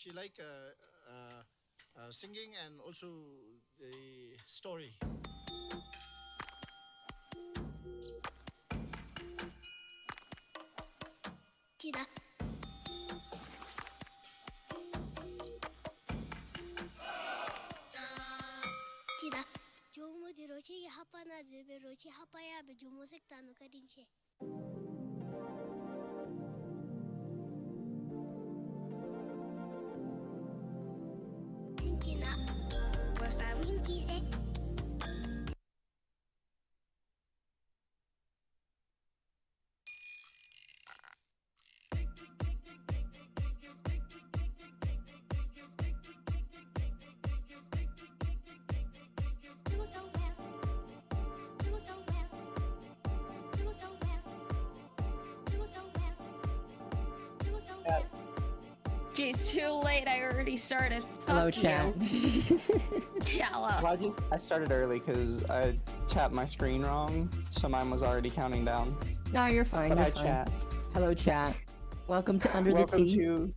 She like singing and also the story. Tida. Tida. Jomo di rochi hapa na zube rochi hapa ya be jomo sektano kadinche. Jeez, too late. I already started. Hello, Fuck chat. you. Yeah, hello. Well, I started early because I tapped my screen wrong, so mine was already counting down. No, you're fine. But You're hi, fine. chat. Hello, chat. Welcome to Under the Welcome Tea. to.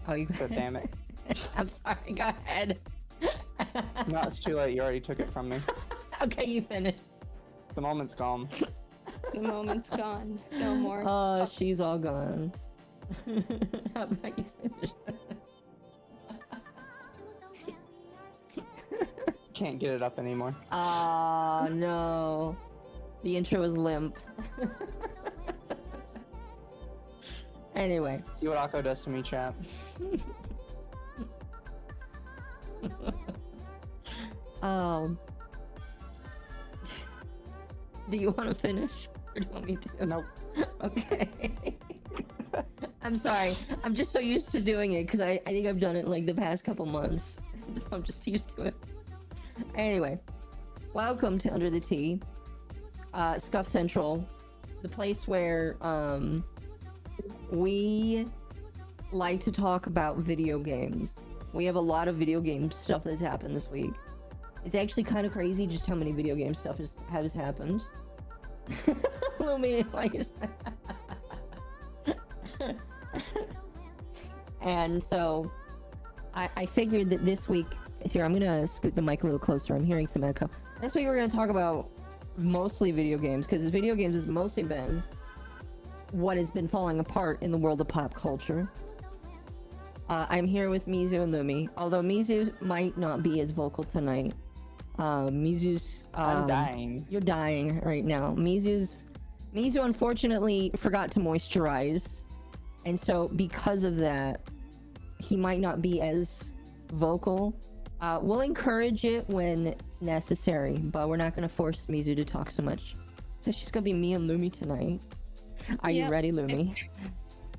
Oh, you. God damn it! I'm sorry. Go ahead. No, it's too late. You already took it from me. Okay, you finished. The moment's gone. The moment's gone. No more. Oh, she's all gone. How about you finish? Can't get it up anymore. Oh no, the intro is limp. Anyway. See what Akko does to me, chat. Do you want to finish, or do you want me to? Nope. Okay. I'm sorry. I'm just so used to doing it because I think I've done it like the past couple months, so I'm just used to it. Anyway, welcome to Under the Tea, Scuff Central, the place where we like to talk about video games. We have a lot of video game stuff that's happened this week. It's actually kind of crazy just how many video game stuff has happened. Lumi, like, and so I figured that this week, here, I'm gonna scoot the mic a little closer. I'm hearing some echo. This week we're gonna talk about mostly video games, because video games has mostly been what has been falling apart in the world of pop culture. I'm here with Mizu and Lumi, although Mizu might not be as vocal tonight. Mizu's I'm dying. You're dying right now. Mizu unfortunately forgot to moisturize, and so because of that, he might not be as vocal. We'll encourage it when necessary, but we're not going to force Mizu to talk so much. So she's going to be me and Lumi tonight. Are you ready, Lumi?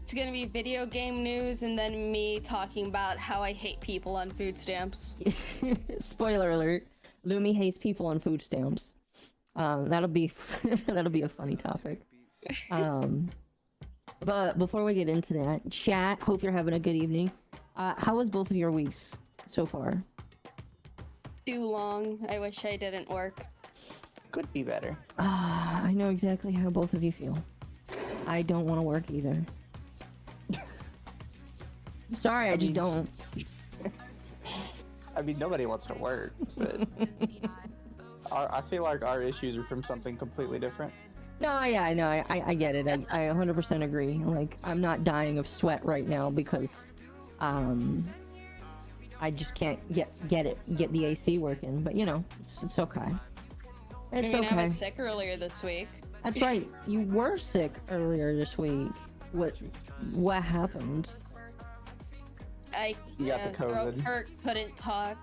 It's gonna be video game news and then me talking about how I hate people on food stamps. Spoiler alert. Lumi hates people on food stamps. That'll be a funny topic. But before we get into that, chat, hope you're having a good evening. How was both of your weeks so far? Too long. I wish I didn't work. Could be better. I know exactly how both of you feel. I don't want to work either. Sorry, I just don't. I mean, nobody wants to work, but I feel like our issues are from something completely different. No, yeah, I know. I get it. I 100% agree. Like, I'm not dying of sweat right now because, I just can't get the AC working. But you know, it's okay. It's okay. I was sick earlier this week. That's right. You were sick earlier this week. What happened? You got the throat COVID. hurt, couldn't talk,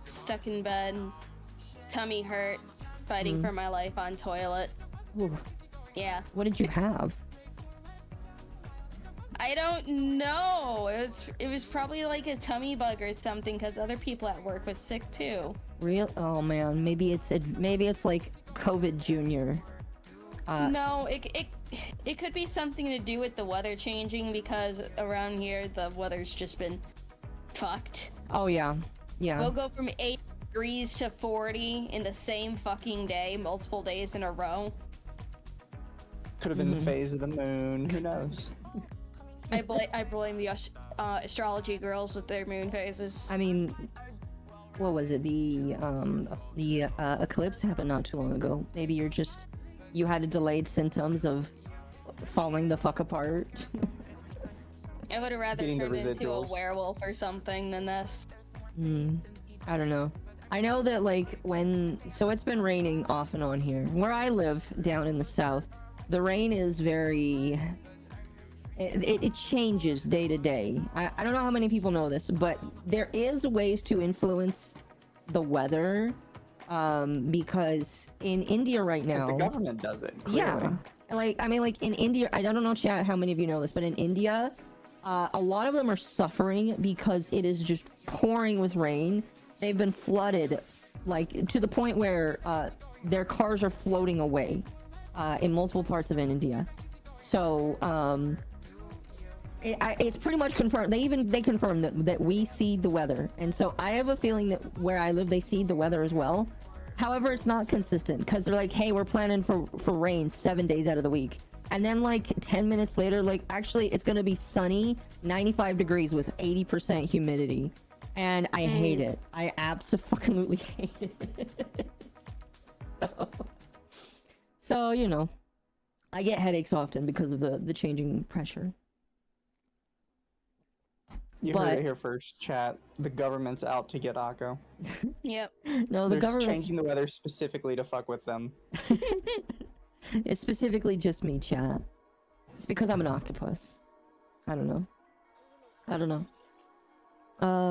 stuck in bed, tummy hurt, fighting for my life on toilet. Ooh. Yeah. What did you have? I don't know. It was probably like a tummy bug or something because other people at work was sick too. Real? Oh man, maybe it's like COVID Junior. No, it could be something to do with the weather changing because around here the weather's just been fucked. Oh yeah. We'll go from 8 degrees to 40 in the same fucking day, multiple days in a row. Could have been the phase of the moon. Who knows? I blame the astrology girls with their moon phases. I mean, what was it? The eclipse happened not too long ago. Maybe you had a delayed symptoms of falling the fuck apart. I would have rather Getting the turned into a residuals. werewolf or something than this. I don't know. I know that so it's been raining off and on here. Where I live down in the south, the rain is very... It changes day to day. I don't know how many people know this, but there is ways to influence the weather. Because in India right now, Because the government does it. Clearly. yeah, like in India, I don't know, chat, how many of you know this, but in India, a lot of them are suffering because it is just pouring with rain. They've been flooded, like to the point where their cars are floating away in multiple parts of India. So It's pretty much confirmed. They confirmed that we seed the weather, and so I have a feeling that where I live they seed the weather as well. However, it's not consistent because they're like, hey, we're planning for rain 7 days out of the week, and then like 10 minutes later, like, actually it's gonna be sunny, 95 degrees with 80% humidity, and I hate it. I absolutely hate it. So you know, I get headaches often because of the changing pressure. You heard it here first, chat. The government's out to get Akko. Yep. No, the They're government changing the weather specifically to fuck with them. It's specifically just me, chat. It's because I'm an octopus. I don't know.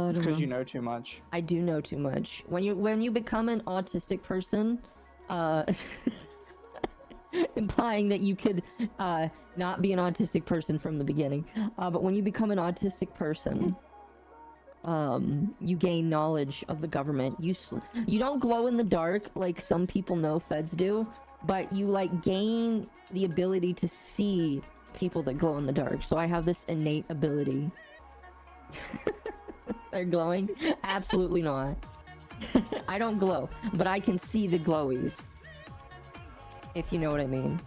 It's because you know too much. I do know too much. When you become an autistic person, implying that you could not be an autistic person from the beginning, but when you become an autistic person, you gain knowledge of the government. You don't glow in the dark like some people know feds do, but you like gain the ability to see people that glow in the dark. So I have this innate ability. They're glowing? Absolutely not. I don't glow, but I can see the glowies. If you know what I mean.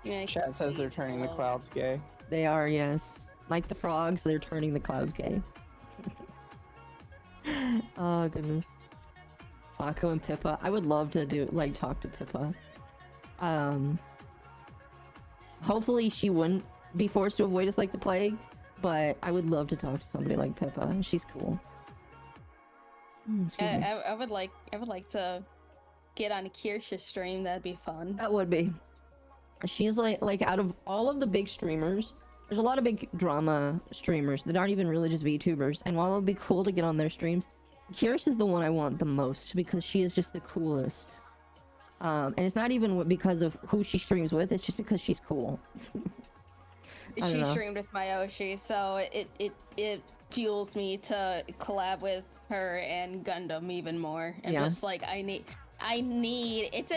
Yeah, Chat says they're turning the clouds gay. They are, yes. Like the frogs, they're turning the clouds gay. Oh goodness. Akko and Pippa. I would love to talk to Pippa. Hopefully she wouldn't be forced to avoid us like the plague, but I would love to talk to somebody like Pippa. She's cool. I would like to get on a Kirsch's stream. That'd be fun. That would be. She's like out of all of the big streamers, there's a lot of big drama streamers that aren't even really just VTubers, and while it would be cool to get on their streams, Kirsch is the one I want the most because she is just the coolest. And it's not even because of who she streams with, it's just because she's cool. She streamed with MommaOcco, so it fuels me to collab with her and Gundam even more. And just like I need it's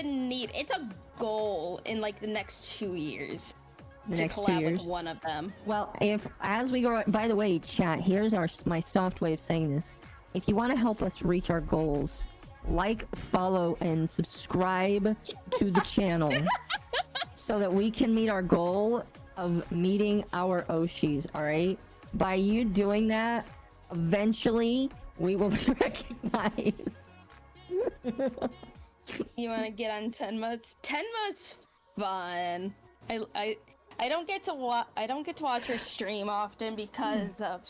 a goal in like the next 2 years to collab with one of them. Well, as we go, by the way, chat, here's my soft way of saying this. If you want to help us reach our goals, like, follow, and subscribe to the channel so that we can meet our goal of meeting our Oshis, alright? By you doing that, eventually we will be recognized. You want to get on Tenma's? Tenma's fun. I don't get to watch her stream often because of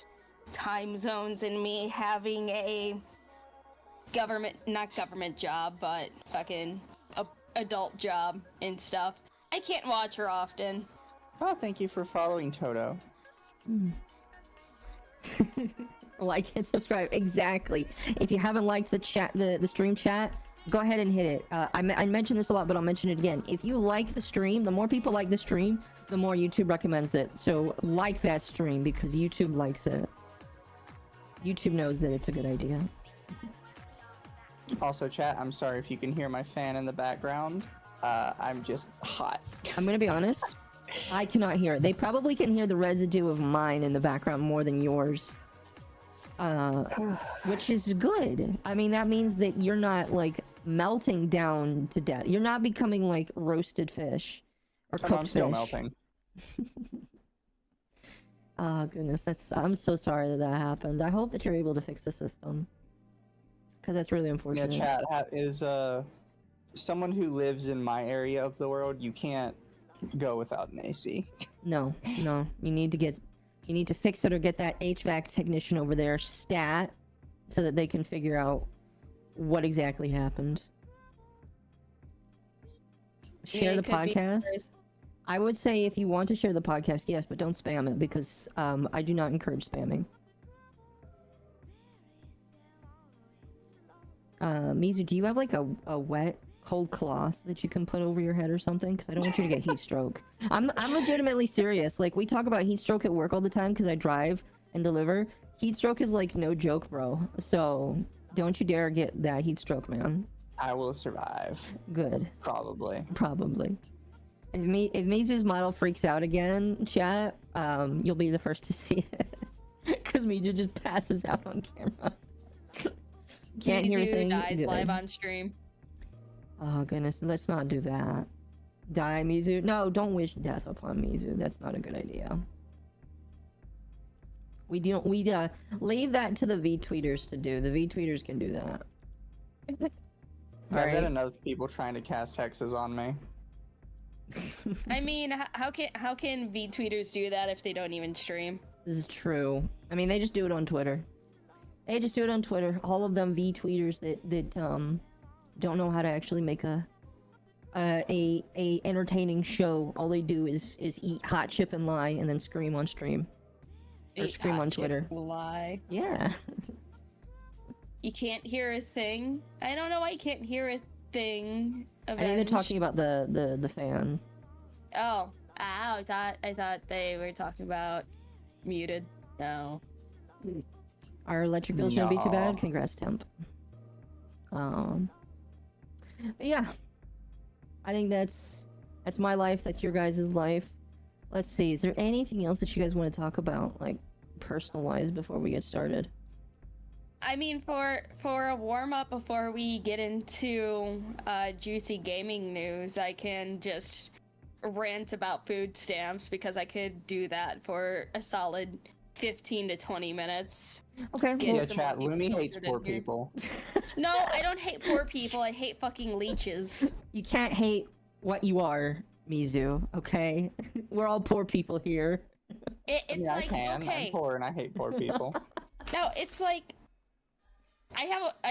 time zones and me having a not government job, but fucking adult job and stuff. I can't watch her often. Oh, thank you for following Toto. Like and subscribe. Exactly. If you haven't liked the chat, the stream chat, go ahead and hit it. I mention this a lot, but I'll mention it again. If you like the stream, the more people like the stream, the more YouTube recommends it. So like that stream because YouTube likes it. YouTube knows that it's a good idea. Also, chat, I'm sorry if you can hear my fan in the background. I'm just hot. I'm gonna be honest. I cannot hear it. They probably can hear the residue of mine in the background more than yours. Which is good. I mean, that means that you're not, like, melting down to death. You're not becoming, like, roasted fish. Or cooked I'm still fish. melting. Oh, goodness. I'm so sorry that happened. I hope that you're able to fix the system. Because that's really unfortunate. Yeah, chat is, someone who lives in my area of the world, you can't go without an AC. No. You need to fix it or get that HVAC technician over there stat so that they can figure out what exactly happened. Share the podcast. I would say if you want to share the podcast, yes, but don't spam it because I do not encourage spamming. Mizu, do you have like a wet cold cloth that you can put over your head or something? Because I don't want you to get heat stroke. I'm legitimately serious. Like, we talk about heat stroke at work all the time because I drive and deliver. Heat stroke is like no joke, bro. So don't you dare get that heat stroke, man. I will survive. Good. Probably. If Mizu's model freaks out again, chat, you'll be the first to see it. Because Mizu just passes out on camera. Can't hear a thing. dies Good. live on stream. Oh goodness, let's not do that. Die, Mizu. No, don't wish death upon Mizu. That's not a good idea. We leave that to the V-tweeters to do. The V-tweeters can do that. I've had enough people trying to cast hexes on me. I mean, how can V-tweeters do that if they don't even stream? This is true. I mean, they just do it on Twitter. They just do it on Twitter. All of them V-tweeters that don't know how to actually make a entertaining show. All they do is eat hot chip and lie and then scream on stream. Or scream on Twitter. Lie. Yeah. You can't hear a thing? I don't know why you can't hear a thing. I think they're talking about the fan. Oh. I thought they were talking about muted. No. Our electric bill shouldn't be too bad. No. Congrats, Temp. But yeah. I think that's my life. That's your guys' life. Let's see. Is there anything else that you guys want to talk about, like personal-wise, before we get started? I mean, for a warm-up before we get into juicy gaming news, I can just rant about food stamps because I could do that for a solid 15 to 20 minutes. Okay. Get Yeah, some chat. more Lumi people hates filtered in poor here. people. No, I don't hate poor people. I hate fucking leeches. You can't hate what you are, Mizu, okay? We're all poor people here. It's Yeah, like, I can. okay. I'm poor and I hate poor people. No, it's like I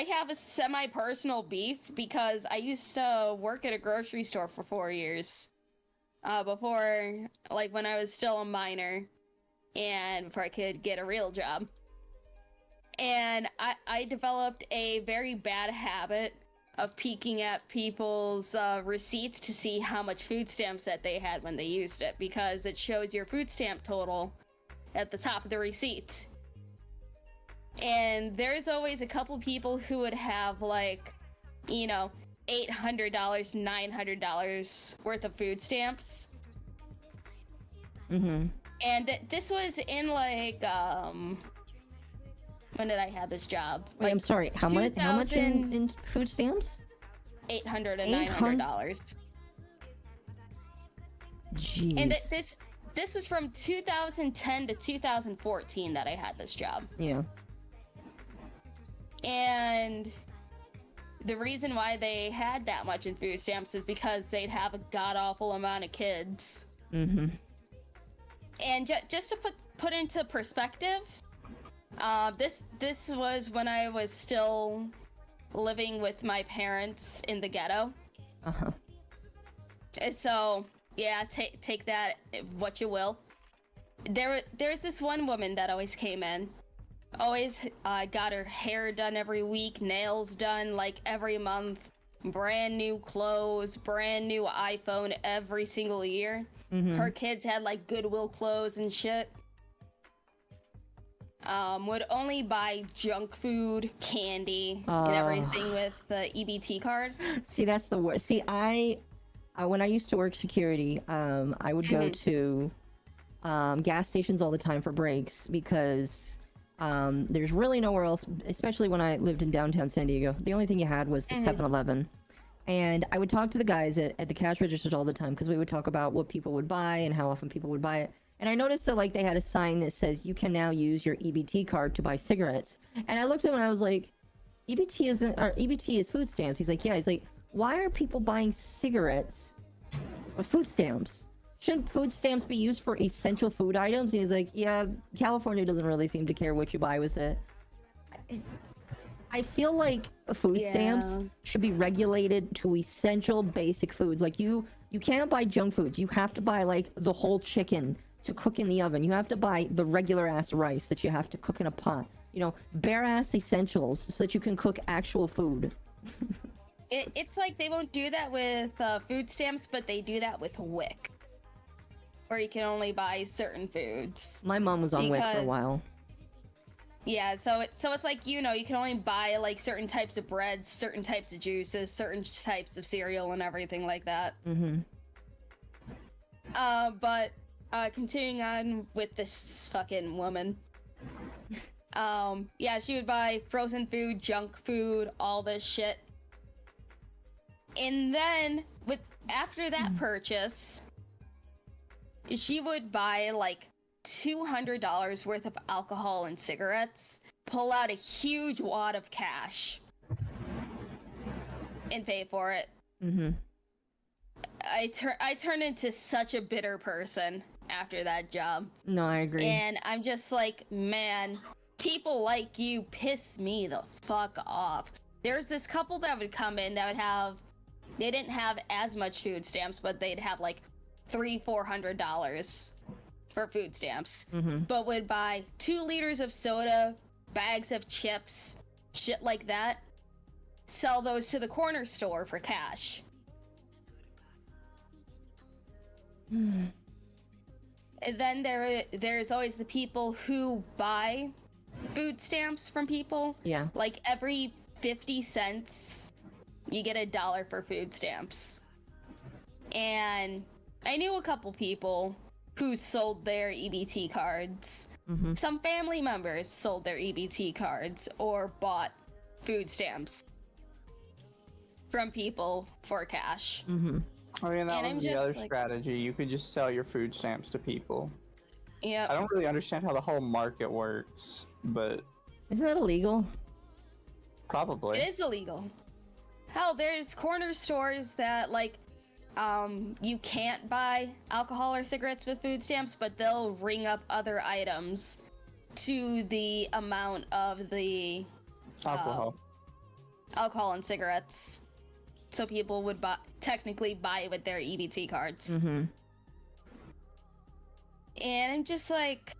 have a semi-personal beef because I used to work at a grocery store for 4 years. Before, like, when I was still a minor and before I could get a real job. And I developed a very bad habit of peeking at people's receipts to see how much food stamps that they had when they used it, because it shows your food stamp total at the top of the receipt. And there's always a couple people who would have, like, you know, $800, $900 worth of food stamps. Mm-hmm. And this was in, like, when did I have this job? Wait, I'm sorry. How much? How much 2000 in food stamps? $800 and $900. Jeez. And this was from 2010 to 2014 that I had this job. Yeah. And the reason why they had that much in food stamps is because they'd have a god-awful amount of kids. Mm-hmm. And just to put into perspective, this was when I was still living with my parents in the ghetto. Uh-huh. So yeah, take that what you will. There's this one woman that always came in, always got her hair done every week, nails done like every month, brand new clothes, brand new iPhone every single year. Mm-hmm. Her kids had like Goodwill clothes and shit. Would only buy junk food, candy, and everything with the EBT card. See, that's the worst. See, when I used to work security, I would go to gas stations all the time for breaks because there's really nowhere else, especially when I lived in downtown San Diego. The only thing you had was the 7-Eleven. And I would talk to the guys at the cash registers all the time because we would talk about what people would buy and how often people would buy it. And I noticed that, like, they had a sign that says you can now use your EBT card to buy cigarettes. And I looked at him and I was like, EBT is food stamps. He's like, yeah. He's like, why are people buying cigarettes with food stamps? Shouldn't food stamps be used for essential food items? And he's like, yeah, California doesn't really seem to care what you buy with it. I feel like food stamps should be regulated to essential basic foods. Like, you can't buy junk foods. You have to buy, like, the whole chicken to cook in the oven. You have to buy the regular ass rice that you have to cook in a pot. You know, bare ass essentials so that you can cook actual food. It's like they won't do that with food stamps, but they do that with WIC, where you can only buy certain foods. My mom was on WIC for a while. Yeah, so it's like, you know, you can only buy like certain types of breads, certain types of juices, certain types of cereal, and everything like that. Mm-hmm. But continuing on with this fucking woman. Yeah, she would buy frozen food, junk food, all this shit. And then after that purchase, she would buy like $200 worth of alcohol and cigarettes, pull out a huge wad of cash, and pay for it. Mm-hmm. I turned into such a bitter person after that job. No, I agree. And I'm just like, man, people like you piss me the fuck off. There's this couple that would come in that would have, they didn't have as much food stamps, but they'd have like $300-400 for food stamps, but would buy 2 liters of soda, bags of chips, shit like that, sell those to the corner store for cash. And then there's always the people who buy food stamps from people. Yeah. Like every 50 cents, you get $1 for food stamps. And I knew a couple people who sold their EBT cards. Some family members sold their EBT cards or bought food stamps from people for cash. I mean, that was the other strategy. You could just sell your food stamps to people. Yeah. I don't really understand how the whole market works, but... Isn't that illegal? Probably. It is illegal. Hell, there's corner stores that, like, you can't buy alcohol or cigarettes with food stamps, but they'll ring up other items to the amount of the... Alcohol. Alcohol and cigarettes. So people would technically buy with their EBT cards. And I'm just like...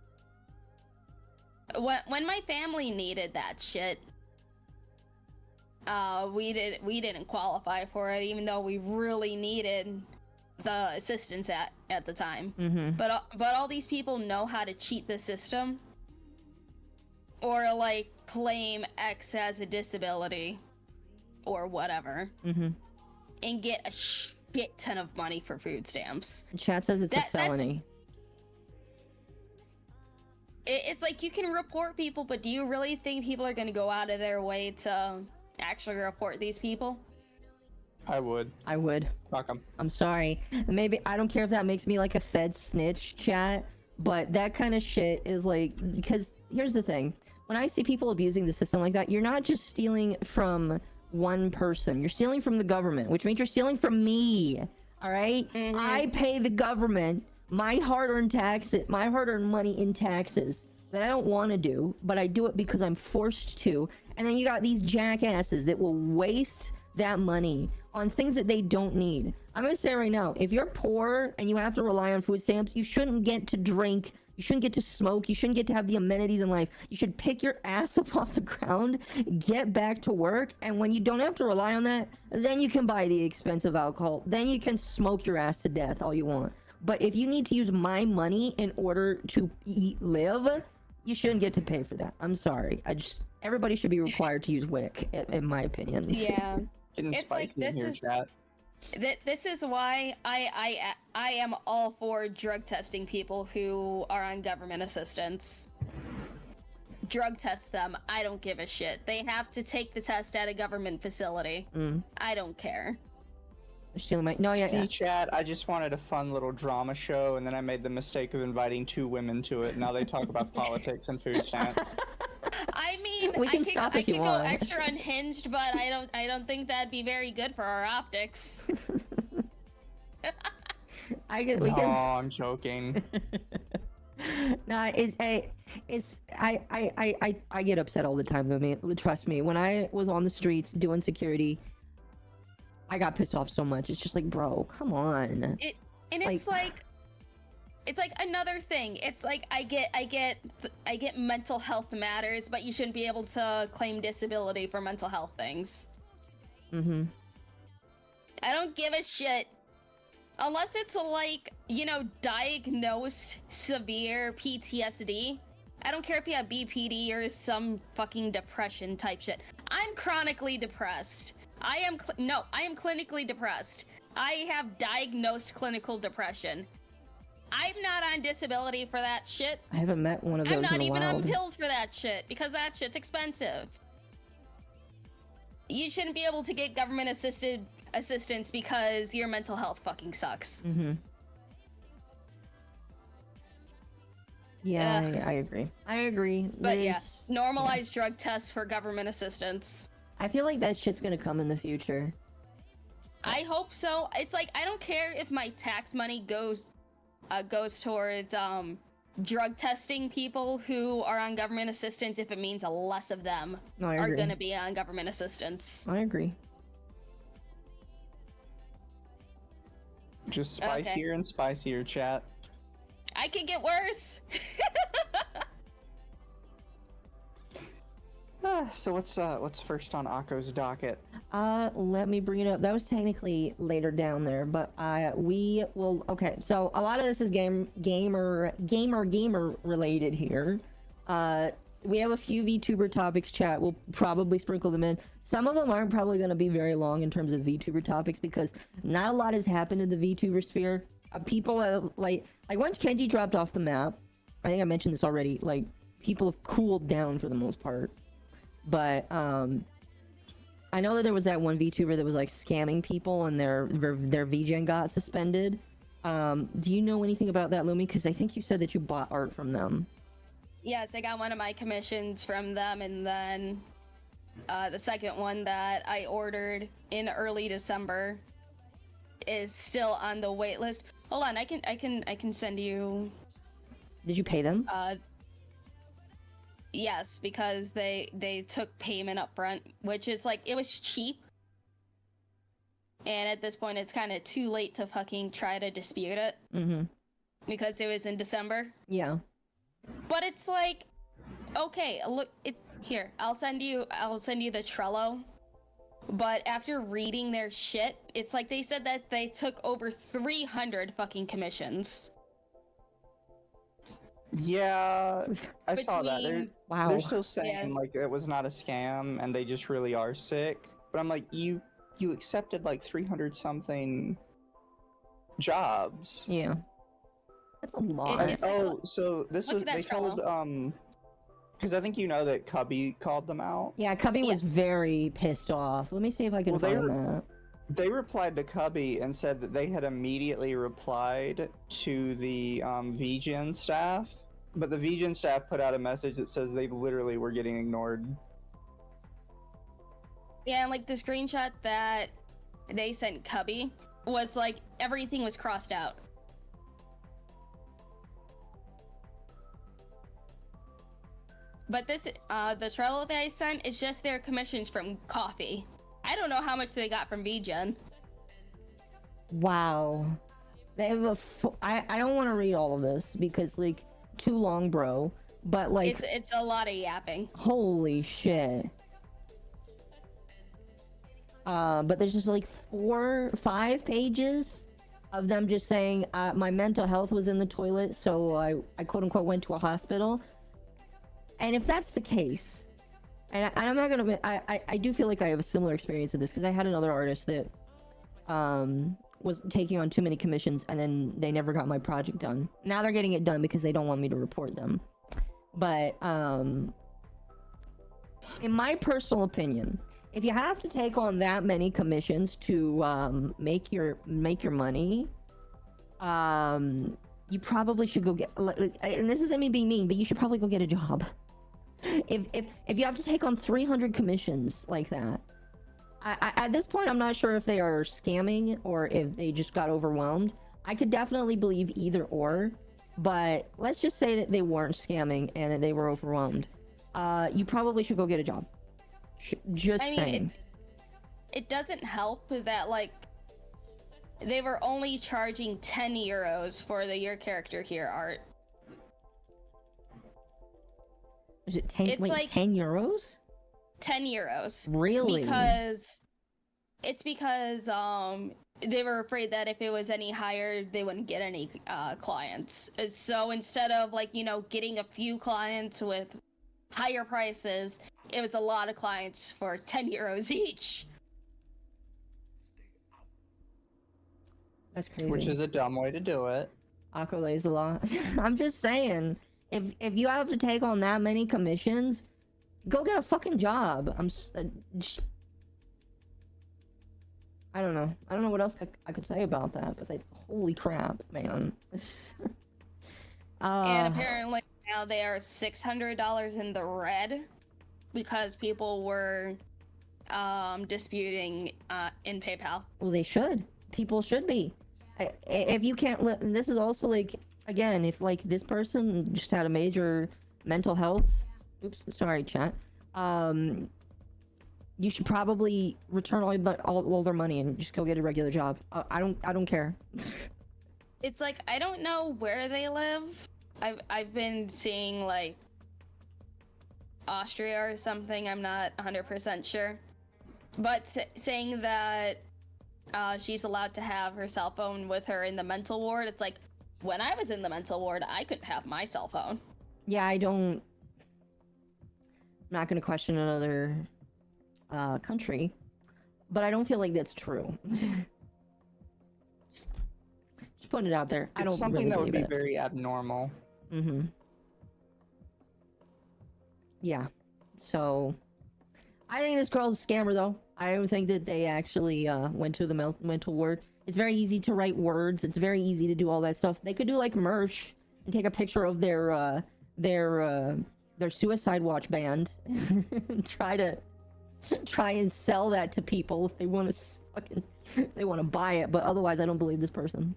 When my family needed that shit, we didn't qualify for it, even though we really needed the assistance at the time. But all these people know how to cheat the system, or like claim X as a disability, or whatever, and get a shit ton of money for food stamps. Chat says it's a felony. It's like you can report people, but do you really think people are going to go out of their way to actually report these people? I would. Fuck 'em. I'm sorry. Maybe, I don't care if that makes me like a Fed snitch, chat, but that kind of shit is like, because here's the thing. When I see people abusing the system like that, you're not just stealing from one person. You're stealing from the government, which means you're stealing from me. All right? I pay the government my hard-earned money in taxes that I don't want to do, but I do it because I'm forced to. And then you got these jackasses that will waste that money on things that they don't need. I'm gonna say right now, if you're poor and you have to rely on food stamps, you shouldn't get to drink, you shouldn't get to smoke, you shouldn't get to have the amenities in life. You should pick your ass up off the ground, get back to work, and when you don't have to rely on that, then you can buy the expensive alcohol. Then you can smoke your ass to death all you want. But if you need to use my money in order to live, you shouldn't get to pay for that. I'm sorry. Everybody should be required to use WIC, in my opinion. Yeah. Getting It's spicy like, in here, chat. This is why I am all for drug testing people who are on government assistance. Drug test them. I don't give a shit. They have to take the test at a government facility. I don't care. See, chat, I just wanted a fun little drama show, and then I made the mistake of inviting 2 women to it. Now they talk about politics and food stamps. I mean, I could go extra unhinged, but I don't think that'd be very good for our optics. I'm joking. Nah, I get upset all the time though, man. Trust me. When I was on the streets doing security, I got pissed off so much. It's just like, bro, come on. It's like another thing. It's like I get mental health matters, but you shouldn't be able to claim disability for mental health things. I don't give a shit. Unless it's like, diagnosed severe PTSD. I don't care if you have BPD or some fucking depression type shit. I'm chronically depressed. I am clinically depressed. I have diagnosed clinical depression. I'm not on disability for that shit. I haven't met one of those I'm not in a even on while. pills for that shit because that shit's expensive. You shouldn't be able to get government assistance because your mental health fucking sucks. Mm-hmm. Yeah, I agree. I agree. But yeah, normalize drug tests for government assistance. I feel like that shit's gonna come in the future. I hope so. It's like, I don't care if my tax money goes towards drug testing people who are on government assistance if it means less of them are gonna be on government assistance. I agree. Just spicier and spicier, chat. I could get worse. So what's first on Akko's docket? Let me bring it up. That was technically later down there, but we will. Okay, so a lot of this is gamer related here. We have a few VTuber topics, chat. We'll probably sprinkle them in. Some of them aren't probably going to be very long in terms of VTuber topics because not a lot has happened in the VTuber sphere. People like once Kenji dropped off the map, I think I mentioned this already. Like people have cooled down for the most part, but I know that there was that one VTuber that was like scamming people and their VGen got suspended. Do you know anything about that, Lumi? Because I think you said that you bought art from them. Yes, I got one of my commissions from them, and then the second one that I ordered in early December is still on the wait list. Hold on, I can send you. Did you pay them? Yes, because they took payment up front, which is like, it was cheap. And at this point, it's kind of too late to fucking try to dispute it. Mm-hmm. Because it was in December. Yeah. But it's like, okay, look, here, I'll send you the Trello. But after reading their shit, it's like they said that they took over 300 fucking commissions. Yeah, I saw that. They're still saying like it was not a scam and they just really are sick. But I'm like, you accepted like 300 something jobs. Yeah. That's a lot. So this was they told because I think you know that Cubby called them out. Yeah, Cubby was very pissed off. Let me see if I can find that. They replied to Cubby and said that they had immediately replied to the VGen staff, but the VGen staff put out a message that says they literally were getting ignored. Yeah, and like the screenshot that they sent Cubby was like everything was crossed out. But this, the Trello that I sent is just their commissions from coffee. I don't know how much they got from VGen. Wow. They have I don't want to read all of this because, like, too long, bro. But, like... It's a lot of yapping. Holy shit. But there's just, like, 5 pages of them just saying, my mental health was in the toilet, so I quote-unquote went to a hospital. And if that's the case, and I'm not gonna, I do feel like I have a similar experience with this because I had another artist that was taking on too many commissions and then they never got my project done. Now they're getting it done because they don't want me to report them. But in my personal opinion, if you have to take on that many commissions to make your money, you probably should go get, and this isn't me being mean, but you should probably go get a job. If you have to take on 300 commissions like that, at this point I'm not sure if they are scamming or if they just got overwhelmed. I could definitely believe either or, but let's just say that they weren't scamming and that they were overwhelmed. You probably should go get a job. Just saying. It doesn't help that, like, they were only charging 10 euros for the Your Character Here art. Is it 10? It's wait, like 10 euros? 10 euros. Really? Because they were afraid that if it was any higher, they wouldn't get any clients. So instead of, like, you know, getting a few clients with higher prices, it was a lot of clients for 10 euros each. That's crazy. Which is a dumb way to do it. Occo lays the law. I'm just saying, if you have to take on that many commissions, go get a fucking job. I don't know. I don't know what else I could say about that, but holy crap, man. And apparently now they are $600 in the red because people were disputing in PayPal. Well, they should. People should be. If you can't and this is also like, again, if like this person just had a major mental health, oops, sorry chat, you should probably return all their money and just go get a regular job. I don't care. It's like, I don't know where they live. I've been seeing like Austria or something, I'm not 100% sure, but saying that she's allowed to have her cell phone with her in the mental ward. It's like, when I was in the mental ward, I couldn't have my cell phone. Yeah, I'm not gonna question another country, but I don't feel like that's true. just putting it out there. It's I don't something really that would be it. very abnormal. Yeah. So I think this girl's a scammer, though. I don't think that they actually went to the mental ward. It's very easy to write words. It's very easy to do all that stuff. They could do like merch and take a picture of their Suicide Watch band and try and sell that to people if they want to buy it. But otherwise, I don't believe this person.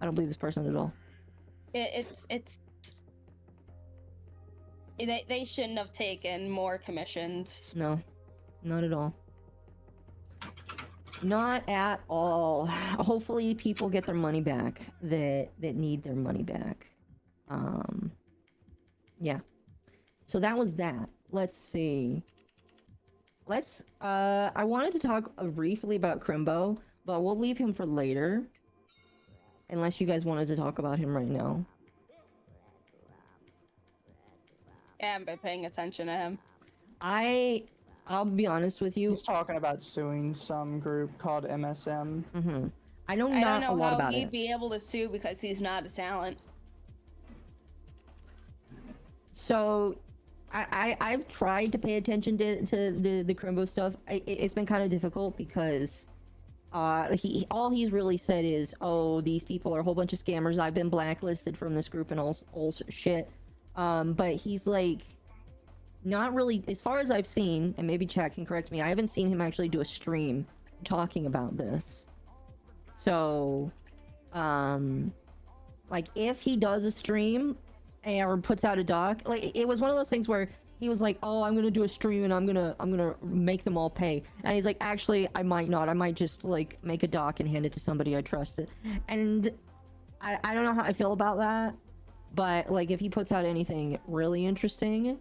I don't believe this person at all. They shouldn't have taken more commissions. No, not at all. Not at all. Hopefully people get their money back that need their money back. Yeah. So that was that. Let's see. I wanted to talk briefly about Crimbo, but we'll leave him for later. Unless you guys wanted to talk about him right now. I haven't been paying attention to him. I'll be honest with you. He's talking about suing some group called MSM. I don't know a lot about it. He'd be able to sue because he's not a talent. So, I've tried to pay attention to the Crimbo stuff. It's been kind of difficult because all he's really said is, oh, these people are a whole bunch of scammers. I've been blacklisted from this group and all shit. But he's like, not really, as far as I've seen, and maybe chat can correct me, I haven't seen him actually do a stream talking about this. So, like, if he does a stream or puts out a doc, like, it was one of those things where he was like, oh, I'm gonna do a stream and I'm gonna make them all pay. And he's like, actually, I might not. I might just, like, make a doc and hand it to somebody I trusted. And I don't know how I feel about that. But, like, if he puts out anything really interesting,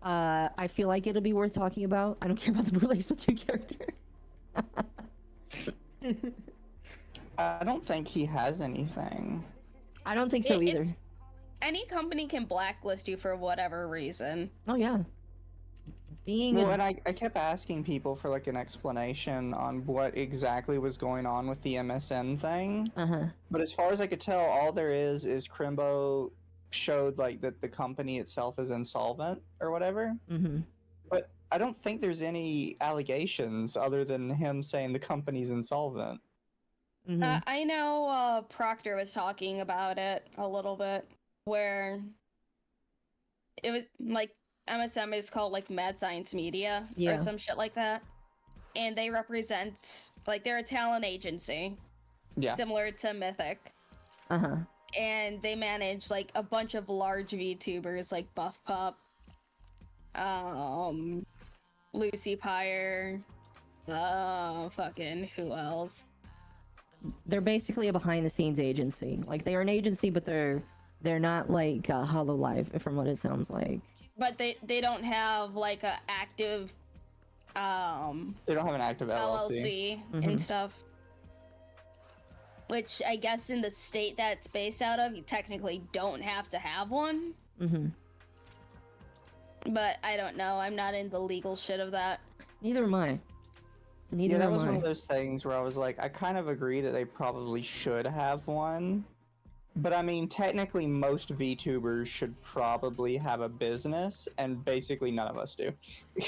I feel like it'll be worth talking about. I don't care about the Brulee Splatoon character. I don't think he has anything. I don't think so either. Any company can blacklist you for whatever reason. Oh, yeah. And I kept asking people for, like, an explanation on what exactly was going on with the MSN thing. But as far as I could tell, all there is Crimbo showed, like, that the company itself is insolvent or whatever. But I don't think there's any allegations other than him saying the company's insolvent. I know Proctor was talking about it a little bit, where it was like MSM is called like Mad Science Media or some shit like that, and they represent, like, they're a talent agency, similar to Mythic, and they manage like a bunch of large VTubers like Buff Pup, Lucy Pyre, fucking who else? They're basically a behind-the-scenes agency. Like, they are an agency, but they're not like Hololive, from what it sounds like. But they don't have like a active they don't have an active LLC and stuff. Which I guess in the state that's based out of, you technically don't have to have one. But I don't know. I'm not in the legal shit of that. Neither am I. That was one of those things where I was like, I kind of agree that they probably should have one. But I mean, technically, most VTubers should probably have a business, and basically none of us do.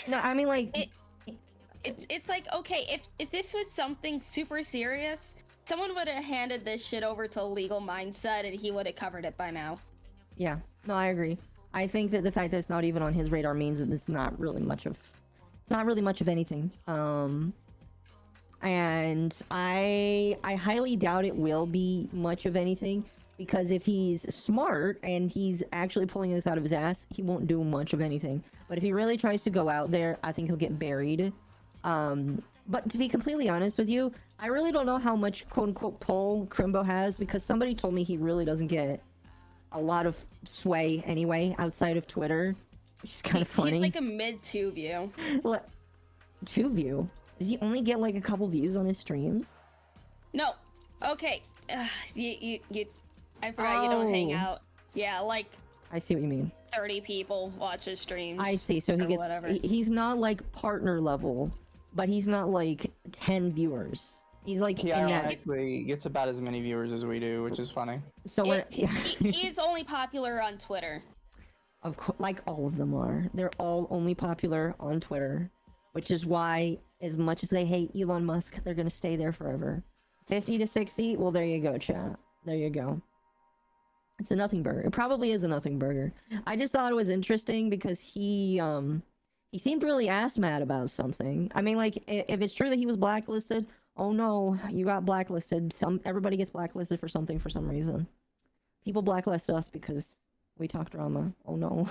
No, I mean, like... It's like, okay, if this was something super serious, someone would have handed this shit over to Legal Mindset and he would have covered it by now. Yeah, no, I agree. I think that the fact that it's not even on his radar means that it's not really much of anything. And I highly doubt it will be much of anything, because if he's smart and he's actually pulling this out of his ass, he won't do much of anything. But if he really tries to go out there, I think he'll get buried. But to be completely honest with you, I really don't know how much quote-unquote pull Crimbo has, because somebody told me he really doesn't get a lot of sway anyway outside of Twitter, which is kind of funny. He's like a mid-2 view. What? 2 view? Does he only get like a couple views on his streams? No. Okay. You I forgot you don't hang out. Yeah, like... I see what you mean. 30 people watch his streams. I see, so he gets... Whatever. He's not like partner level, but he's not like 10 viewers. He's like... He ironically gets about as many viewers as we do, which is funny. So he is only popular on Twitter. Of course, like all of them are. They're all only popular on Twitter, which is why, as much as they hate Elon Musk, they're gonna stay there forever. 50 to 60? Well, there you go, chat. There you go. It's a nothing burger. It probably is a nothing burger. I just thought it was interesting because he seemed really ass mad about something. I mean, like, if it's true that he was blacklisted, oh no, you got blacklisted. Everybody gets blacklisted for something for some reason. People blacklist us because we talk drama. Oh no.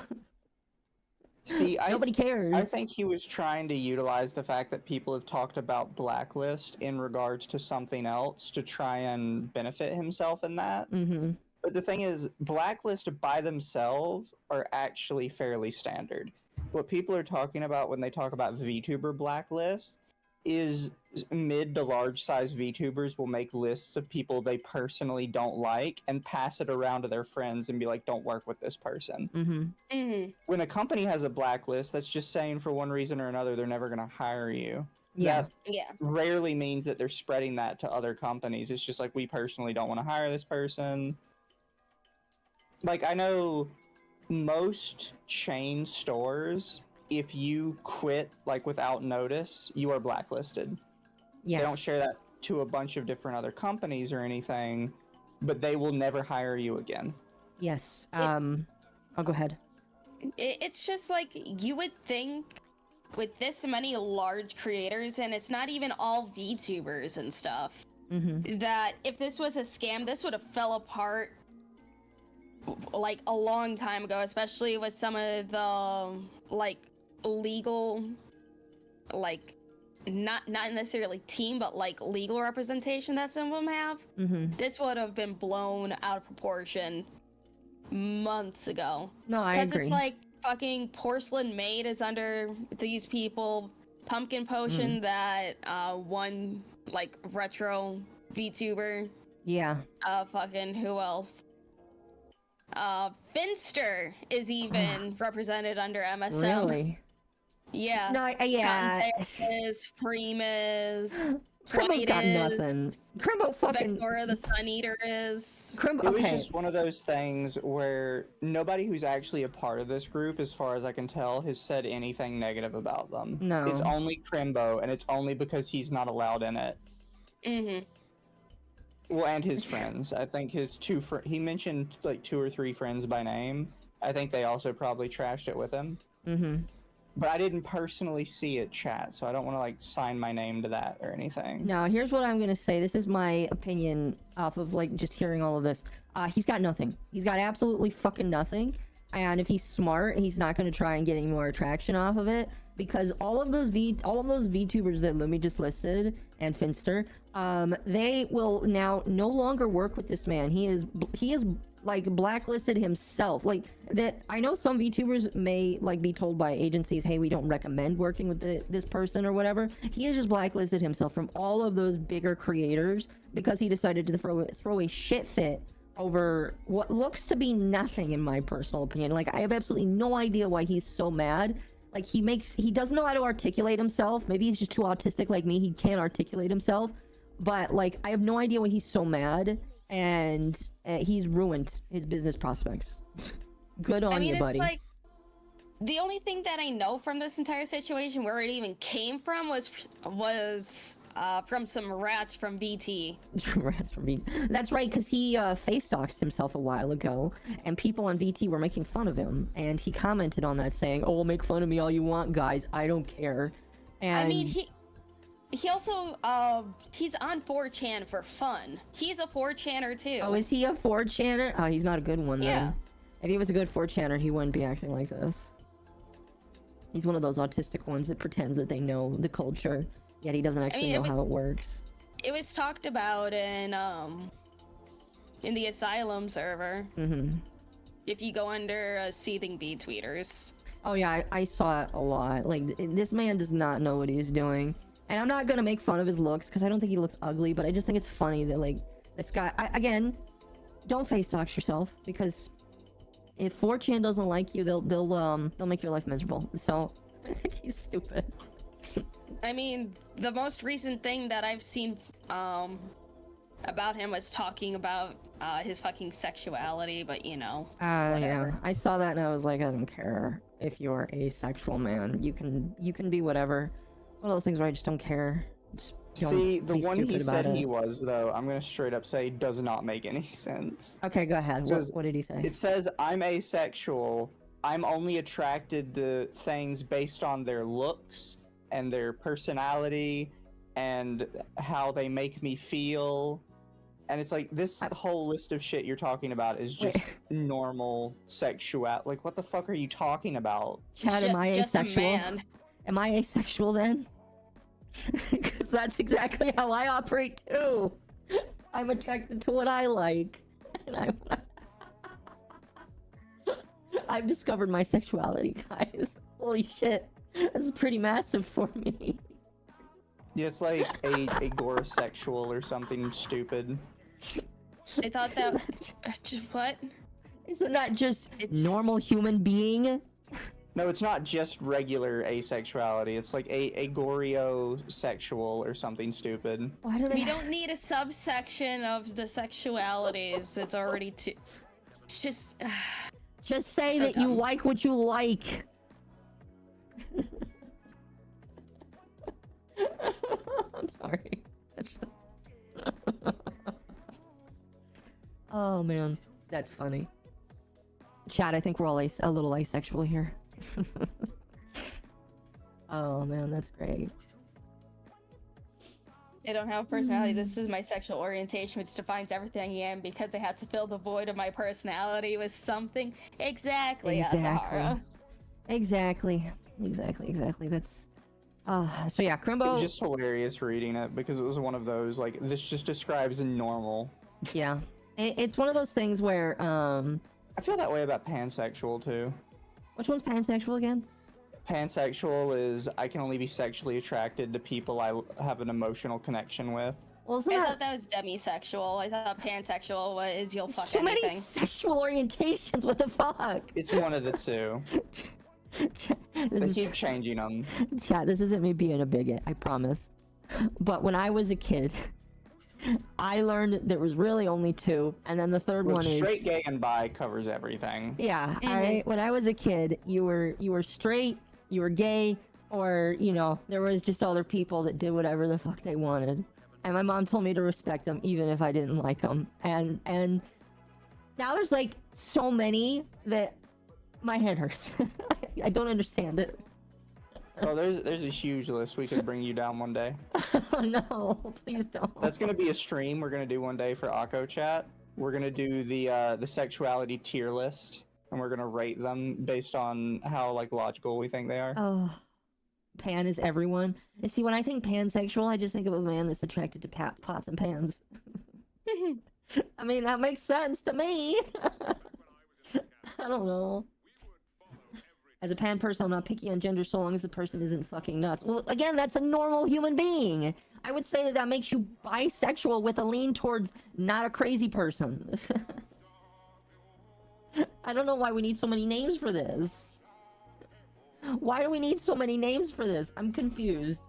See, nobody cares. I think he was trying to utilize the fact that people have talked about blacklist in regards to something else to try and benefit himself in that. Mm-hmm. But the thing is, blacklist by themselves are actually fairly standard. What people are talking about when they talk about VTuber blacklist is mid to large size VTubers will make lists of people they personally don't like and pass it around to their friends and be like, don't work with this person. Mm-hmm. Mm-hmm. When a company has a blacklist, that's just saying for one reason or another they're never going to hire you. Yeah. Yeah. Rarely means that they're spreading that to other companies. It's just like, we personally don't want to hire this person. Like, I know most chain stores, if you quit, like, without notice, you are blacklisted. Yes. They don't share that to a bunch of different other companies or anything, but they will never hire you again. Yes. I'll go ahead. It's just like, you would think with this many large creators, and it's not even all VTubers and stuff, mm-hmm. that if this was a scam, this would have fell apart like a long time ago, especially with some of the like legal, like not necessarily team, but like legal representation that some of them have. Mm-hmm. This would have been blown out of proportion months ago. No, I agree. Because it's like fucking Porcelain Maid is under these people, Pumpkin Potion, that one like retro VTuber. Yeah. Fucking who else? Finster is even represented under MSM. Really? Yeah. No, yeah. Is Primus. Crimbo's got nothing. Crimbo fucking... Vexora the Sun Eater is... Crimbo, It was just one of those things where nobody who's actually a part of this group, as far as I can tell, has said anything negative about them. No. It's only Crimbo, and it's only because he's not allowed in it. Mm-hmm. Well, and his friends. I think his he mentioned like 2 or 3 friends by name. I think they also probably trashed it with him. Mm-hmm. But I didn't personally see it, chat, so I don't want to like sign my name to that or anything. Now, here's what I'm gonna say. This is my opinion off of like just hearing all of this. He's got nothing. He's got absolutely fucking nothing. And if he's smart, he's not gonna try and get any more attraction off of it, because all of those VTubers that Lumi just listed and Finster, they will now no longer work with this man. He is like blacklisted himself. Like that, I know some VTubers may like be told by agencies, hey, we don't recommend working with this person or whatever. He has just blacklisted himself from all of those bigger creators because he decided to throw a shit fit over what looks to be nothing, in my personal opinion. Like, I have absolutely no idea why he's so mad. Like, he doesn't know how to articulate himself. Maybe he's just too autistic like me. He can't articulate himself. But like, I have no idea why he's so mad. and he's ruined his business prospects. Good on you, buddy. It's like, the only thing that I know from this entire situation, where it even came from, was from some rats from VT. Rats from VT. That's right, because he face doxed himself a while ago, and people on VT were making fun of him, and he commented on that saying, "Oh, make fun of me all you want, guys. I don't care." And I mean, he also he's on 4chan for fun. He's a 4chaner too. Oh, is he a 4chaner? Oh, he's not a good one then. Yeah. If he was a good 4chaner, he wouldn't be acting like this. He's one of those autistic ones that pretends that they know the culture, yet he doesn't actually know how it works. It was talked about in the Asylum server. Mm-hmm. If you go under Seething Bee tweeters. Oh yeah, I saw it a lot. Like, this man does not know what he's doing. And I'm not gonna make fun of his looks, because I don't think he looks ugly, but I just think it's funny that, like, this guy... again, don't face dox yourself, because if 4chan doesn't like you, they'll make your life miserable. So, I think he's stupid. I mean, the most recent thing that I've seen about him was talking about his fucking sexuality, but you know, yeah, I saw that and I was like, I don't care if you're asexual, man. You can be whatever. One of those things where I just don't care. Just see, the one he said he was, though, I'm gonna straight up say does not make any sense. Okay, go ahead. What did he say? It says, I'm asexual. I'm only attracted to things based on their looks and their personality and how they make me feel. And it's like, this whole list of shit you're talking about is just normal sexual. Like, what the fuck are you talking about? Chad, am I asexual? Am I asexual then? Because that's exactly how I operate too. I'm attracted to what I like. And I've discovered my sexuality, guys. Holy shit. This is pretty massive for me. Yeah, it's like a agorasexual or something stupid. I thought that... what? Isn't that just normal human being? No, it's not just regular asexuality. It's like agoriosexual or something stupid. Why do they... We don't need a subsection of the sexualities. It's already too... It's just... Just say that you like what you like. I'm sorry. Oh man, that's funny. Chad, I think we're all a little asexual here. Oh man, that's great. I don't have a personality. This is my sexual orientation, which defines everything I am, because I had to fill the void of my personality with something. Exactly. Asahara. Exactly. That's... so yeah, Crimbo... It was just hilarious reading it, because it was one of those, like, this just describes normal. Yeah. It's one of those things where, I feel that way about pansexual, too. Which one's pansexual again? Pansexual is, I can only be sexually attracted to people I have an emotional connection with. Well, I thought that was demisexual. I thought pansexual was you'll fuck too anything. Many sexual orientations, what the fuck? It's one of the two. They keep changing them. Chat, this isn't me being a bigot, I promise. But when I was a kid, I learned there was really only two, and then the third one is... Straight, gay, and bi covers everything. Yeah, alright? When I was a kid, you were straight, you were gay, or, you know, there was just other people that did whatever the fuck they wanted. And my mom told me to respect them, even if I didn't like them. And now there's, like, so many that my head hurts. I don't understand it. Oh, there's a huge list. We could bring you down one day. Oh no, please don't. That's gonna be a stream we're gonna do one day for Occo Chat. We're gonna do the sexuality tier list, and we're gonna rate them based on how, like, logical we think they are. Oh, pan is everyone. And see, when I think pansexual, I just think of a man that's attracted to pots and pans. I mean, that makes sense to me. I don't know. As a pan person, I'm not picky on gender so long as the person isn't fucking nuts. Well, again, that's a normal human being. I would say that makes you bisexual with a lean towards not a crazy person. I don't know why we need so many names for this. Why do we need so many names for this? I'm confused.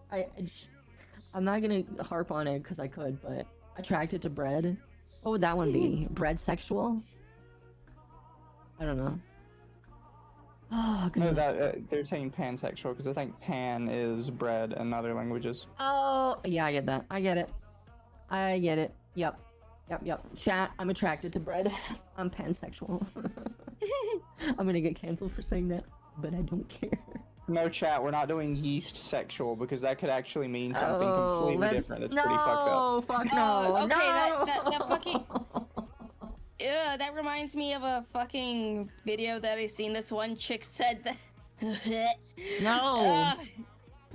I'm not gonna harp on it because I could, but attracted to bread? What would that one be? Bread sexual? I don't know. Oh, No, goodness. they're saying pansexual because I think pan is bread in other languages. Oh, yeah, I get that. I get it. I get it. Yep. Chat, I'm attracted to bread. I'm pansexual. I'm gonna get canceled for saying that, but I don't care. No, chat, we're not doing yeast sexual because that could actually mean something completely different. It's pretty fucked up. No, fuck no. Okay, no. that fucking... Yeah, that reminds me of a fucking video that I seen. This one chick said that... No.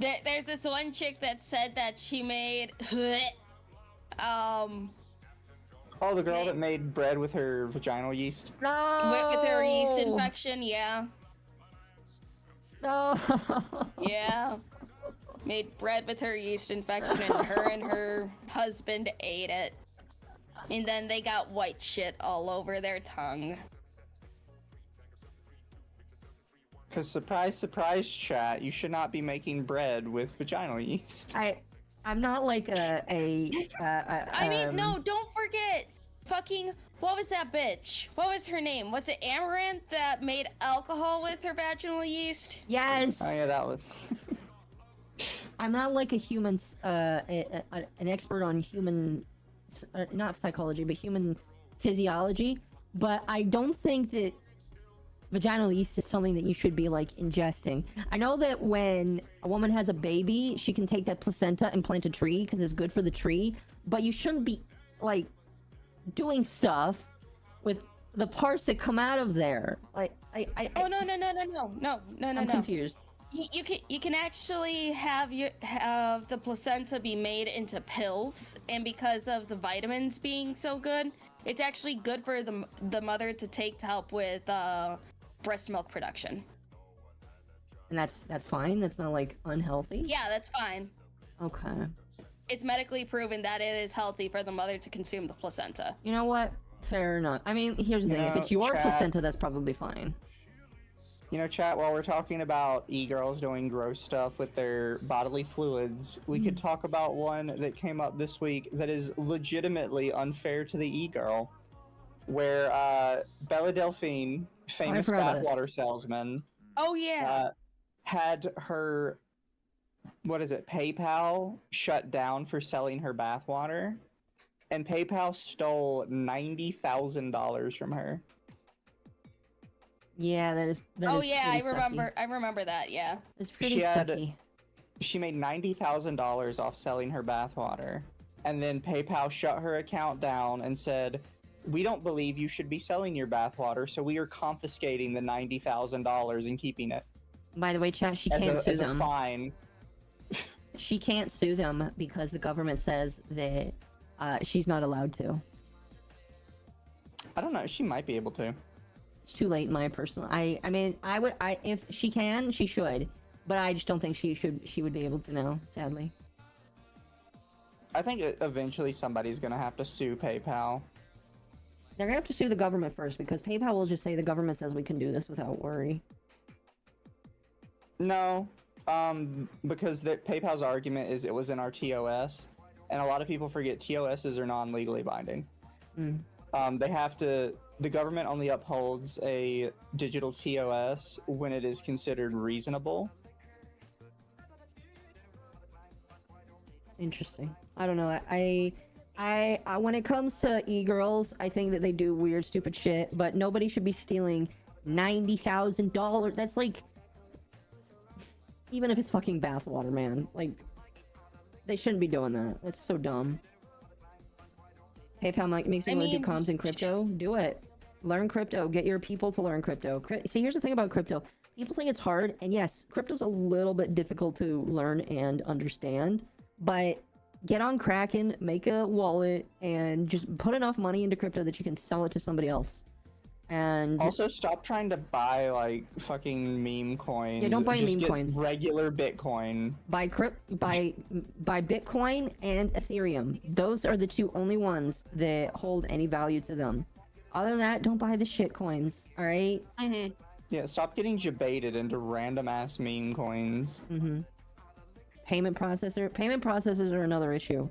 There's this one chick that said that she made... Oh, the girl that made bread with her vaginal yeast? No. With her yeast infection, yeah. No. Yeah. Made bread with her yeast infection, and her husband ate it. And then they got white shit all over their tongue. Because surprise, surprise, chat, you should not be making bread with vaginal yeast. I'm not like I mean, no, don't forget, fucking, what was that bitch? What was her name? Was it Amaranth that made alcohol with her vaginal yeast? Yes. Oh yeah, that was... I'm not like a human, an expert on human, not psychology, but human physiology, but I don't think that vaginal yeast is something that you should be like ingesting. I know that when a woman has a baby, she can take that placenta and plant a tree because it's good for the tree, but you shouldn't be like doing stuff with the parts that come out of there. Like Oh no. I'm confused. You can actually have the placenta be made into pills, and because of the vitamins being so good, it's actually good for the mother to take to help with breast milk production. And that's fine. That's not like unhealthy. Yeah, that's fine. Okay. It's medically proven that it is healthy for the mother to consume the placenta. You know what? Fair enough. I mean, here's the thing. If it's your placenta, that's probably fine. You know, chat, while we're talking about e-girls doing gross stuff with their bodily fluids, we could talk about one that came up this week that is legitimately unfair to the e-girl, where Bella Delphine, famous bathwater salesman, oh yeah, had her, what is it, PayPal shut down for selling her bathwater, and PayPal stole $90,000 from her. Yeah, that is. Oh yeah, I remember that. Yeah, it's pretty sucky. She made $90,000 off selling her bathwater, and then PayPal shut her account down and said, "We don't believe you should be selling your bathwater, so we are confiscating the $90,000 and keeping it." By the way, chat, she can't sue them. As a fine. She can't sue them because the government says that she's not allowed to. I don't know. She might be able to. It's too late in my personal. I mean, if she can, she should, but I just don't think she would be able to now, sadly. I think eventually somebody's gonna have to sue PayPal. They're gonna have to sue the government first because PayPal will just say the government says we can do this without worry. No, because PayPal's argument is it was in our TOS, and a lot of people forget TOSs are non-legally binding. They have to. The government only upholds a digital TOS when it is considered reasonable. Interesting. I don't know. I when it comes to e-girls, I think that they do weird, stupid shit, but nobody should be stealing $90,000. That's like, even if it's fucking bathwater, man. Like, they shouldn't be doing that. That's so dumb. PayPal makes me want to do comms in crypto. Do it. Learn crypto. Get your people to learn crypto. See, here's the thing about crypto. People think it's hard, and yes, crypto's a little bit difficult to learn and understand, but get on Kraken, make a wallet, and just put enough money into crypto that you can sell it to somebody else. And also stop trying to buy like fucking meme coins. Yeah, don't buy meme coins. Regular Bitcoin. Buy Bitcoin and Ethereum. Those are the two only ones that hold any value to them. Other than that, don't buy the shit coins. All right. Yeah, stop getting jebaited into random ass meme coins. Payment processors are another issue.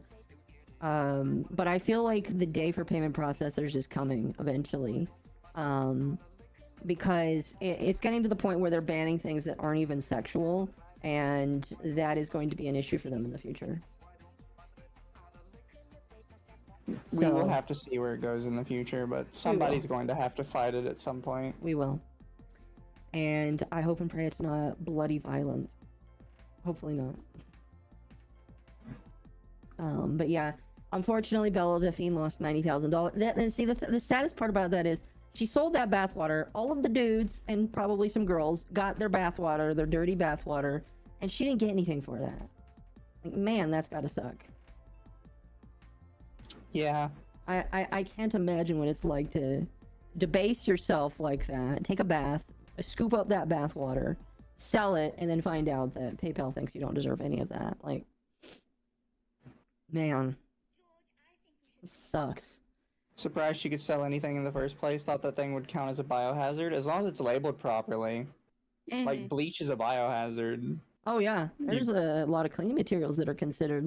But I feel like the day for payment processors is coming eventually. Because it's getting to the point where they're banning things that aren't even sexual, and that is going to be an issue for them in the future. We will have to see where it goes in the future, but somebody's going to have to fight it at some point. We will. And I hope and pray it's not bloody violent. Hopefully not. But yeah, unfortunately, Bella Delphine lost $90,000. And see, the saddest part about that is she sold that bathwater. All of the dudes and probably some girls got their bathwater, their dirty bathwater, and she didn't get anything for that. Like, man, that's gotta suck. Yeah. I can't imagine what it's like to debase yourself like that, take a bath, scoop up that bathwater, sell it, and then find out that PayPal thinks you don't deserve any of that. Like, man, it sucks. Surprised she could sell anything in the first place. Thought that thing would count as a biohazard as long as it's labeled properly. Like, bleach is a biohazard. Oh yeah, there's a lot of cleaning materials that are considered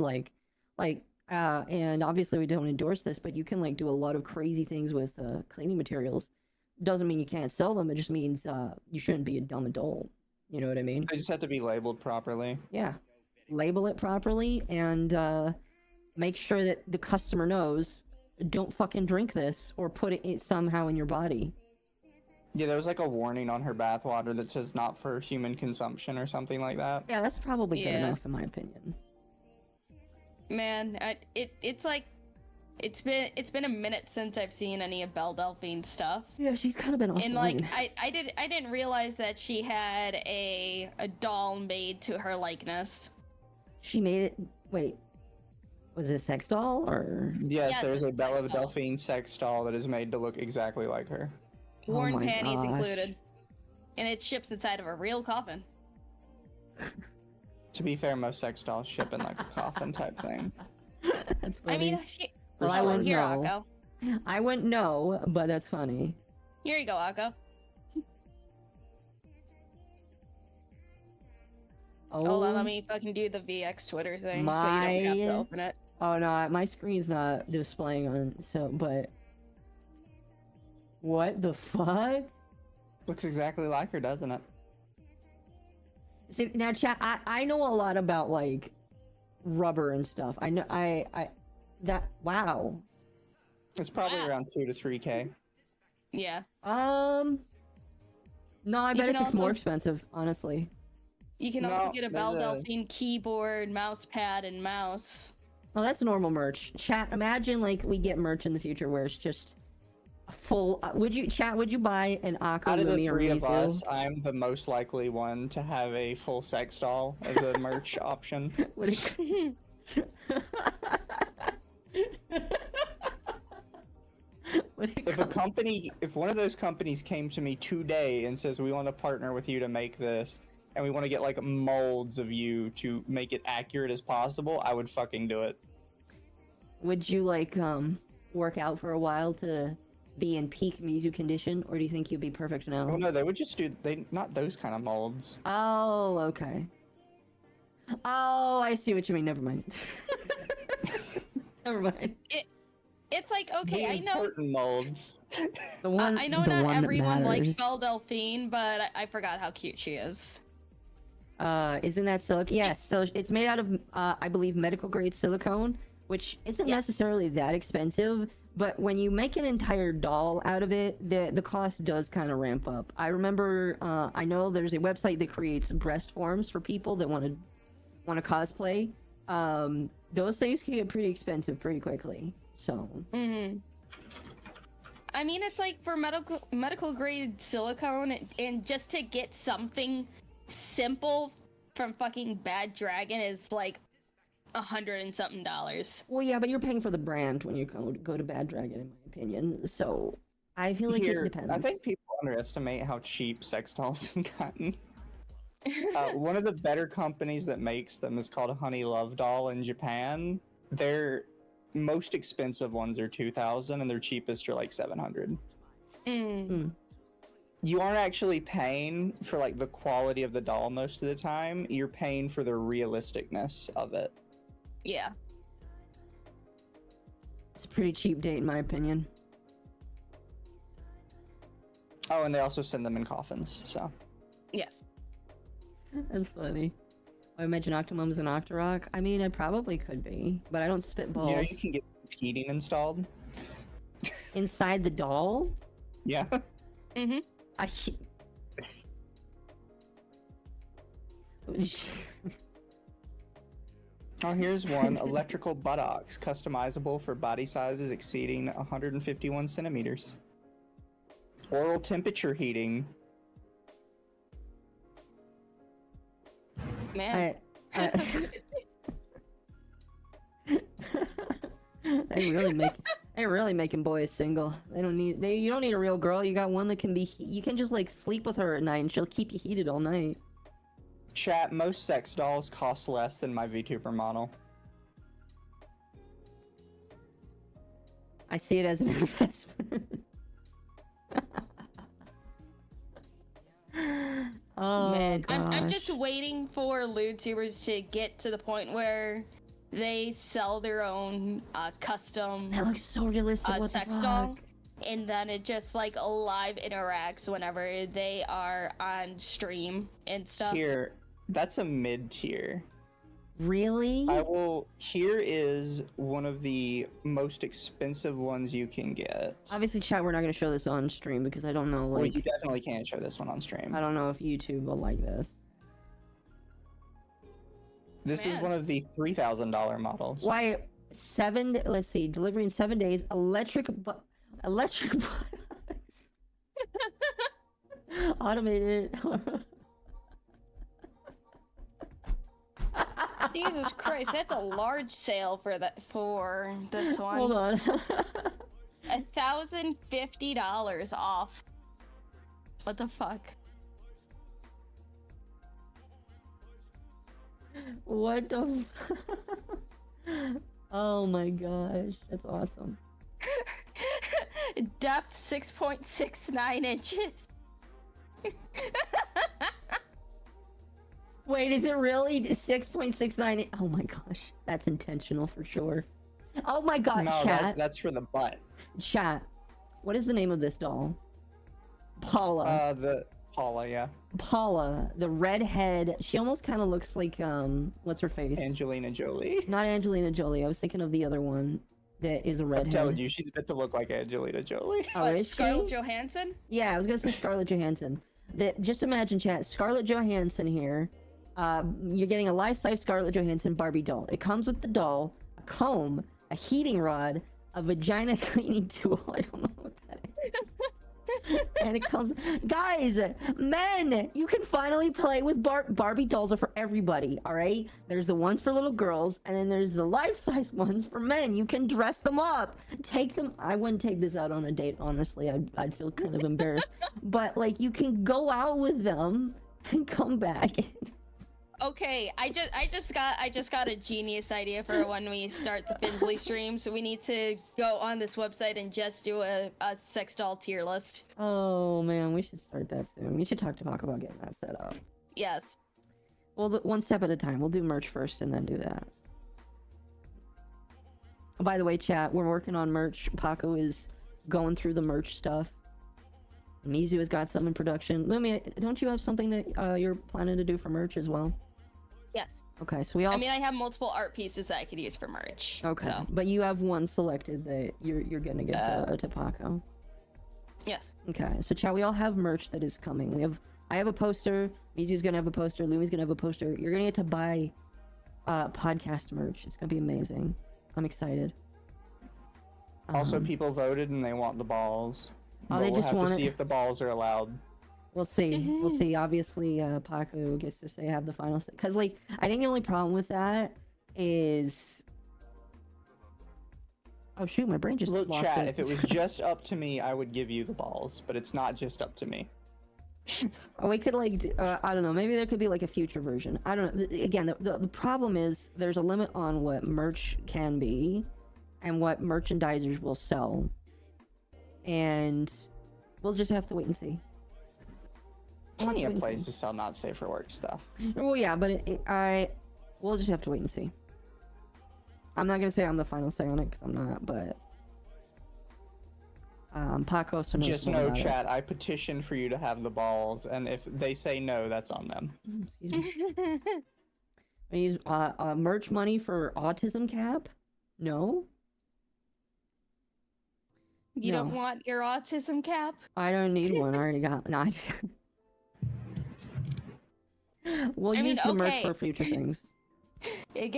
and obviously we don't endorse this, but you can like do a lot of crazy things with cleaning materials. Doesn't mean you can't sell them. It just means you shouldn't be a dumb adult. You know what I mean? They just have to be labeled properly. Yeah, label it properly and make sure that the customer knows. Don't fucking drink this or put it somehow in your body. Yeah, there was like a warning on her bathwater that says not for human consumption or something like that. Yeah, that's probably good enough in my opinion. Man, it's like it's been a minute since I've seen any of Belle Delphine's stuff. Yeah, she's kind of been offline. And like I didn't realize that she had a doll made to her likeness. She made it. Wait, was it a sex doll or? Yes, there's a Belle Delphine sex doll that is made to look exactly like her. Worn panties included, and it ships inside of a real coffin. To be fair, most sex dolls ship in like a coffin type thing. That's funny. I mean, well, I wouldn't here, know. Akko. I wouldn't know, but that's funny. Here you go, Akko. Oh, hold on, let me fucking do the VX Twitter thing so you don't have to open it. Oh no, my screen's not displaying on. So, but what the fuck? Looks exactly like her, doesn't it? See, now, chat. I know a lot about like rubber and stuff. I know. Wow. It's probably around 2 to 3K. Yeah. No, I bet it's more expensive, honestly. You can also get a Belle Delphine keyboard, mouse pad, and mouse. Well, that's normal merch. Chat, imagine like we get merch in the future where it's just a full. Would you buy an Akko, Out of the Lumi, or three of Mizu? us, I'm the most likely one to have a full sex doll as a merch option. If one of those companies came to me today and says, we want to partner with you to make this, and we want to get like molds of you to make it accurate as possible, I would fucking do it. Would you like work out for a while to be in peak Mizu condition, or do you think you'd be perfect now? Oh no, they would just do not those kind of molds. Oh, okay. Oh, I see what you mean. Never mind. Never mind. It's like, okay, I know molds. The one, I know not everyone likes Belle Delphine, but I forgot how cute she is. Isn't that silicone? Yes, so it's made out of, I believe, medical grade silicone, which isn't necessarily that expensive, but when you make an entire doll out of it, the cost does kind of ramp up. I remember, I know there's a website that creates breast forms for people that want to cosplay. Those things can get pretty expensive pretty quickly. So. Mm-hmm. I mean, it's like for medical grade silicone, and just to get something simple from fucking Bad Dragon is like $100 and something. Well, yeah, but you're paying for the brand when you go to Bad Dragon, in my opinion. So I feel like it depends. I think people underestimate how cheap sex dolls have gotten. One of the better companies that makes them is called Honey Love Doll in Japan. Their most expensive ones are 2,000, and their cheapest are like 700. You aren't actually paying for like the quality of the doll most of the time. You're paying for the realisticness of it. Yeah. pretty cheap date in my opinion. Oh, and they also send them in coffins, so. Yes. That's funny. I imagine Octomum's an Octorok. I mean, I probably could be, but I don't spit balls. You know, you can get heating installed. Inside the doll? Yeah. Mm-hmm. Oh, here's one. Electrical buttocks, customizable for body sizes exceeding 151 centimeters. Oral temperature heating. Man. They really making boys single. You don't need a real girl. You got one that can be. You can just like sleep with her at night, and she'll keep you heated all night. Chat, most sex dolls cost less than my VTuber model. I see it as an investment. Oh man, gosh. I'm just waiting for LudeTubers to get to the point where they sell their own custom. That looks so realistic. What sex the fuck? doll, and then it just like live interacts whenever they are on stream and stuff. Here, that's a mid-tier. Really? Here is one of the most expensive ones you can get. Obviously, chat, we're not going to show this on stream because I don't know, like... Well, you definitely can't show this one on stream. I don't know if YouTube will like this. This is one of the $3,000 models. Why, let's see, delivery in 7 days, electric buttocks. Automated. Jesus Christ, that's a large sale for this one. Hold on. $1,050 off. What the fuck? What the Oh my gosh, that's awesome. Depth 6.69 inches. Wait, is it really 6.69? Oh my gosh, that's intentional for sure. Oh my god, no, chat. That's for the butt. Chat. What is the name of this doll? Paula. Paula, yeah. Paula, the redhead. She almost kind of looks like what's her face? Angelina Jolie. Not Angelina Jolie. I was thinking of the other one that is a redhead. I'm telling you, she's a bit to look like Angelina Jolie. Oh, is Scarlett she? Johansson? Yeah, I was gonna say Scarlett Johansson. Just imagine, chat. Scarlett Johansson here. You're getting a life-size Scarlett Johansson Barbie doll. It comes with the doll, a comb, a heating rod, a vagina cleaning tool. I don't know what that is. And it comes, guys, men, you can finally play with Barbie dolls are for everybody. All right, there's the ones for little girls, and then there's the life-size ones for men. You can dress them up, take them. I wouldn't take this out on a date, honestly. I'd feel kind of embarrassed. But like, you can go out with them and come back. Okay, I just got a genius idea for when we start the Finsley stream. So we need to go on this website and just do a sex doll tier list. Oh man, we should start that soon. We should talk to Mark about getting that set up. Yes. Well, one step at a time. We'll do merch first and then do that. Oh, by the way, chat, we're working on merch. Paco is going through the merch stuff. Mizu has got some in production. Lumi, don't you have something that you're planning to do for merch as well? Yes. Okay, so we all... I mean, I have multiple art pieces that I could use for merch. Okay, so. But you have one selected that you're gonna get to Paco. Yes. Okay, so chat, we all have merch that is coming. I have a poster. Mizu's gonna have a poster. Lumi's gonna have a poster. You're gonna get to buy podcast merch. It's gonna be amazing. I'm excited. Also, people voted and they want the balls. Oh, they we'll just have want to it. see if the balls are allowed. We'll see. We'll see. Obviously, Paco gets to say have the final say. Because, like, I think the only problem with that is... Oh, shoot, my brain just Look, lost chat, it. if it was just up to me, I would give you the balls. But it's not just up to me. We could, like, I don't know. Maybe there could be, like, a future version. I don't know. Again, the problem is there's a limit on what merch can be and what merchandisers will sell. And we'll just have to wait and see. Plenty of places to sell not safe for work stuff. Well, yeah, but we'll just have to wait and see. I'm not gonna say I'm the final say on it because I'm not, but Paco, so just no chat. I petition for you to have the balls, and if they say no, that's on them. Excuse me. I use merch money for autism cap? No. You don't want your autism cap? I don't need one. I already got. No, we'll use the merch for future things. You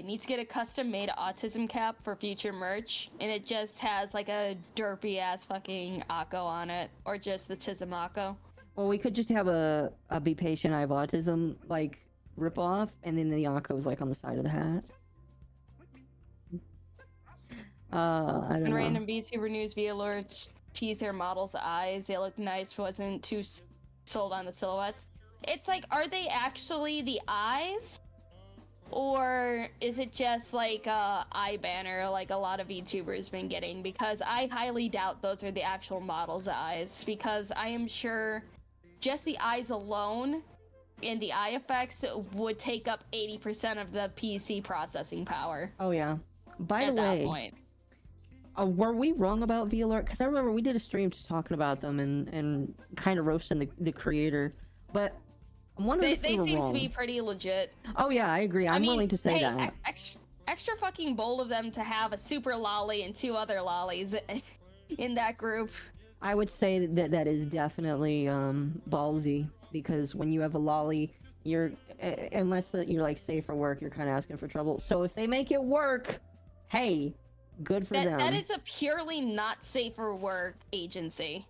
need to get a custom-made autism cap for future merch, and it just has like a derpy ass fucking Occo on it, or just the MommaOcco. Well, we could just have a be patient, I have autism like rip off, and then the Occo is like on the side of the hat. I don't know. Random VTuber news viewer tease their models' eyes. They look nice. Wasn't too sold on the silhouettes. It's like, are they actually the eyes? Or is it just like a eye banner like a lot of VTubers been getting? Because I highly doubt those are the actual model's eyes, because I am sure just the eyes alone and the eye effects would take up 80% of the PC processing power. Oh yeah. By the way, were we wrong about VLR? Because I remember we did a stream talking about them and kind of roasting the creator, but I'm wondering if they were seem wrong. to be pretty legit. Oh yeah, I agree. I'm willing to say that. Extra fucking bold of them to have a super lolly and 2 other lollies in that group. I would say that is definitely ballsy, because when you have a lolly, you're unless you're like safe for work, you're kind of asking for trouble. So if they make it work, hey, good for them. That is a purely not safe for work agency.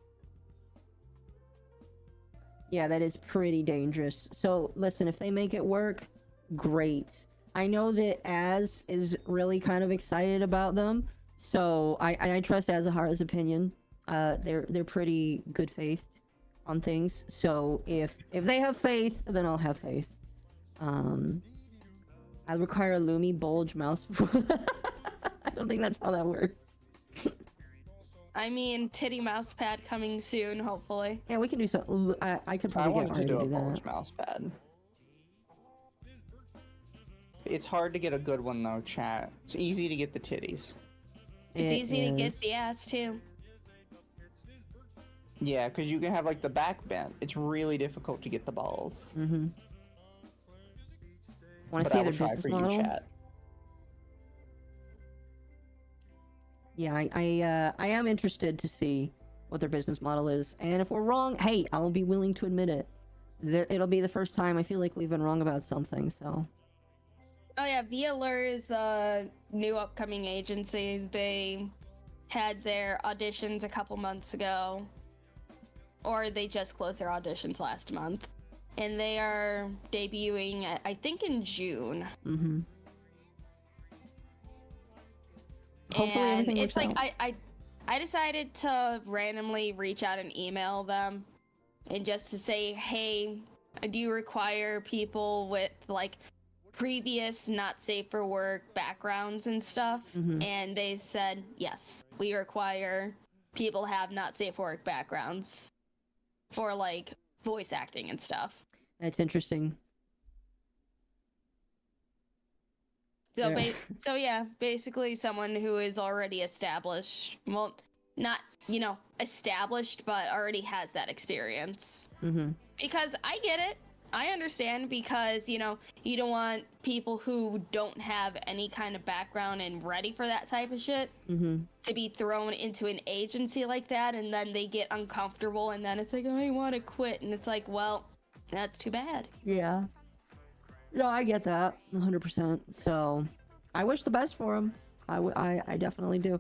Yeah, that is pretty dangerous. So listen, if they make it work, great. I know that Az is really kind of excited about them, so I trust Azahara's opinion. They're pretty good faith on things. So if they have faith, then I'll have faith. I require a Lumi bulge mouse. I don't think that's how that works. I mean, titty mouse pad coming soon, hopefully. Yeah, we can do so. I could probably get to do a do bulge mouse pad. It's hard to get a good one though, chat. It's easy to get the titties. It's easy to get the ass too. Yeah, because you can have like the back bent. It's really difficult to get the balls. Mm-hmm. Want to But see I their will try business for you, model? chat. Yeah, I am interested to see what their business model is, and if we're wrong, hey, I'll be willing to admit it. It'll be the first time I feel like we've been wrong about something, so. Oh yeah, VLR is a new upcoming agency. They had their auditions a couple months ago, or they just closed their auditions last month, and they are debuting, I think, in June. Mm-hmm. Hopefully everything works it's like out. I decided to randomly reach out and email them, and just to say, hey, do you require people with like previous not safe for work backgrounds and stuff? Mm-hmm. And they said, yes, we require people have not safe for work backgrounds for like voice acting and stuff. That's interesting. So, Yeah. basically someone who is already established. Well, not, established, but already has that experience. Mm-hmm. Because I get it. I understand, because, you don't want people who don't have any kind of background and ready for that type of shit to be thrown into an agency like that, and then they get uncomfortable, and then it's like, I want to quit, and it's like, well, that's too bad. Yeah. No, I get that 100%. So, I wish the best for them. I definitely do.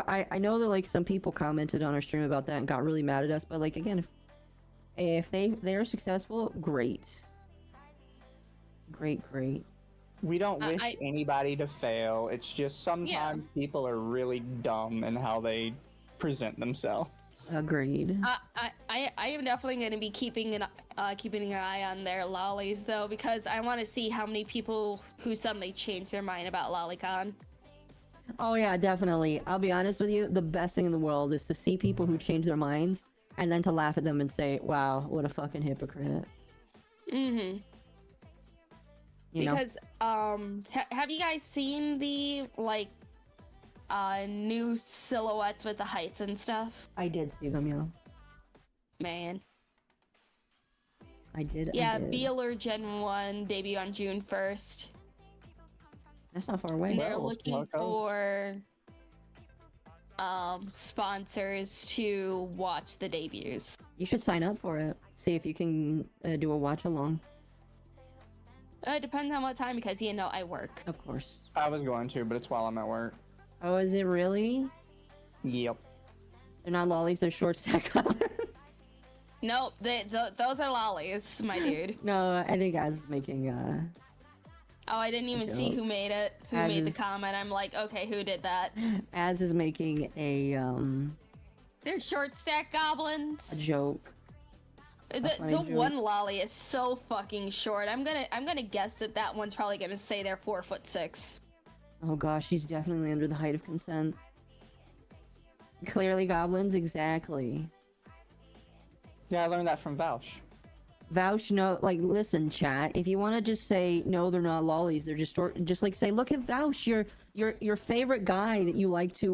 I know that like some people commented on our stream about that and got really mad at us, but like again, if they're successful, great. Great. We don't wish anybody to fail. It's just sometimes people are really dumb in how they present themselves. Agreed. I am definitely going to be keeping an eye on their lollies though, because I want to see how many people who suddenly change their mind about LollyCon. Oh yeah, definitely. I'll be honest with you, the best thing in the world is to see people who change their minds and then to laugh at them and say, wow, what a fucking hypocrite. Mm-hmm. Because have you guys seen the new silhouettes with the heights and stuff. I did see them, yeah. Man. I did. Yeah, Beeler Gen 1 debut on June 1st. That's not far away. And they're looking for sponsors to watch the debuts. You should sign up for it. See if you can do a watch along. It depends on what time, because you know I work. Of course. I was going to, but it's while I'm at work. Oh, is it really? Yep. They're not lollies, they're short stack colors. Nope, those are lollies, my dude. No, I think Az is making Oh, I didn't even see who made it. Who made the comment? I'm like, okay, who did that? Az is making a They're short stack goblins. a joke. The one lolly is so fucking short. I'm gonna guess that one's probably gonna say they're 4'6". Oh gosh, she's definitely under the height of consent. Clearly goblins, exactly. Yeah, I learned that from Vouch. Vouch, no, like, listen, chat. If you want to just say no, they're not lollies, they're just short. Just like say, look at Vouch, your favorite guy that you like to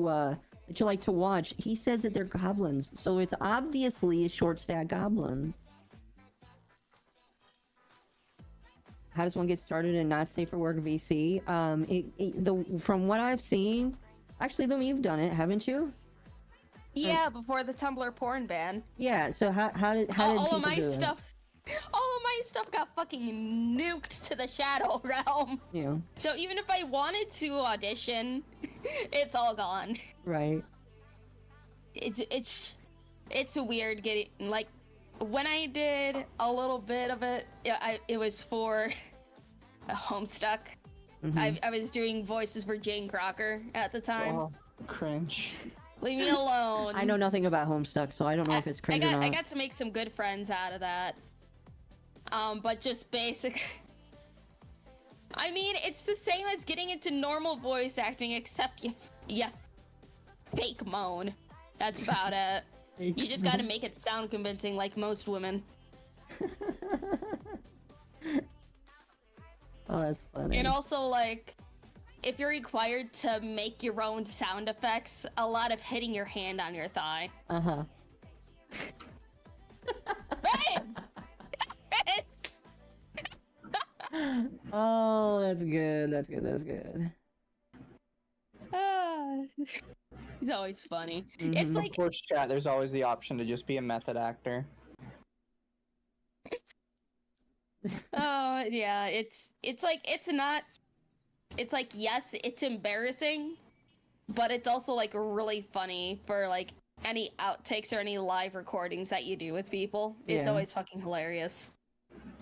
watch. He says that they're goblins, so it's obviously a short stack goblin. How does one get started in not safe for work VC? From what I've seen, actually, Lumi, you've done it, haven't you? Yeah, before the Tumblr porn ban. Yeah. So how did all people of my do it? stuff? All of my stuff got fucking nuked to the shadow realm. Yeah. So even if I wanted to audition, it's all gone. Right. It's weird getting, like, when I did a little bit of it, it was for Homestuck. Mm-hmm. I was doing voices for Jane Crocker at the time. Oh, cringe. Leave me alone. I know nothing about Homestuck, so I don't know if it's cringe or not. I got to make some good friends out of that. But just basic. I mean, it's the same as getting into normal voice acting, except you fake moan. That's about it. You just gotta make it sound convincing, like most women. Oh, that's funny. And also, like, if you're required to make your own sound effects, a lot of hitting your hand on your thigh. Uh-huh. Bam! Oh, that's good. That's good. That's good. It's always funny. Mm-hmm. It's like, Of course, chat, there's always the option to just be a method actor. oh yeah, it's like, it's like, yes, it's embarrassing, but it's also like really funny for like any outtakes or any live recordings that you do with people. It's Yeah. always fucking hilarious.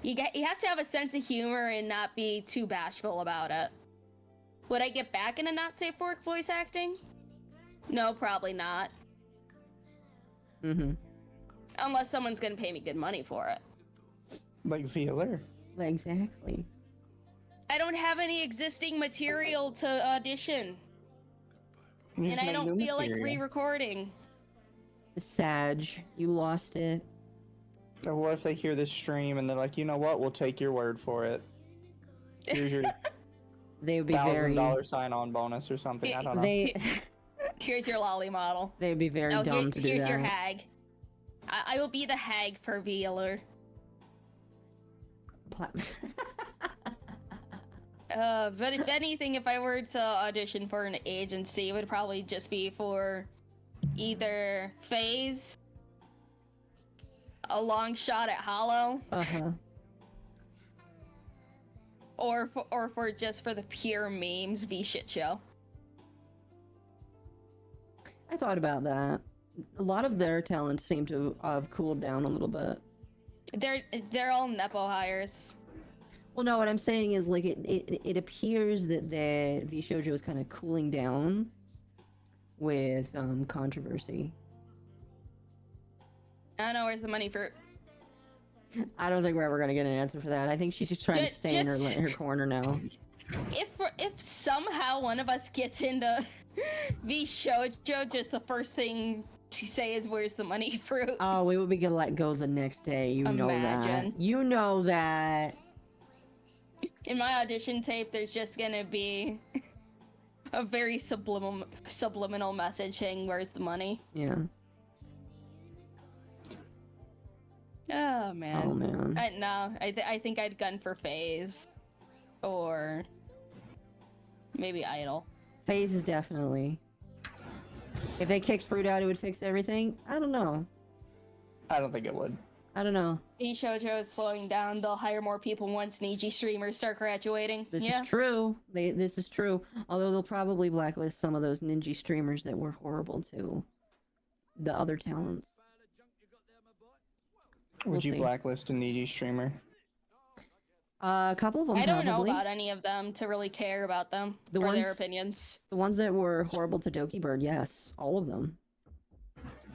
You have to have a sense of humor and not be too bashful about it. Would I get back into not safe for work voice acting? No, probably not. Mm-hmm. Unless someone's gonna pay me good money for it. Like Veeler. Exactly. I don't have any existing material to audition. And I don't feel like re-recording. Sag, you lost it. Or what if they hear this stream and they're like, you know what, we'll take your word for it. Here's your They would be very $1,000 sign-on bonus or something. I don't know. Here's your lolly model. They'd be very dumb to do that. Here's your hag. I will be the hag for Veeler. But if anything, if I were to audition for an agency, it would probably just be for either FaZe, a long shot at Hollow, or for just for the pure memes V shit show. I thought about that. A lot of their talents seem to have cooled down a little bit. They're all nepo hires. Well, no, what I'm saying is, like, it appears that the V-Shoujo is kind of cooling down with controversy. I don't know, where's the money for... I don't think we're ever gonna get an answer for that. I think she's just trying to stay in her corner now. If somehow one of us gets into V-Shoujo, just the first thing to say is, where's the money fruit? Oh, we would be gonna let go the next day. You know that. You know that. In my audition tape, there's just gonna be a very subliminal messaging. Where's the money? Yeah. Oh man. Oh man. I think I'd gun for FaZe, or maybe Idle. FaZe is definitely. If they kicked Fruit out, it would fix everything. I don't know. I don't think it would. I don't know. Shoujo is slowing down. They'll hire more people once Niji streamers start graduating. This is true. This is true. Although they'll probably blacklist some of those ninja streamers that were horrible to the other talents. Would you blacklist a needy streamer? A couple of them. I don't know about any of them to really care about them or their opinions. The ones that were horrible to Doki Bird, yes, all of them.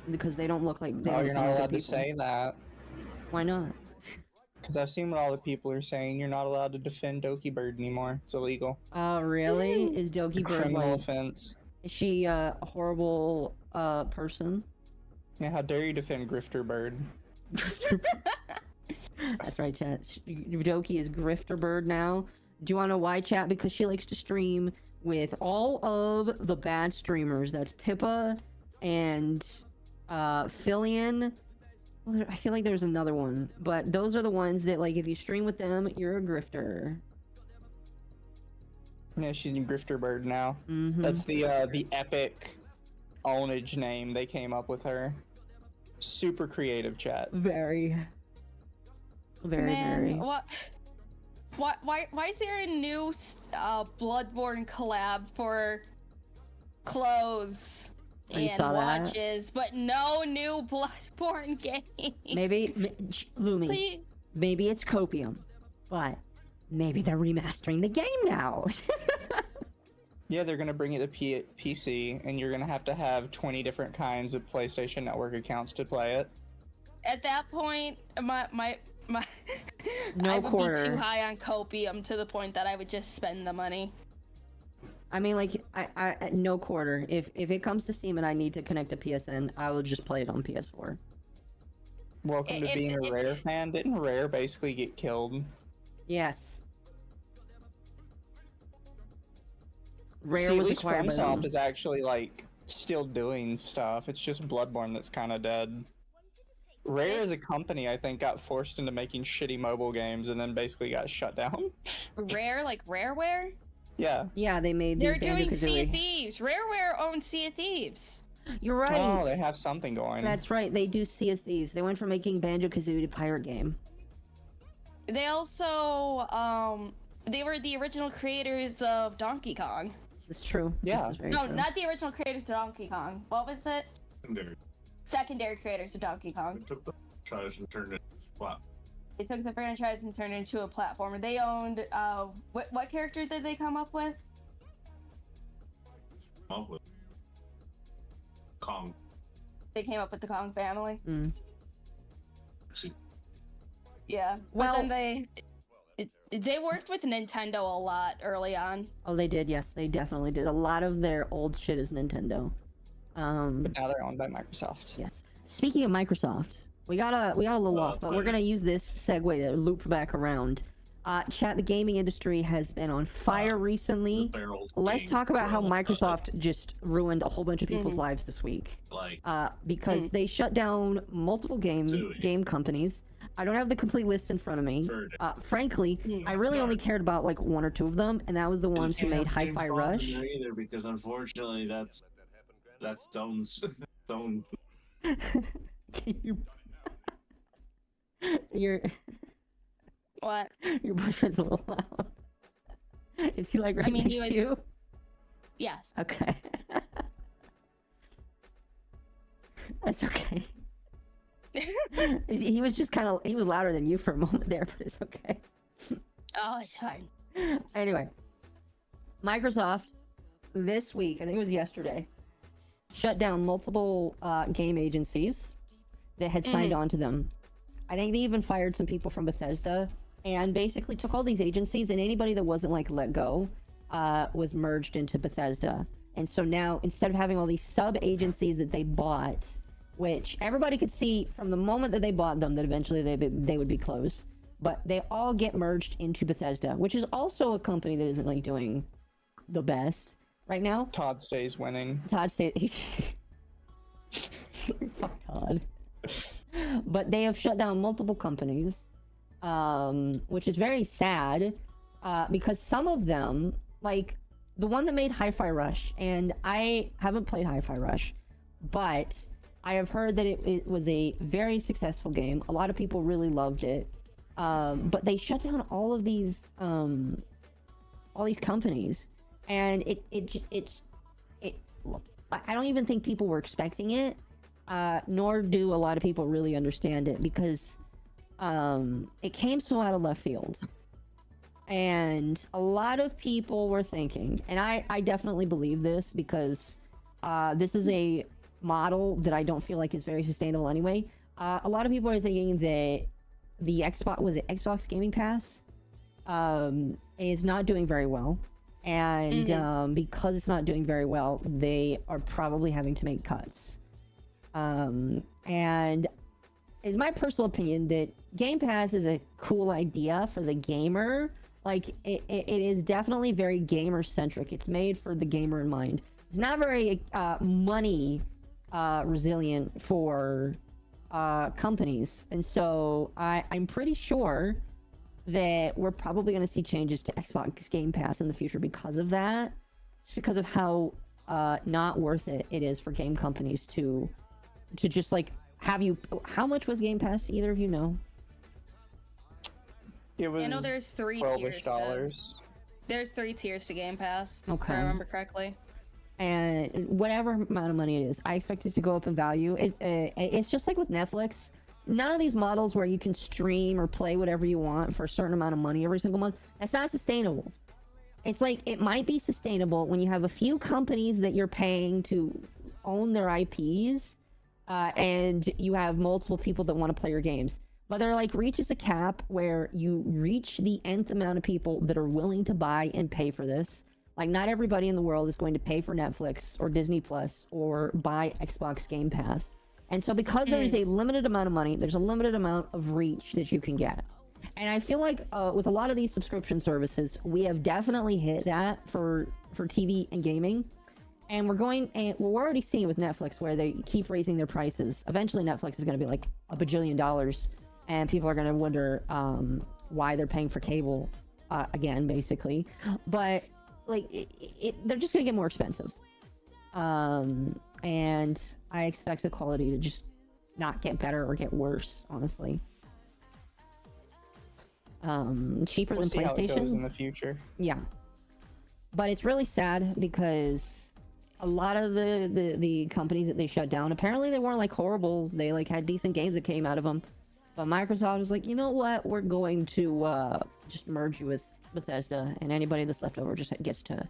Because they don't look like. You're not allowed to say that. Why not? Because I've seen what all the people are saying. You're not allowed to defend Doki Bird anymore. It's illegal. Oh, really? Is Doki Bird criminal offense? Is she a horrible person? Yeah, how dare you defend Grifter Bird? That's right, chat. Doki is Grifter Bird now. Do you want to know why, chat? Because she likes to stream with all of the bad streamers. That's Pippa and Fillion. Well, I feel like there's another one, but those are the ones that, like, if you stream with them, you're a grifter. Yeah, she's a Grifter Bird now. Mm-hmm. That's the epic ownage name they came up with her. Super creative, chat. Very. What? Why is there a new Bloodborne collab for clothes and watches, but no new Bloodborne game? Maybe, Lumi. Maybe it's copium, but maybe they're remastering the game now. Yeah, they're gonna bring it to PC, and you're gonna have 20 different kinds of PlayStation Network accounts to play it. At that point, my no I would quarter. be too high on copium to the point that I would just spend the money. I mean, like, I no quarter. If it comes to Steam and I need to connect to PSN, I will just play it on PS4. Welcome to being a Rare fan. Didn't Rare basically get killed? Yes. Rare See, was at least acquired by them. FromSoft is actually, like, still doing stuff. It's just Bloodborne that's kind of dead. Rare as a company, I think, got forced into making shitty mobile games and then basically got shut down. Rare, like Rareware? Yeah. Yeah, they made. They're doing Sea of Thieves. Rareware owns Sea of Thieves. You're right. Oh, they have something going. That's right. They do Sea of Thieves. They went from making Banjo-Kazooie to pirate game. They also, they were the original creators of Donkey Kong. It's true. Yeah. No, not the original creators of Donkey Kong. What was it? Secondary creators of Donkey Kong. They took the franchise and turned it into a platform. They took the franchise and turned it into a platformer. They owned, what character did they come up with? Kong. They came up with the Kong family. Mm. Yeah. Well, but then they worked with Nintendo a lot early on. Oh, they did. Yes, they definitely did. A lot of their old shit is Nintendo. But now they're owned by Microsoft. Yes. Speaking of Microsoft, we got a little off, but we're gonna use this segue to loop back around. Chat, the gaming industry has been on fire recently. Let's talk about how Microsoft just ruined a whole bunch of people's lives this week. Because they shut down multiple game companies. I don't have the complete list in front of me. Frankly, I really only cared about like one or two of them, and that was the ones who made Hi-Fi Rush. Either, because unfortunately that's Zone's Zone. Your What? Your boyfriend's a little loud. Is he like right next to you? Yes. Okay. That's okay. He was just he was louder than you for a moment there, but it's okay. Oh, it's fine. Anyway, Microsoft this week, I think it was yesterday, shut down multiple game agencies that had signed on to them. I think they even fired some people from Bethesda and basically took all these agencies, and anybody that wasn't like let go was merged into Bethesda. And so now, instead of having all these sub agencies that they bought, which everybody could see from the moment that they bought them that eventually they would be closed, but they all get merged into Bethesda, which is also a company that isn't like doing the best. right now. Todd stays winning. Todd stays. Fuck Todd. But they have shut down multiple companies, which is very sad, because some of them, like the one that made Hi-Fi Rush, and I haven't played Hi-Fi Rush, but I have heard that it was a very successful game. A lot of people really loved it, but they shut down all these companies, and I don't even think people were expecting it, nor do a lot of people really understand it, because it came so out of left field. And a lot of people were thinking, and I definitely believe this, because this is a model that I don't feel like is very sustainable anyway. A lot of people are thinking that the Xbox Gaming Pass is not doing very well. And because it's not doing very well, they are probably having to make cuts. And it's my personal opinion that Game Pass is a cool idea for the gamer. Like, it is definitely very gamer-centric. It's made for the gamer in mind. It's not very money resilient for companies. And so I'm pretty sure that we're probably going to see changes to Xbox Game Pass in the future because of that. Just because of how not worth it is for game companies to just, like, have you... How much was Game Pass? Either of you know? It was, I know there's three tiers. There's 3 tiers to Game Pass, okay, if I remember correctly. And whatever amount of money it is, I expect it to go up in value. It's just like with Netflix. None of these models where you can stream or play whatever you want for a certain amount of money every single month, that's not sustainable. It's like, it might be sustainable when you have a few companies that you're paying to own their IPs, and you have multiple people that want to play your games. But there, like, reaches a cap where you reach the nth amount of people that are willing to buy and pay for this. Like, not everybody in the world is going to pay for Netflix or Disney Plus or buy Xbox Game Pass. And so because there is a limited amount of money, there's a limited amount of reach that you can get. And I feel like with a lot of these subscription services, we have definitely hit that for TV and gaming. And we're already seeing with Netflix where they keep raising their prices. Eventually Netflix is going to be like $1 bajillion. And people are going to wonder why they're paying for cable again, basically. But, like, they're just going to get more expensive. And I expect the quality to just not get better or get worse, honestly. Cheaper than PlayStation. We'll see how it goes in the future. Yeah. But it's really sad because a lot of the companies that they shut down, apparently they weren't, like, horrible. They, like, had decent games that came out of them. But Microsoft was like, you know what? We're going to just merge you with Bethesda, and anybody that's left over just gets to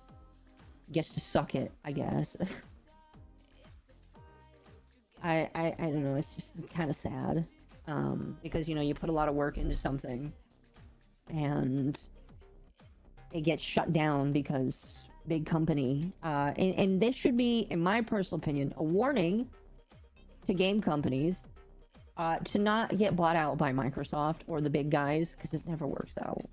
suck it, I guess. I don't know. It's just kind of sad, because, you know, you put a lot of work into something, and it gets shut down because big company. And this should be, in my personal opinion, a warning to game companies. To not get bought out by Microsoft or the big guys, because it never works out.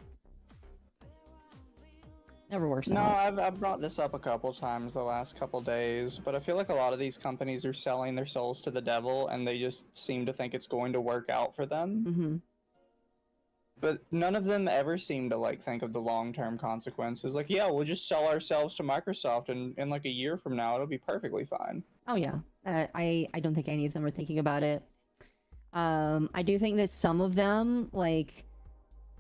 Never works out. No, I've brought this up a couple times the last couple days, but I feel like a lot of these companies are selling their souls to the devil, and they just seem to think it's going to work out for them. Mm-hmm. But none of them ever seem to, like, think of the long-term consequences. Like, yeah, we'll just sell ourselves to Microsoft, and in like a year from now, it'll be perfectly fine. Oh yeah, I don't think any of them are thinking about it. I do think that some of them, like,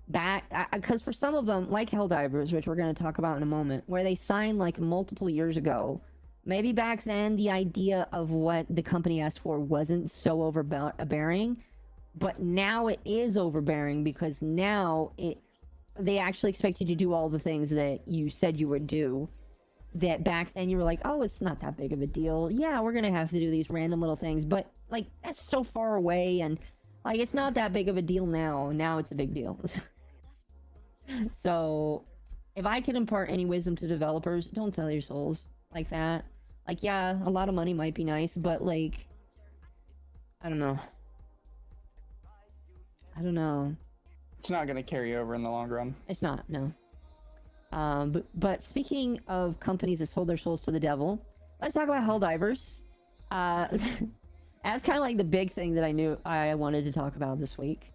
because for some of them, like Helldivers, which we're going to talk about in a moment, where they signed, like, multiple years ago, maybe back then the idea of what the company asked for wasn't so overbearing, but now it is overbearing, because now they actually expect you to do all the things that you said you would do, that back then you were like, oh, it's not that big of a deal. Yeah, we're going to have to do these random little things, but, like, that's so far away, and, like, it's not that big of a deal now. Now it's a big deal. So, if I could impart any wisdom to developers, don't sell your souls like that. Like, yeah, a lot of money might be nice, but, like, I don't know. It's not going to carry over in the long run. It's not, no. But speaking of companies that sold their souls to the devil, let's talk about Helldivers. That's kind of like the big thing that I knew I wanted to talk about this week.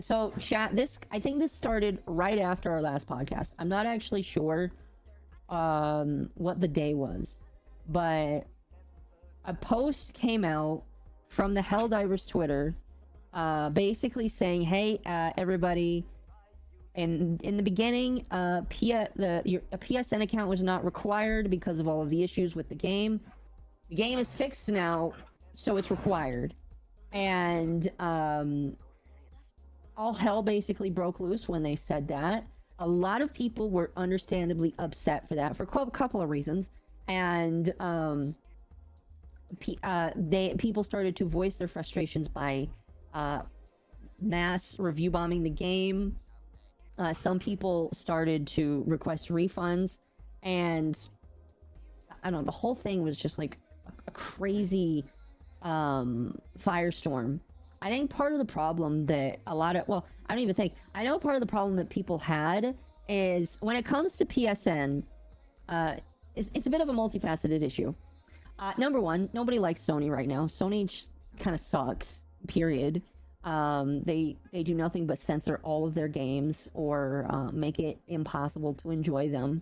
So chat, I think this started right after our last podcast. I'm not actually sure what the day was, but a post came out from the Helldivers Twitter, basically saying, "Hey, everybody, in the beginning, a PSN account was not required because of all of the issues with the game. The game is fixed now, so it's required." And all hell basically broke loose when they said that. A lot of people were understandably upset for that for a couple of reasons, and people started to voice their frustrations by mass review bombing the game. Some people started to request refunds, and I don't know, the whole thing was just like a crazy firestorm. I think part of the problem that I know part of the problem that people had is when it comes to PSN, it's a bit of a multifaceted issue. Number one, nobody likes Sony right now. Sony kind of sucks, period. They do nothing but censor all of their games or make it impossible to enjoy them.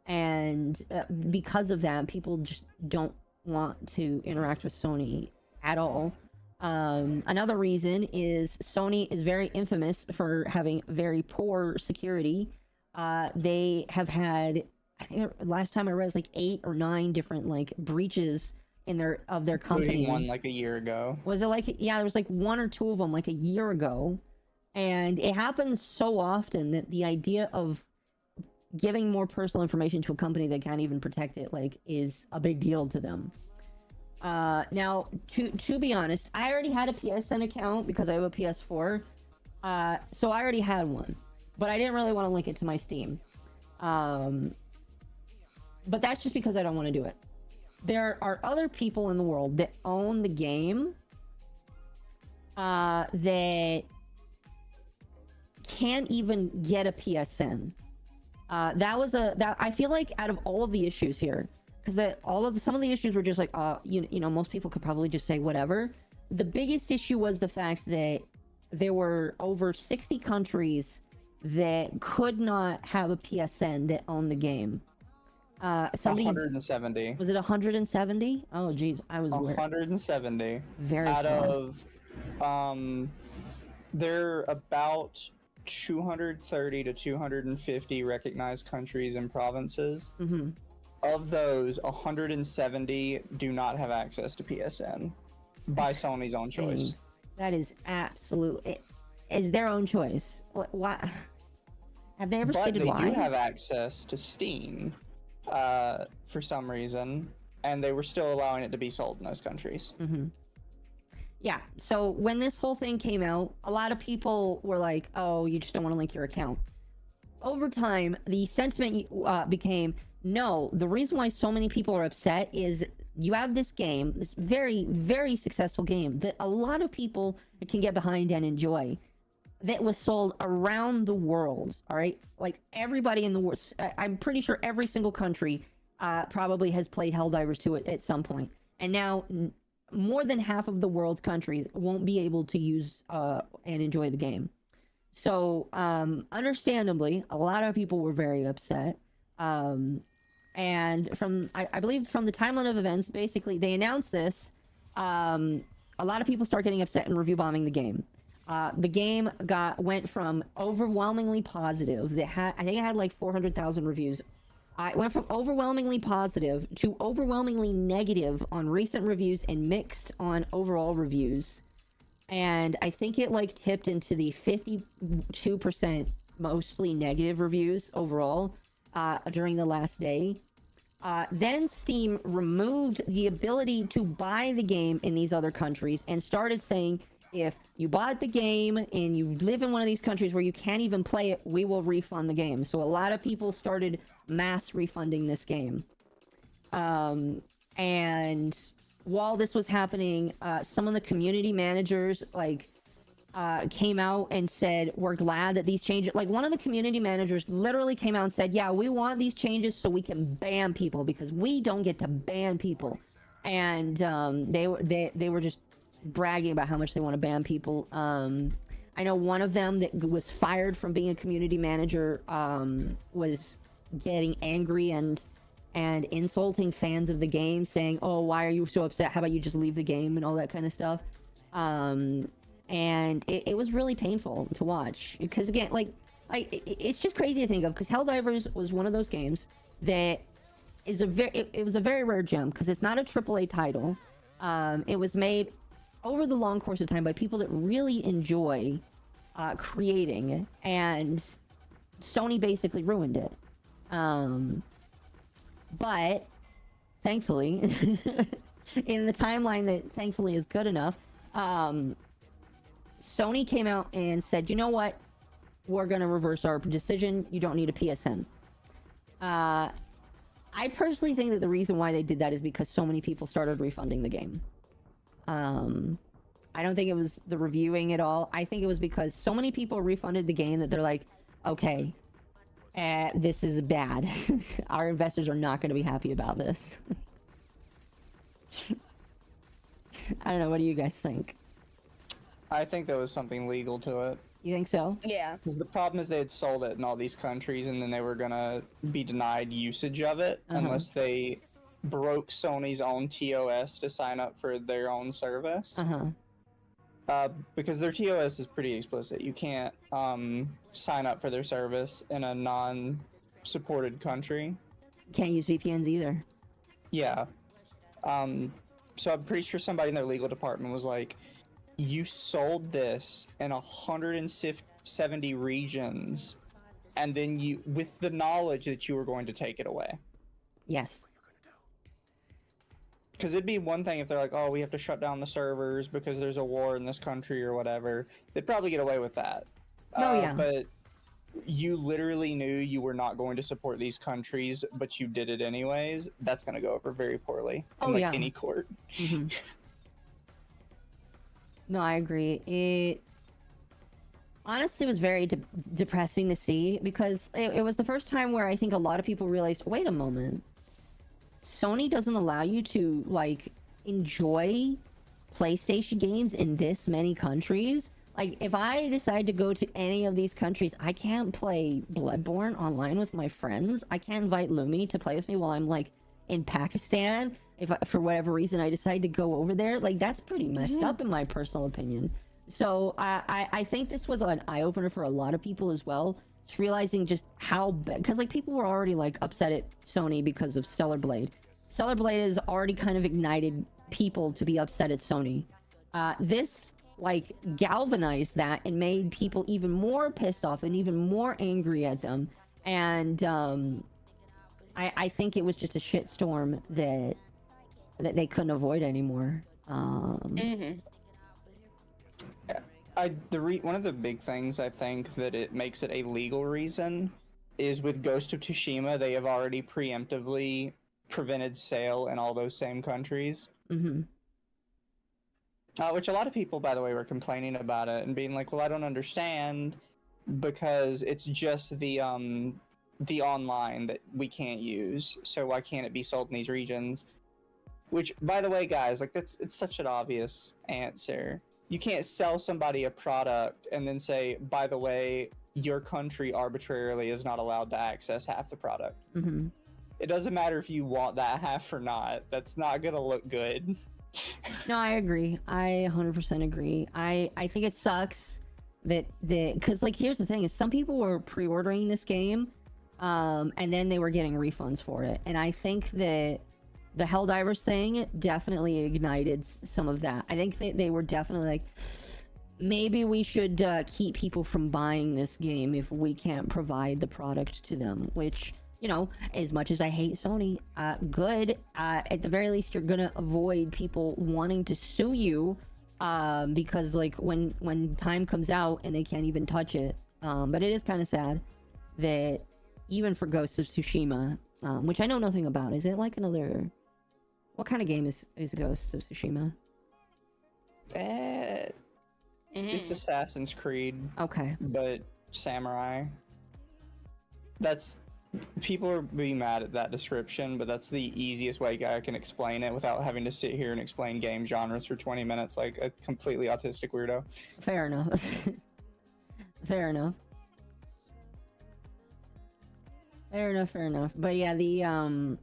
And because of that, people just don't want to interact with Sony at all. Another reason is Sony is very infamous for having very poor security. They have had, I think last time I read, like 8 or 9 different like breaches of their company. Including one like a year ago. Was it like, yeah, there was like 1 or 2 of them like a year ago. And it happens so often that the idea of giving more personal information to a company that can't even protect it like is a big deal to them. Now, to be honest, I already had a PSN account because I have a PS4, so I already had one, but I didn't really want to link it to my Steam. But that's just because I don't want to do it. There are other people in the world that own the game, that can't even get a PSN. I feel like out of all of the issues here, because some of the issues were just like, you know, most people could probably just say whatever. The biggest issue was the fact that there were over 60 countries that could not have a PSN that owned the game. 170. Was it 170? Oh, geez, I was 170. Very out close. of there are about 230 to 250 recognized countries and provinces. Mm-hmm. Of those, 170 do not have access to PSN by Sony's own choice. That is absolutely is their own choice. What? Have they ever stated why? But they do have access to Steam for some reason, and they were still allowing it to be sold in those countries. Mm-hmm. Yeah, so when this whole thing came out, a lot of people were like, oh, you just don't want to link your account. Over time, the sentiment became, no, the reason why so many people are upset is you have this game, this very, very successful game that a lot of people can get behind and enjoy, that was sold around the world, all right? Like, everybody in the world, I'm pretty sure every single country probably has played Helldivers 2 at some point. And now, more than half of the world's countries won't be able to use and enjoy the game. So, understandably, a lot of people were very upset. And I believe from the timeline of events, basically, they announced this. A lot of people start getting upset and review bombing the game. The game went from overwhelmingly positive. I think it had like 400,000 reviews. It went from overwhelmingly positive to overwhelmingly negative on recent reviews and mixed on overall reviews. And I think it like tipped into the 52% mostly negative reviews overall during the last day. Then Steam removed the ability to buy the game in these other countries and started saying, if you bought the game and you live in one of these countries where you can't even play it, we will refund the game. So a lot of people started mass refunding this game. And while this was happening, some of the community managers, like, came out and said, we're glad that these changes, like one of the community managers literally came out and said, yeah, we want these changes so we can ban people because we don't get to ban people. And they were just bragging about how much they want to ban people. I know one of them that was fired from being a community manager was getting angry and insulting fans of the game, saying, oh, why are you so upset? How about you just leave the game and all that kind of stuff. And it was really painful to watch because, again, it's just crazy to think of, because Helldivers was one of those games that is it was a very rare gem because it's not a AAA title. It was made over the long course of time by people that really enjoy creating, and Sony basically ruined it. But thankfully, in the timeline that thankfully is good enough, Sony came out and said, you know what? We're going to reverse our decision. You don't need a PSN. I personally think that the reason why they did that is because so many people started refunding the game. I don't think it was the reviewing at all. I think it was because so many people refunded the game that they're like, okay, this is bad. Our investors are not going to be happy about this. I don't know. What do you guys think? I think there was something legal to it. You think so? Yeah. Because the problem is they had sold it in all these countries, and then they were gonna be denied usage of it unless they broke Sony's own TOS to sign up for their own service. Because their TOS is pretty explicit. You can't sign up for their service in a non-supported country. Can't use VPNs either. Yeah. So I'm pretty sure somebody in their legal department was like, you sold this in 170 regions, and then you, with the knowledge that you were going to take it away. Yes. Because it'd be one thing if they're like, oh, we have to shut down the servers because there's a war in this country or whatever. They'd probably get away with that. Yeah. But you literally knew you were not going to support these countries, but you did it anyways. That's going to go over very poorly in any court. No, I agree. It honestly was very depressing to see, because it was the first time where I think a lot of people realized, wait a moment, Sony doesn't allow you to, like, enjoy PlayStation games in this many countries. Like, if I decide to go to any of these countries, I can't play Bloodborne online with my friends. I can't invite Lumi to play with me while I'm, like, in Pakistan. If for whatever reason I decide to go over there, like, that's pretty messed up in my personal opinion. So I think this was an eye-opener for a lot of people as well, just realizing just how bad, because, like, people were already, like, upset at Sony because of Stellar Blade. Stellar Blade has already kind of ignited people to be upset at Sony. This, like, galvanized that and made people even more pissed off and even more angry at them. And I think it was just a shitstorm that they couldn't avoid anymore. One of the big things I think that it makes it a legal reason is with Ghost of Tsushima, they have already preemptively prevented sale in all those same countries. Which a lot of people, by the way, were complaining about it and being like, well, I don't understand, because it's just the online that we can't use, so why can't it be sold in these regions? Which, by the way, guys, like, it's such an obvious answer. You can't sell somebody a product and then say, by the way, your country arbitrarily is not allowed to access half the product. It doesn't matter if you want that half or not. That's not gonna look good. No, I agree. I 100% agree. I think it sucks that because, like, here's the thing: is some people were pre-ordering this game, and then they were getting refunds for it, and I think that the Helldivers thing definitely ignited some of that. I think they were definitely like, maybe we should keep people from buying this game if we can't provide the product to them, which, you know, as much as I hate Sony, good. At the very least, you're gonna avoid people wanting to sue you, because, like, when time comes out and they can't even touch it. But it is kind of sad that even for Ghost of Tsushima, which I know nothing about, is it like another? What kind of game is Ghost of Tsushima? It's Assassin's Creed. Okay. But samurai. That's people are being mad at that description, but that's the easiest way I can explain it without having to sit here and explain game genres for 20 minutes like a completely autistic weirdo. Fair enough. Fair enough. Fair enough. But yeah, the I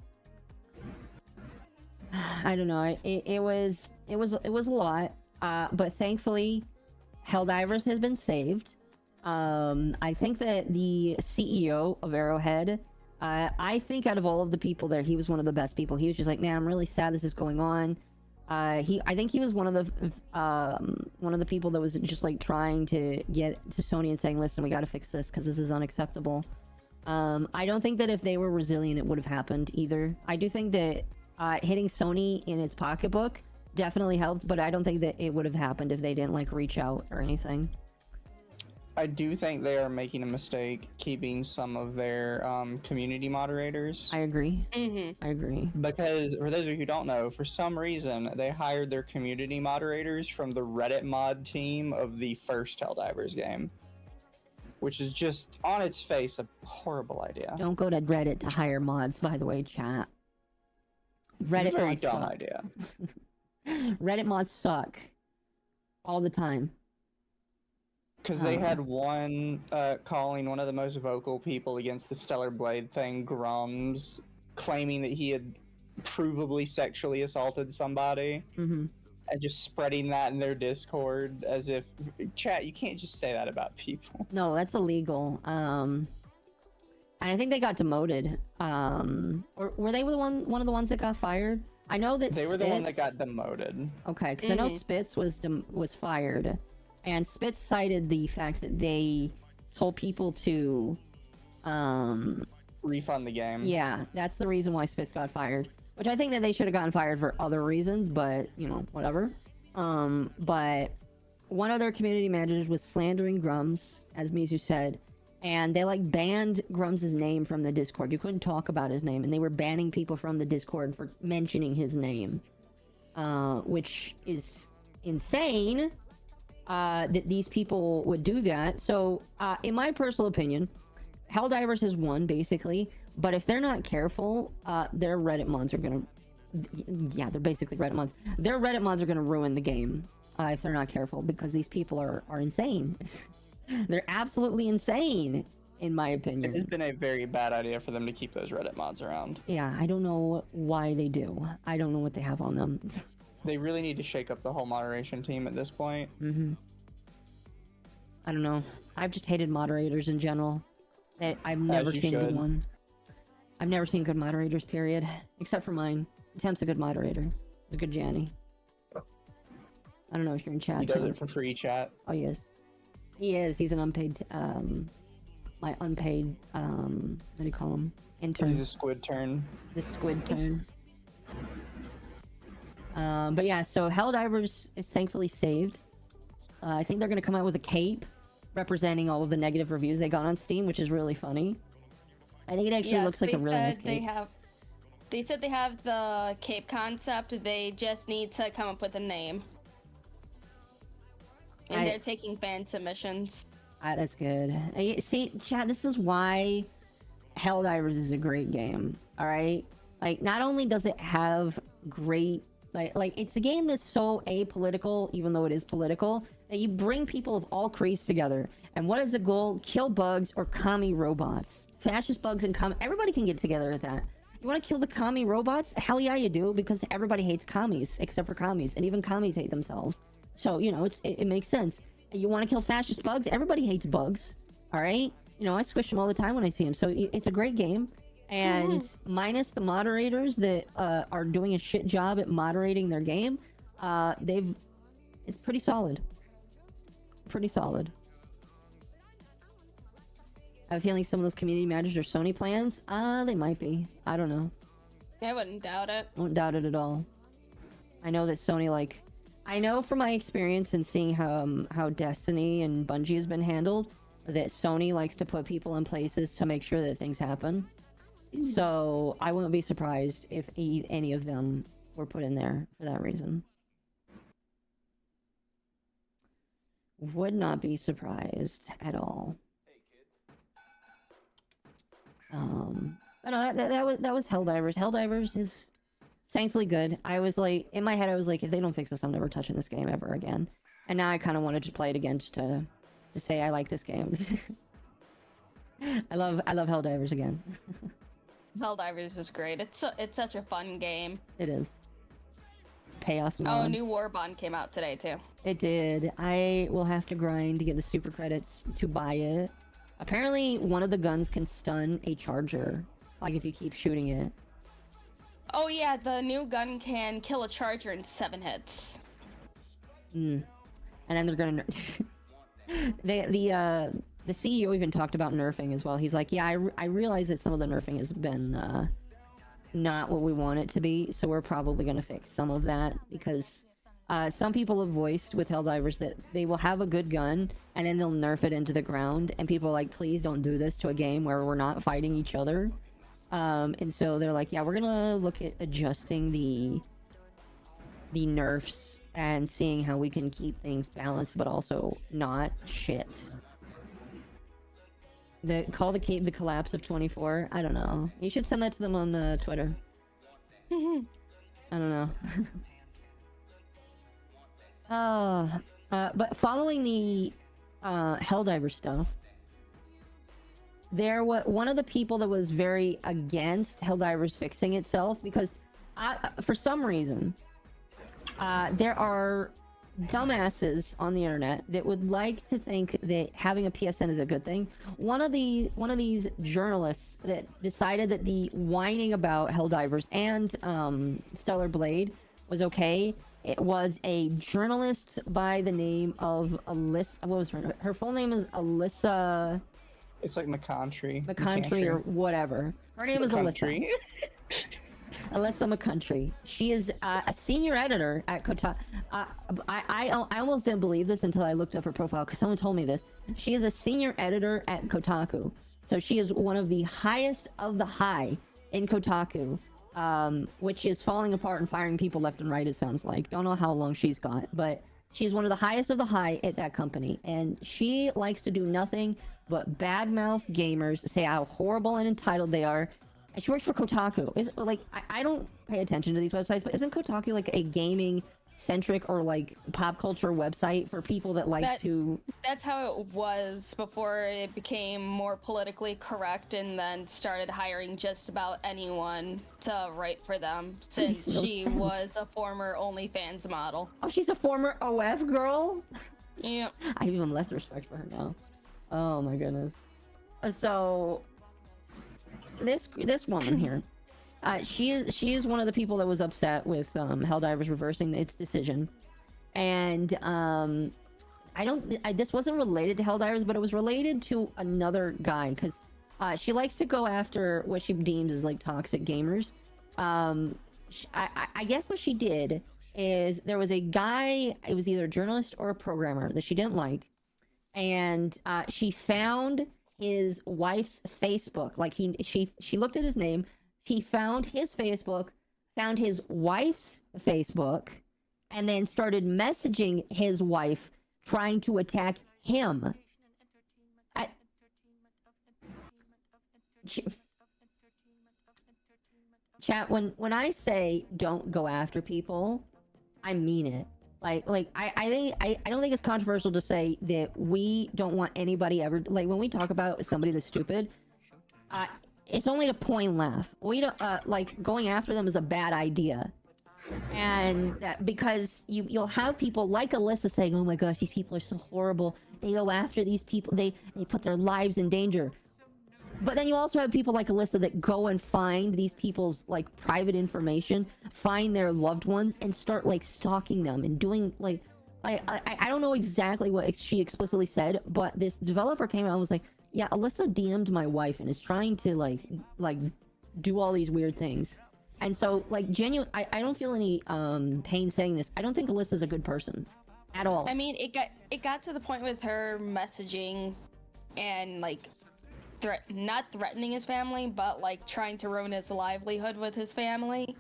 don't know. It was a lot. But thankfully, Helldivers has been saved. I think that the CEO of Arrowhead, I think out of all of the people there, he was one of the best people. He was just like, man, I'm really sad this is going on. I think he was one of the people that was just like trying to get to Sony and saying, listen, we got to fix this because this is unacceptable. I don't think that if they were resilient, it would have happened either. I do think that hitting Sony in its pocketbook definitely helped, but I don't think that it would have happened if they didn't like reach out or anything. I do think they are making a mistake keeping some of their community moderators. I agree. I agree. Because, for those of you who don't know, for some reason, they hired their community moderators from the Reddit mod team of the first Helldivers game. Which is just, on its face, a horrible idea. Don't go to Reddit to hire mods, by the way, chat. Reddit it's a very mods dumb suck. idea. Reddit mods suck. All the time. Because they had one calling one of the most vocal people against the Stellar Blade thing, Grums, claiming that he had provably sexually assaulted somebody, and just spreading that in their Discord as if, chat, you can't just say that about people. No, that's illegal. And I think they got demoted. Or were they one of the ones that got fired? I know that they were the one that got demoted. Okay, because I know Spitz was fired. And Spitz cited the fact that they told people to refund the game. Yeah, that's the reason why Spitz got fired. Which I think that they should have gotten fired for other reasons, but, you know, whatever. But one of their community managers was slandering Grums, as Mizu said, and they, like, banned Grums' name from the Discord. You couldn't talk about his name, and they were banning people from the Discord for mentioning his name. Which is insane. That these people would do that. So, in my personal opinion, Helldivers has won, basically. But if they're not careful, their Reddit mods are gonna... Yeah, they're basically Reddit mods. Their Reddit mods are gonna ruin the game if they're not careful, because these people are insane. They're absolutely insane, in my opinion. It has been a very bad idea for them to keep those Reddit mods around. Yeah, I don't know why they do. I don't know what they have on them. They really need to shake up the whole moderation team at this point. I don't know. I've just hated moderators in general. I've never seen a good one. I've never seen good moderators, period. Except for mine. Temp's a good moderator. He's a good Janny. I don't know if you're in chat. He does it for free, chat. Oh, he is. He is. He's an unpaid, my unpaid, what do you call him? Intern. He's the squid turn. The squid turn. But yeah, so Helldivers is thankfully saved. I think they're going to come out with a cape representing all of the negative reviews they got on Steam, which is really funny. I think it actually looks like a really nice cape. They said they have the cape concept. They just need to come up with a name. And they're taking fan submissions. That's good. See, chat, this is why Helldivers is a great game. All right? Like, not only does it have great... Like it's a game that's so apolitical, even though it is political, that you bring people of all creeds together. And what is the goal? Kill bugs or commie robots. Fascist bugs and commie... Everybody can get together at that. You want to kill the commie robots? Hell yeah, you do, because everybody hates commies, except for commies. And even commies hate themselves. So, you know, it makes sense. And you want to kill fascist bugs? Everybody hates bugs. Alright? You know, I squish them all the time when I see them. So it's a great game. And minus the moderators that are doing a shit job at moderating their game, it's pretty solid. Pretty solid. I have a feeling some of those community managers are Sony plans. They might be. I don't know. I wouldn't doubt it. Won't doubt it at all. I know that Sony, like... I know from my experience and seeing how Destiny and Bungie has been handled, that Sony likes to put people in places to make sure that things happen. So I wouldn't be surprised if any of them were put in there for that reason. Would not be surprised at all. But no, that was Helldivers. Helldivers is thankfully good. I was like, in my head, I was like, if they don't fix this, I'm never touching this game ever again. And now I kind of wanted to play it again just to say I like this game. I love Helldivers again. Helldivers is great. It's such a fun game. It is. Chaos mod. Oh, new War Bond came out today too. It did. I will have to grind to get the super credits to buy it. Apparently, one of the guns can stun a charger, like if you keep shooting it. Oh yeah, the new gun can kill a charger in 7 hits. And then they're gonna the CEO even talked about nerfing as well. He's like, yeah, I realize that some of the nerfing has been not what we want it to be, so we're probably gonna fix some of that, because some people have voiced with Helldivers that they will have a good gun and then they'll nerf it into the ground, and people are like, please don't do this to a game where we're not fighting each other. And so they're like, yeah, we're gonna look at adjusting the nerfs and seeing how we can keep things balanced but also not shit. The collapse of 24. I don't know. You should send that to them on Twitter. I don't know. But following the Helldiver stuff, there was one of the people that was very against Helldivers fixing itself, because for some reason there are dumbasses on the internet that would like to think that having a PSN is a good thing. One of these journalists that decided that the whining about Helldivers and Stellar Blade was okay. It was a journalist by the name of Alyssa. What was her full name? Is Alyssa. It's like McCountry or whatever. Her name is Alyssa. Alyssa McCountry. She is a senior editor at Kotaku. I almost didn't believe this until I looked up her profile, because someone told me this. She is a senior editor at Kotaku. So she is one of the highest of the high in Kotaku, which is falling apart and firing people left and right, it sounds like. Don't know how long she's got, but she's one of the highest of the high at that company. And she likes to do nothing but badmouth gamers, say how horrible and entitled they are. And she works for Kotaku. Is like, I don't pay attention to these websites, but isn't Kotaku like a gaming centric or like pop culture website for people that like to... That's how it was before it became more politically correct and then started hiring just about anyone to write for them, since she was a former OnlyFans model. Oh, she's a former OF girl? Yeah. I have even less respect for her now. Oh my goodness. So this woman here, she is one of the people that was upset with Helldivers reversing its decision, and this wasn't related to Helldivers, but it was related to another guy, because she likes to go after what she deems as like toxic gamers. I guess what she did is, there was a guy, it was either a journalist or a programmer that she didn't like, and she found his wife's Facebook. Like she looked at his name, he found his Facebook, found his wife's Facebook, and then started messaging his wife, trying to attack him. Chat, when I say don't go after people, I mean it. I don't think it's controversial to say that we don't want anybody ever, like, when we talk about somebody that's stupid, it's only to point and laugh. We don't like, going after them is a bad idea, and because you'll have people like Alyssa saying, oh my gosh, these people are so horrible, they go after these people, they put their lives in danger. But then you also have people like Alyssa that go and find these people's like private information, find their loved ones, and start like stalking them and doing like, I don't know exactly what she explicitly said, but this developer came out and was like, yeah, Alyssa DM'd my wife and is trying to like do all these weird things. And so like I don't feel any pain saying this. I don't think Alyssa's a good person at all. I mean, it got to the point with her messaging and like not threatening his family, but like trying to ruin his livelihood with his family,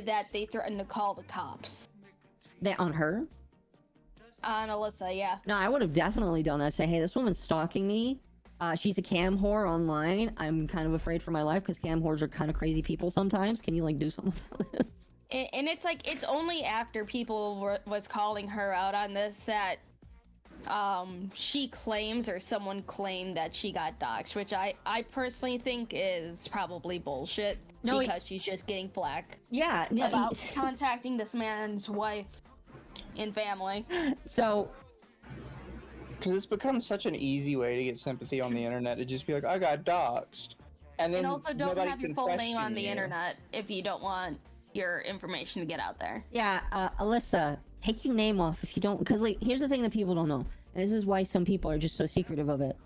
that they threatened to call the cops. That on her? On Alyssa, yeah. No, I would have definitely done that. Say, hey, this woman's stalking me. She's a cam whore online. I'm kind of afraid for my life because cam whores are kind of crazy people sometimes. Can you like do something about this? And it's like, it's only after people was calling her out on this that she claims, or someone claimed that she got doxxed, which I personally think is probably bullshit. No, because she's just getting flack. Yeah, no, about contacting this man's wife and family. So, because it's become such an easy way to get sympathy on the internet to just be like, I got doxxed, and then also don't have your full name on the internet if you don't want your information to get out there. Yeah, Alyssa, take your name off if you don't, because like, here's the thing that people don't know, and this is why some people are just so secretive of it.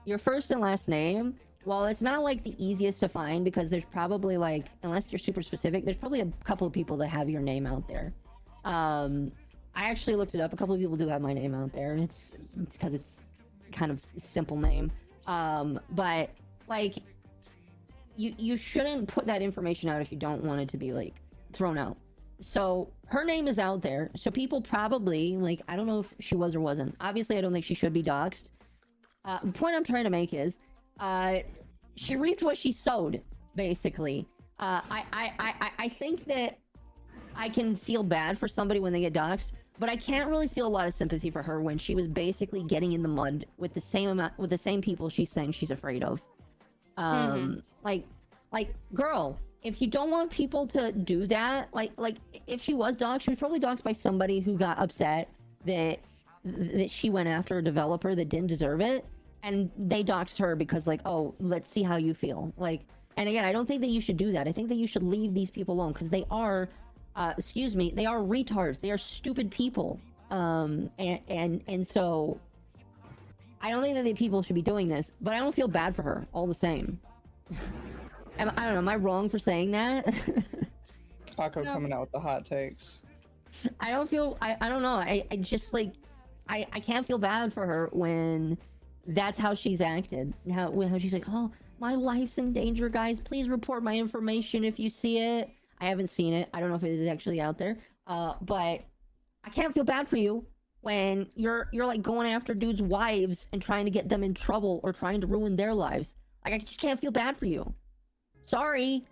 Your first and last name, while it's not like the easiest to find, because there's probably like, unless you're super specific, there's probably a couple of people that have your name out there. I actually looked it up. A couple of people do have my name out there, and it's because it's kind of a simple name. But like, you shouldn't put that information out if you don't want it to be like thrown out. So her name is out there. So people probably, like, I don't know if she was or wasn't. Obviously, I don't think she should be doxxed. The point I'm trying to make is, she reaped what she sowed, basically. I think that I can feel bad for somebody when they get doxxed, but I can't really feel a lot of sympathy for her when she was basically getting in the mud with the same people she's saying she's afraid of. Like, girl, if you don't want people to do that, like if she was doxxed, she was probably doxxed by somebody who got upset that she went after a developer that didn't deserve it, and they doxed her because, like, oh, let's see how you feel. Like, and again, I don't think that you should do that. I think that you should leave these people alone, because they are, they are retards. They are stupid people. And so I don't think that the people should be doing this, but I don't feel bad for her all the same. I don't know, am I wrong for saying that? Taco coming out with the hot takes. I don't feel, I don't know, I just, like, I can't feel bad for her when that's how she's acted. How she's like, oh, my life's in danger, guys. Please report my information if you see it. I haven't seen it. I don't know if it is actually out there. But I can't feel bad for you when you're like going after dudes' wives and trying to get them in trouble or trying to ruin their lives. Like, I just can't feel bad for you. Sorry.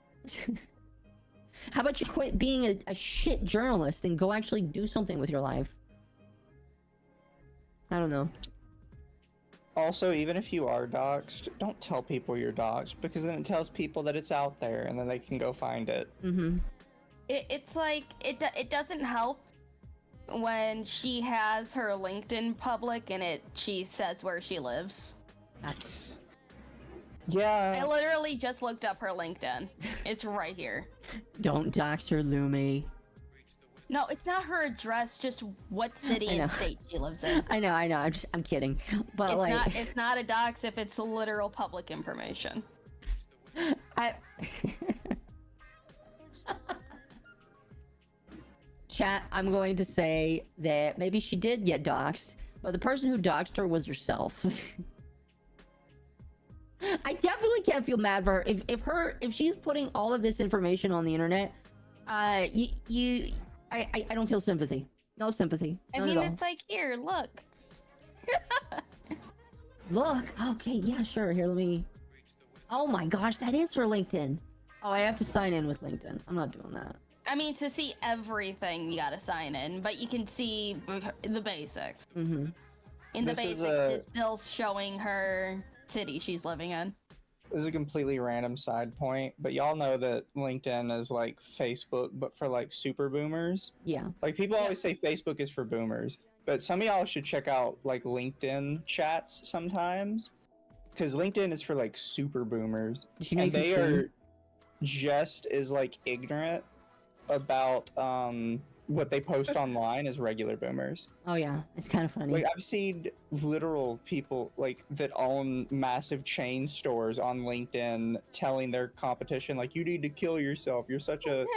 How about you quit being a shit journalist and go actually do something with your life? I don't know. Also, even if you are doxxed, don't tell people you're doxxed, because then it tells people that it's out there, and then they can go find it. Mm-hmm. It's like, it doesn't help when she has her LinkedIn public and she says where she lives. Yeah. I literally just looked up her LinkedIn. It's right here. Don't dox her, Lumi. No, it's not her address, just what city and state she lives in. I know. I'm kidding. But it's not a dox if it's literal public information. Chat, I'm going to say that maybe she did get doxxed, but the person who doxxed her was herself. I definitely can't feel mad for her. If she's putting all of this information on the internet, I don't feel sympathy. No sympathy. I mean, it's like, here, look. Look. Okay, yeah, sure. Here, let me. Oh my gosh, that is her LinkedIn. Oh, I have to sign in with LinkedIn. I'm not doing that. I mean, to see everything, you gotta sign in, but you can see the basics. Mm-hmm. In the basics, it's still showing her city she's living in. This is a completely random side point, but y'all know that LinkedIn is like Facebook, but for like super boomers. Yeah. Like, people always say Facebook is for boomers, but some of y'all should check out like LinkedIn chats sometimes, because LinkedIn is for like super boomers, and they are just as like ignorant about what they post online as regular boomers. Oh yeah, it's kind of funny. Like, I've seen literal people like that own massive chain stores on LinkedIn telling their competition, like, you need to kill yourself, you're such a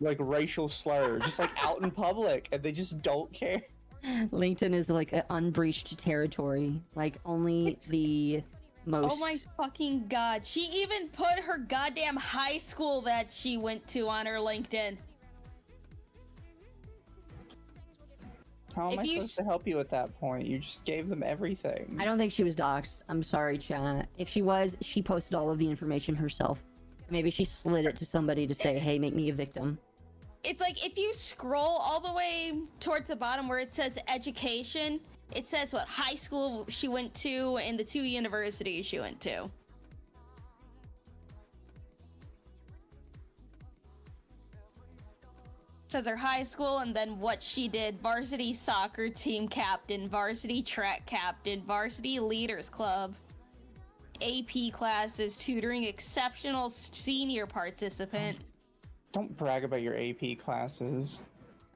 like racial slur, just like out in public, and they just don't care. LinkedIn is like an unbreached territory, like only the most. Oh my fucking god, she even put her goddamn high school that she went to on her LinkedIn. How am I supposed to help you at that point? You just gave them everything. I don't think she was doxxed. I'm sorry, chat. If she was, she posted all of the information herself. Maybe she slid it to somebody to say, hey, make me a victim. It's like if you scroll all the way towards the bottom where it says education, it says what high school she went to and the 2 universities she went to. Says her high school and then what she did: varsity soccer team captain, varsity track captain, varsity leaders club, AP classes, tutoring, exceptional senior participant. Don't brag about your AP classes.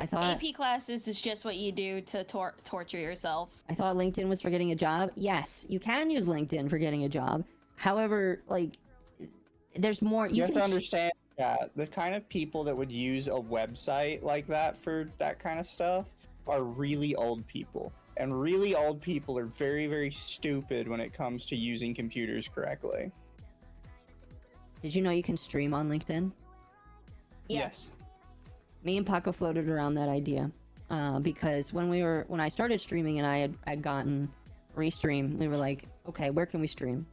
I thought AP classes is just what you do to torture yourself. I thought LinkedIn was for getting a job. Yes, you can use LinkedIn for getting a job. However, like, there's more. You have to understand. Yeah, the kind of people that would use a website like that for that kind of stuff are really old people. And really old people are very, very stupid when it comes to using computers correctly. Did you know you can stream on LinkedIn? Yes. Me and Paco floated around that idea because when I started streaming and I had gotten Restream, we were like, okay, where can we stream?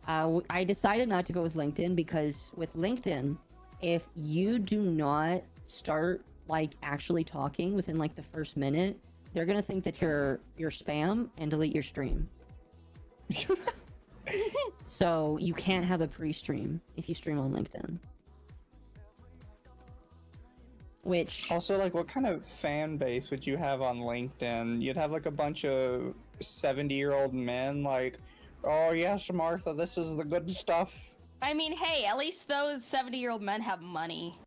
I decided not to go with LinkedIn because with LinkedIn, if you do not start like actually talking within like the first minute, they're gonna think that you're spam and delete your stream. So you can't have a pre-stream if you stream on LinkedIn. Which also, like, what kind of fan base would you have on LinkedIn? You'd have like a bunch of 70-year-old men like, oh yes, Martha, this is the good stuff. I mean, hey, at least those 70-year-old men have money.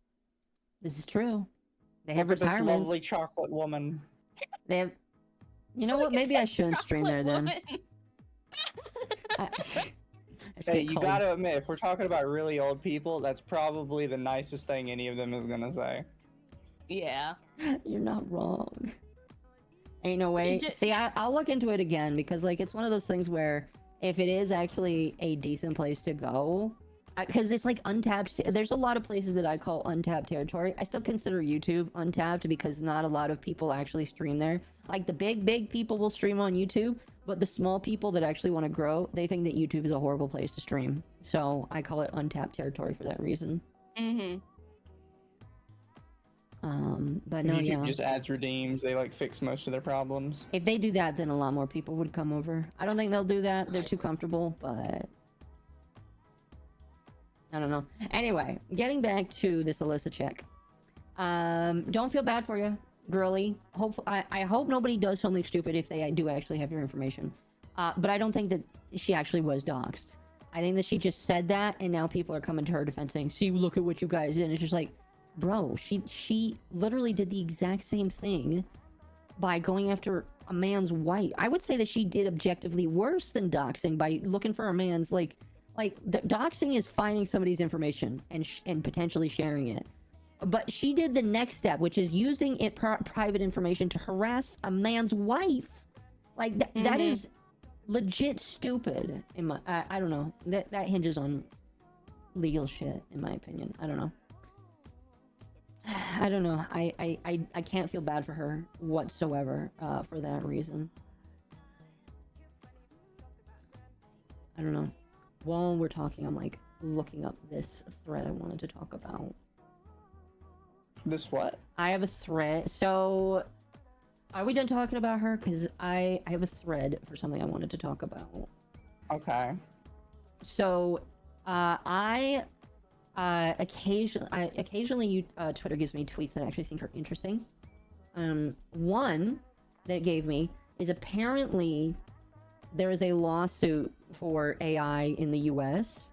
This is true. They have Look at retirement. this lovely chocolate woman. They have. You know what? Maybe I shouldn't stream there then. Hey, you gotta admit, if we're talking about really old people, that's probably the nicest thing any of them is gonna say. Yeah. You're not wrong. Ain't no way. See, I'll look into it again because, like, it's one of those things where if it is actually a decent place to go, because it's like untapped. There's a lot of places that I call untapped territory. I still consider YouTube untapped because not a lot of people actually stream there. Like the big people will stream on YouTube, but the small people that actually want to grow, they think that YouTube is a horrible place to stream. So I call it untapped territory for that reason. Mm-hmm. But no, YouTube just adds redeems. They like fix most of their problems. If they do that, then a lot more people would come over. I don't think they'll do that. They're too comfortable, but I don't know. Anyway, getting back to this Alyssa chick. Don't feel bad for you, girly. I hope nobody does something stupid if they do actually have your information. But I don't think that she actually was doxxed. I think that she just said that, and now people are coming to her defense saying, see, look at what you guys did. And it's just like, bro, she literally did the exact same thing by going after a man's wife. I would say that she did objectively worse than doxing by looking for a man's, like doxing is finding somebody's information and potentially sharing it. But she did the next step, which is using it private information to harass a man's wife. Like, that is legit stupid. I don't know. That hinges on legal shit, in my opinion. I don't know. I don't know. I can't feel bad for her whatsoever for that reason. I don't know. While we're talking, I'm like looking up this thread I wanted to talk about. This what? I have a thread. So, are we done talking about her? Because I have a thread for something I wanted to talk about. Okay. So, occasionally Twitter gives me tweets that I actually think are interesting. One that it gave me is apparently there is a lawsuit for AI in the US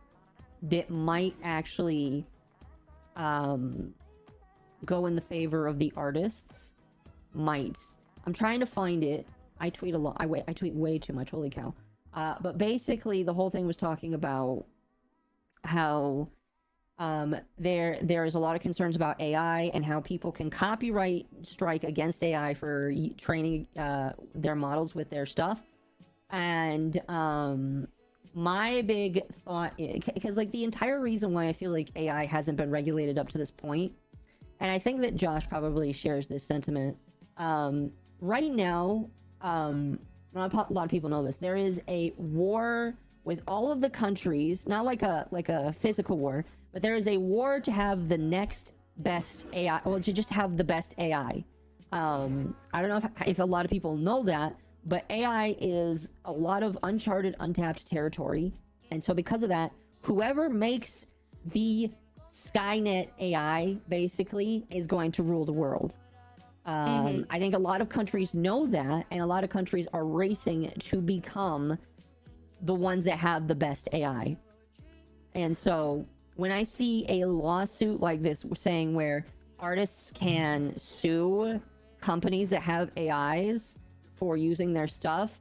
that might actually go in the favor of the artists. Might. I'm trying to find it. I tweet a lot. I tweet way too much. Holy cow. But basically the whole thing was talking about how there is a lot of concerns about AI and how people can copyright strike against AI for training their models with their stuff. And my big thought is, because like the entire reason why I feel like AI hasn't been regulated up to this point, and I think that Josh probably shares this sentiment, right now, not a lot of people know this. There is a war with all of the countries, not like a physical war, but there is a war to have the next best AI, well, to just have the best AI. I don't know if a lot of people know that, but AI is a lot of uncharted, untapped territory. And so because of that, whoever makes the Skynet AI basically is going to rule the world. I think a lot of countries know that, and a lot of countries are racing to become the ones that have the best AI. And so when I see a lawsuit like this saying where artists can sue companies that have AIs for using their stuff,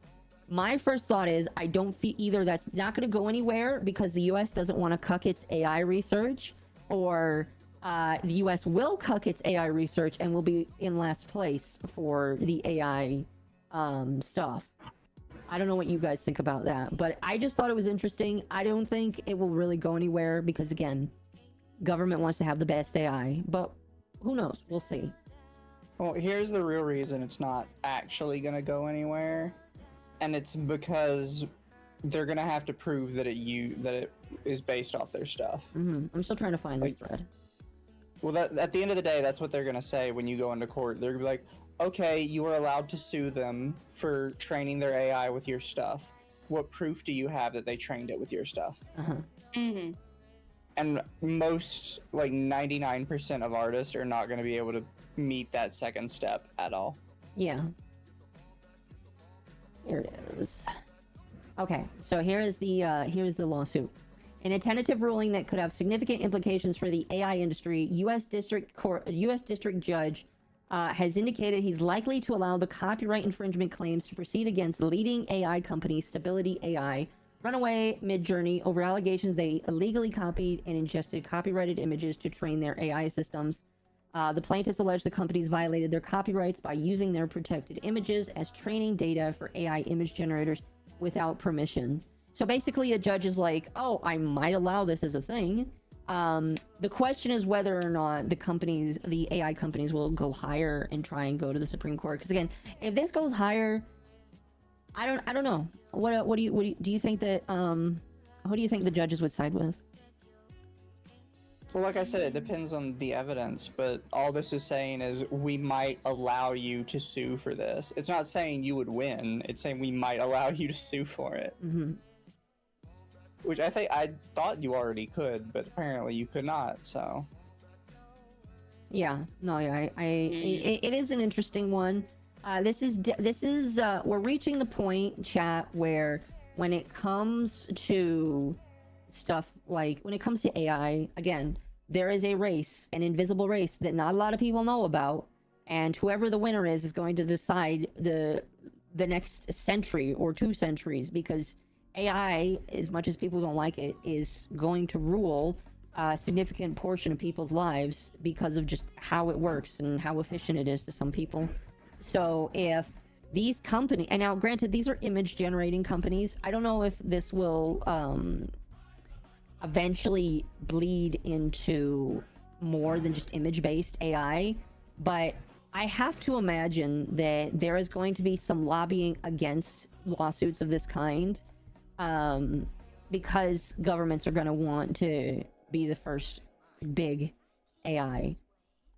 my first thought is I don't feel either that's not going to go anywhere because the US doesn't want to cuck its AI research, or the US will cuck its AI research and will be in last place for the AI stuff. I don't know what you guys think about that, but I just thought it was interesting. I don't think it will really go anywhere because, again, government wants to have the best AI, but who knows? We'll see. Well, here's the real reason it's not actually going to go anywhere, and it's because they're going to have to prove that it is based off their stuff. I'm still trying to find this thread. Well, at the end of the day, that's what they're going to say when you go into court. They're going to be like, okay, you are allowed to sue them for training their AI with your stuff. What proof do you have that they trained it with your stuff? And most, like 99% of artists are not going to be able to meet that second step at all. Yeah. Here it is. Okay, so here's the lawsuit. In a tentative ruling that could have significant implications for the AI industry, U.S. District Judge has indicated he's likely to allow the copyright infringement claims to proceed against leading AI company Stability AI, Runaway, Midjourney, over allegations they illegally copied and ingested copyrighted images to train their AI systems. The plaintiffs allege the companies violated their copyrights by using their protected images as training data for AI image generators without permission. So basically, a judge is like, oh, I might allow this as a thing. The question is whether or not the AI companies will go higher and try and go to the Supreme Court. Because again, if this goes higher, I don't know. What do you think that who do you think the judges would side with? Well, like I said, it depends on the evidence, but all this is saying is we might allow you to sue for this. It's not saying you would win. It's saying we might allow you to sue for it. Which I thought you already could, but apparently you could not, so. Yeah, no, yeah, it is an interesting one. This is we're reaching the point, chat, where when it comes to stuff like, when it comes to AI, again, there is a race, an invisible race that not a lot of people know about, and whoever the winner is going to decide the next century or 2 centuries, because AI, as much as people don't like it, is going to rule a significant portion of people's lives because of just how it works and how efficient it is to some people. So if these companies, and now granted, these are image generating companies, I don't know if this will eventually bleed into more than just image-based AI, but I have to imagine that there is going to be some lobbying against lawsuits of this kind, because governments are going to want to be the first big AI.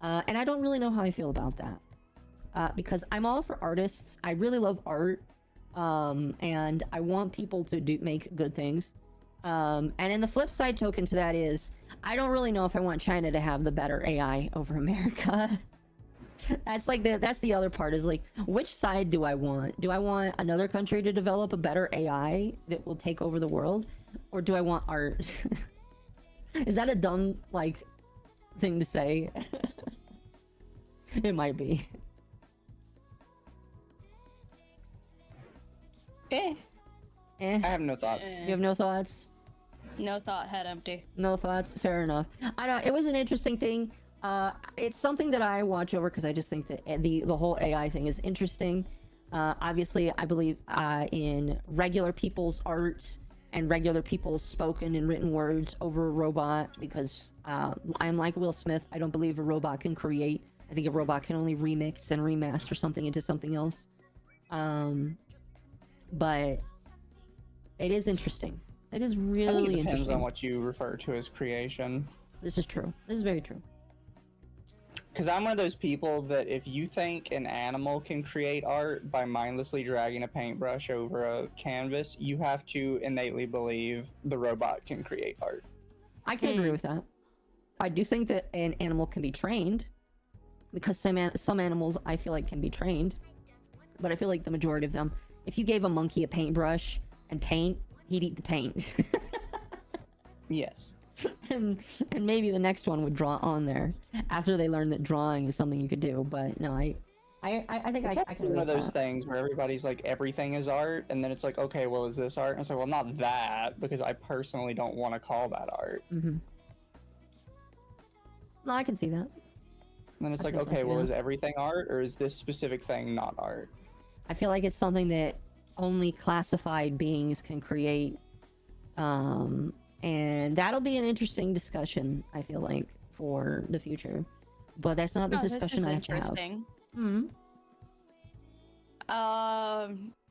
And I don't really know how I feel about that, because I'm all for artists. I really love art, and I want people to make good things. And then the flip side token to that is, I don't really know if I want China to have the better AI over America. That's the other part, is like, which side do I want? Do I want another country to develop a better AI that will take over the world? Or do I want art? Is that a dumb, thing to say? It might be. I have no thoughts. You have no thoughts? No thought, head empty. No thoughts? Fair enough. I don't. It was an interesting thing. It's something that I watch over because I just think that the whole AI thing is interesting. Obviously, I believe in regular people's art and regular people's spoken and written words over a robot, because I'm like Will Smith. I don't believe a robot can create I think a robot can only remix and remaster something into something else. But it is interesting. It is really I think it depends interesting. on what you refer to as creation. This is true. This is very true. Because I'm one of those people that if you think an animal can create art by mindlessly dragging a paintbrush over a canvas, you have to innately believe the robot can create art. I can agree with that. I do think that an animal can be trained, because some animals I feel like can be trained, but I feel like the majority of them, if you gave a monkey a paintbrush and paint, he'd eat the paint. Yes. and maybe the next one would draw on there after they learn that drawing is something you could do. But no, I think it's I can. One of those things where everybody's like, everything is art, and then it's like, okay, well, is this art? And it's like, well, not that, because I personally don't want to call that art. Mm-hmm. No, I can see that. And then it's like, okay, well, is everything art, or is this specific thing not art? I feel like it's something that only classified beings can create. And that'll be an interesting discussion, I feel like, for the future. But that's not a discussion I have to have.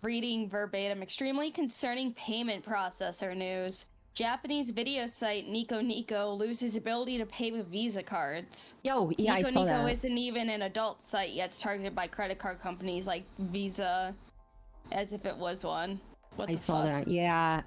Reading verbatim, extremely concerning payment processor news. Japanese video site Nico Nico loses ability to pay with Visa cards. Yo, yeah, Nico I saw Nico that. isn't even an adult site yet. It's targeted by credit card companies like Visa, as if it was one. What I the saw fuck? that. Yeah.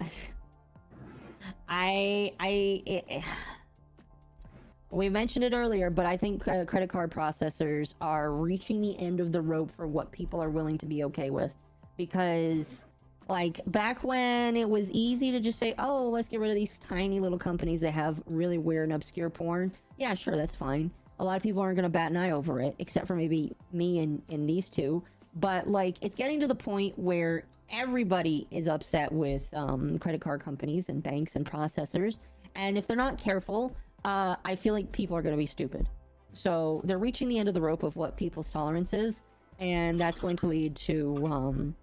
We mentioned it earlier, but I think credit card processors are reaching the end of the rope for what people are willing to be okay with. Because, like, back when it was easy to just say, oh, let's get rid of these tiny little companies that have really weird and obscure porn. Yeah, sure, that's fine. A lot of people aren't going to bat an eye over it, except for maybe me and these two. But, like, it's getting to the point where everybody is upset with credit card companies and banks and processors. And if they're not careful, I feel like people are going to be stupid. So they're reaching the end of the rope of what people's tolerance is. And that's going to lead to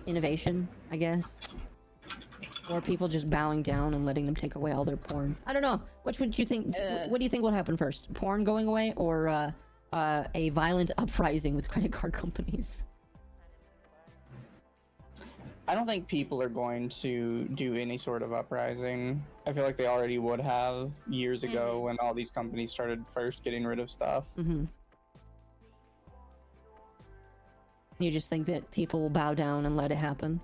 innovation, I guess. Or people just bowing down and letting them take away all their porn. I don't know. Which would you think? What do you think will happen first? Porn going away, or a violent uprising with credit card companies? I don't think people are going to do any sort of uprising. I feel like they already would have years ago when all these companies started first getting rid of stuff. Mm-hmm. You just think that people will bow down and let it happen?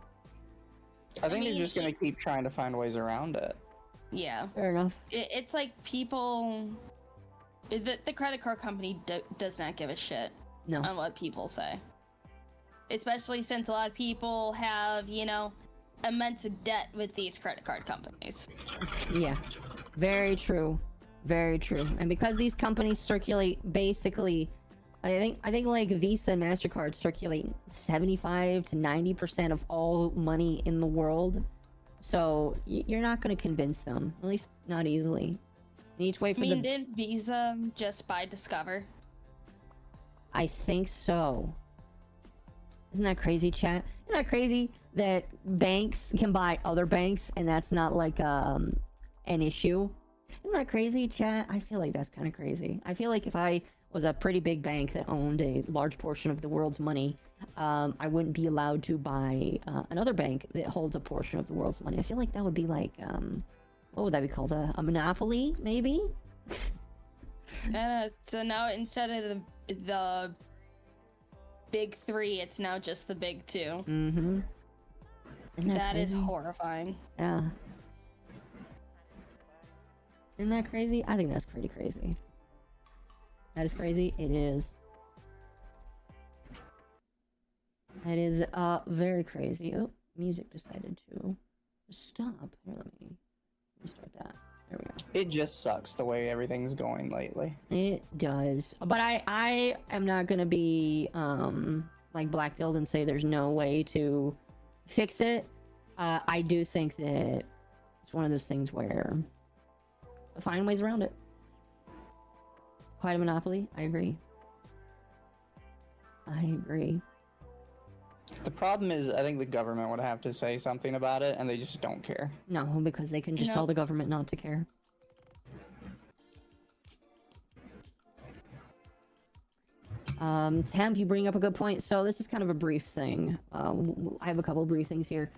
I think they're just going to keep trying to find ways around it. Yeah. Fair enough. It's like people... The credit card company does not give a shit on what people say. Especially since a lot of people have, you know, immense debt with these credit card companies. Yeah. Very true. Very true. And because these companies circulate basically... I think like Visa and MasterCard circulate 75 to 90% of all money in the world. So you're not going to convince them, at least not easily. You need to wait for didn't Visa just buy Discover? I think so. Isn't that crazy, chat? Isn't that crazy that banks can buy other banks and that's not like an issue? Isn't that crazy, chat? I feel like that's kind of crazy. I feel like if I was a pretty big bank that owned a large portion of the world's money, I wouldn't be allowed to buy another bank that holds a portion of the world's money. I feel like that would be like, what would that be called? A monopoly, maybe? So now instead of the big three, it's now just the big two. Mm-hmm. That is horrifying. Yeah. Isn't that crazy? I think that's pretty crazy. That is crazy. It is. It is very crazy. Oh, music decided to stop. Here, let me restart that. There we go. It just sucks the way everything's going lately. It does. But I am not gonna be like blackpilled and say there's no way to fix it. I do think that it's one of those things where we'll find ways around it. Quite a monopoly. I agree. I agree. The problem is, I think the government would have to say something about it, and they just don't care. No, because they can just tell the government not to care. Temp, you bring up a good point. So this is kind of a brief thing. I have a couple of brief things here.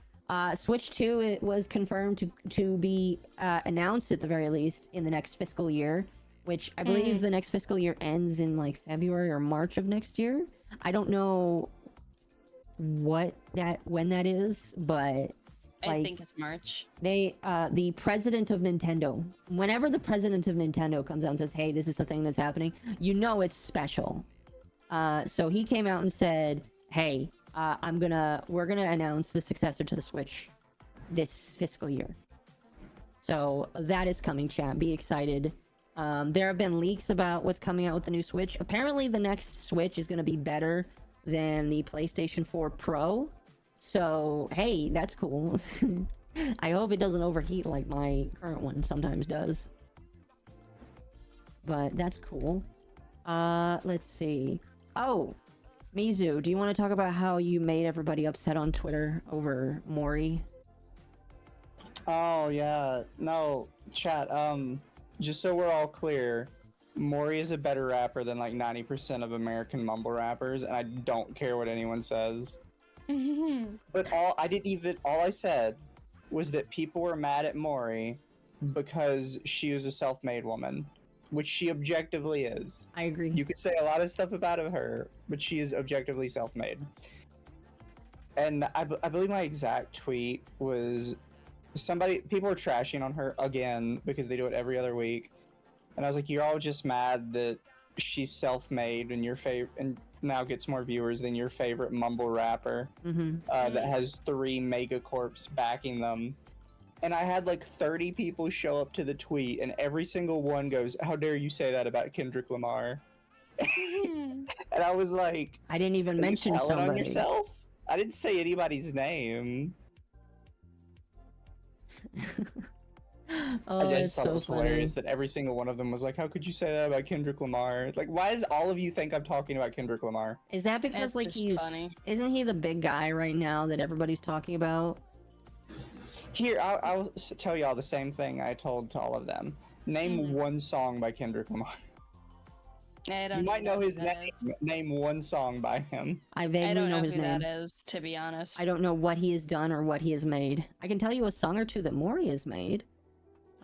Switch 2, it was confirmed to be announced at the very least in the next fiscal year, which I believe the next fiscal year ends in like February or March of next year. I don't know when that is, but I think it's March. The president of Nintendo, whenever the president of Nintendo comes out and says, hey, this is the thing that's happening, you know it's special. So he came out and said, hey, we're gonna announce the successor to the Switch this fiscal year. So that is coming, chat. Be excited. There have been leaks about what's coming out with the new Switch. Apparently the next Switch is gonna be better than the PlayStation 4 Pro. So, hey, that's cool. I hope it doesn't overheat like my current one sometimes does. But that's cool. Let's see. Oh, Mizu, do you want to talk about how you made everybody upset on Twitter over Mori? Oh, yeah. No, chat, just so we're all clear, Mori is a better rapper than like 90% of American mumble rappers, and I don't care what anyone says. But all I said was that people were mad at Mori because she was a self-made woman, which she objectively is. I agree. You could say a lot of stuff about her, but she is objectively self-made. And I believe my exact tweet was people were trashing on her again because they do it every other week. And I was like, you're all just mad that she's self-made and and now gets more viewers than your favorite mumble rapper that has 3 megacorps backing them. And I had like 30 people show up to the tweet, and every single one goes, how dare you say that about Kendrick Lamar? And I was like, I didn't even mention somebody. On yourself? I didn't say anybody's name. Oh, I just thought so it was funny. hilarious that every single one of them was like, how could you say that about Kendrick Lamar? Like, why does all of you think I'm talking about Kendrick Lamar? Is that because like isn't he the big guy right now that everybody's talking about? Here, I'll tell y'all the same thing I told to all of them. Name one song by Kendrick Lamar. You might know his name. Name one song by him. I vaguely know his name. I don't know who that is, to be honest. I don't know what he has done or what he has made. I can tell you a song or two that Mori has made.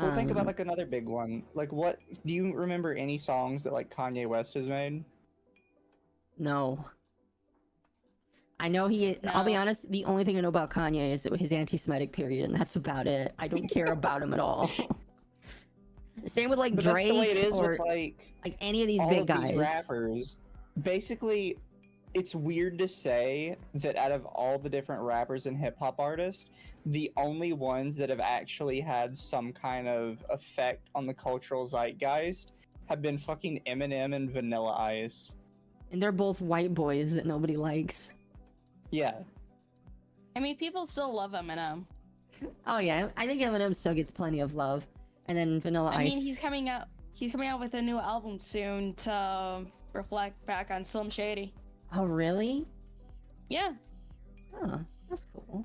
Well, think about like another big one. Like, what do you remember any songs that like Kanye West has made? No. I know I'll be honest, the only thing I know about Kanye is his anti-Semitic period, and that's about it. I don't care about him at all. Same with like Drake, that's the way it is or with like any of these all big of guys. These rappers. Basically, it's weird to say that out of all the different rappers and hip-hop artists, the only ones that have actually had some kind of effect on the cultural zeitgeist have been fucking Eminem and Vanilla Ice. And they're both white boys that nobody likes. Yeah. I mean, people still love Eminem. Oh yeah, I think Eminem still gets plenty of love. And then Vanilla Ice. I mean, he's coming out with a new album soon to reflect back on Slim Shady. Oh really? Yeah. Oh, that's cool.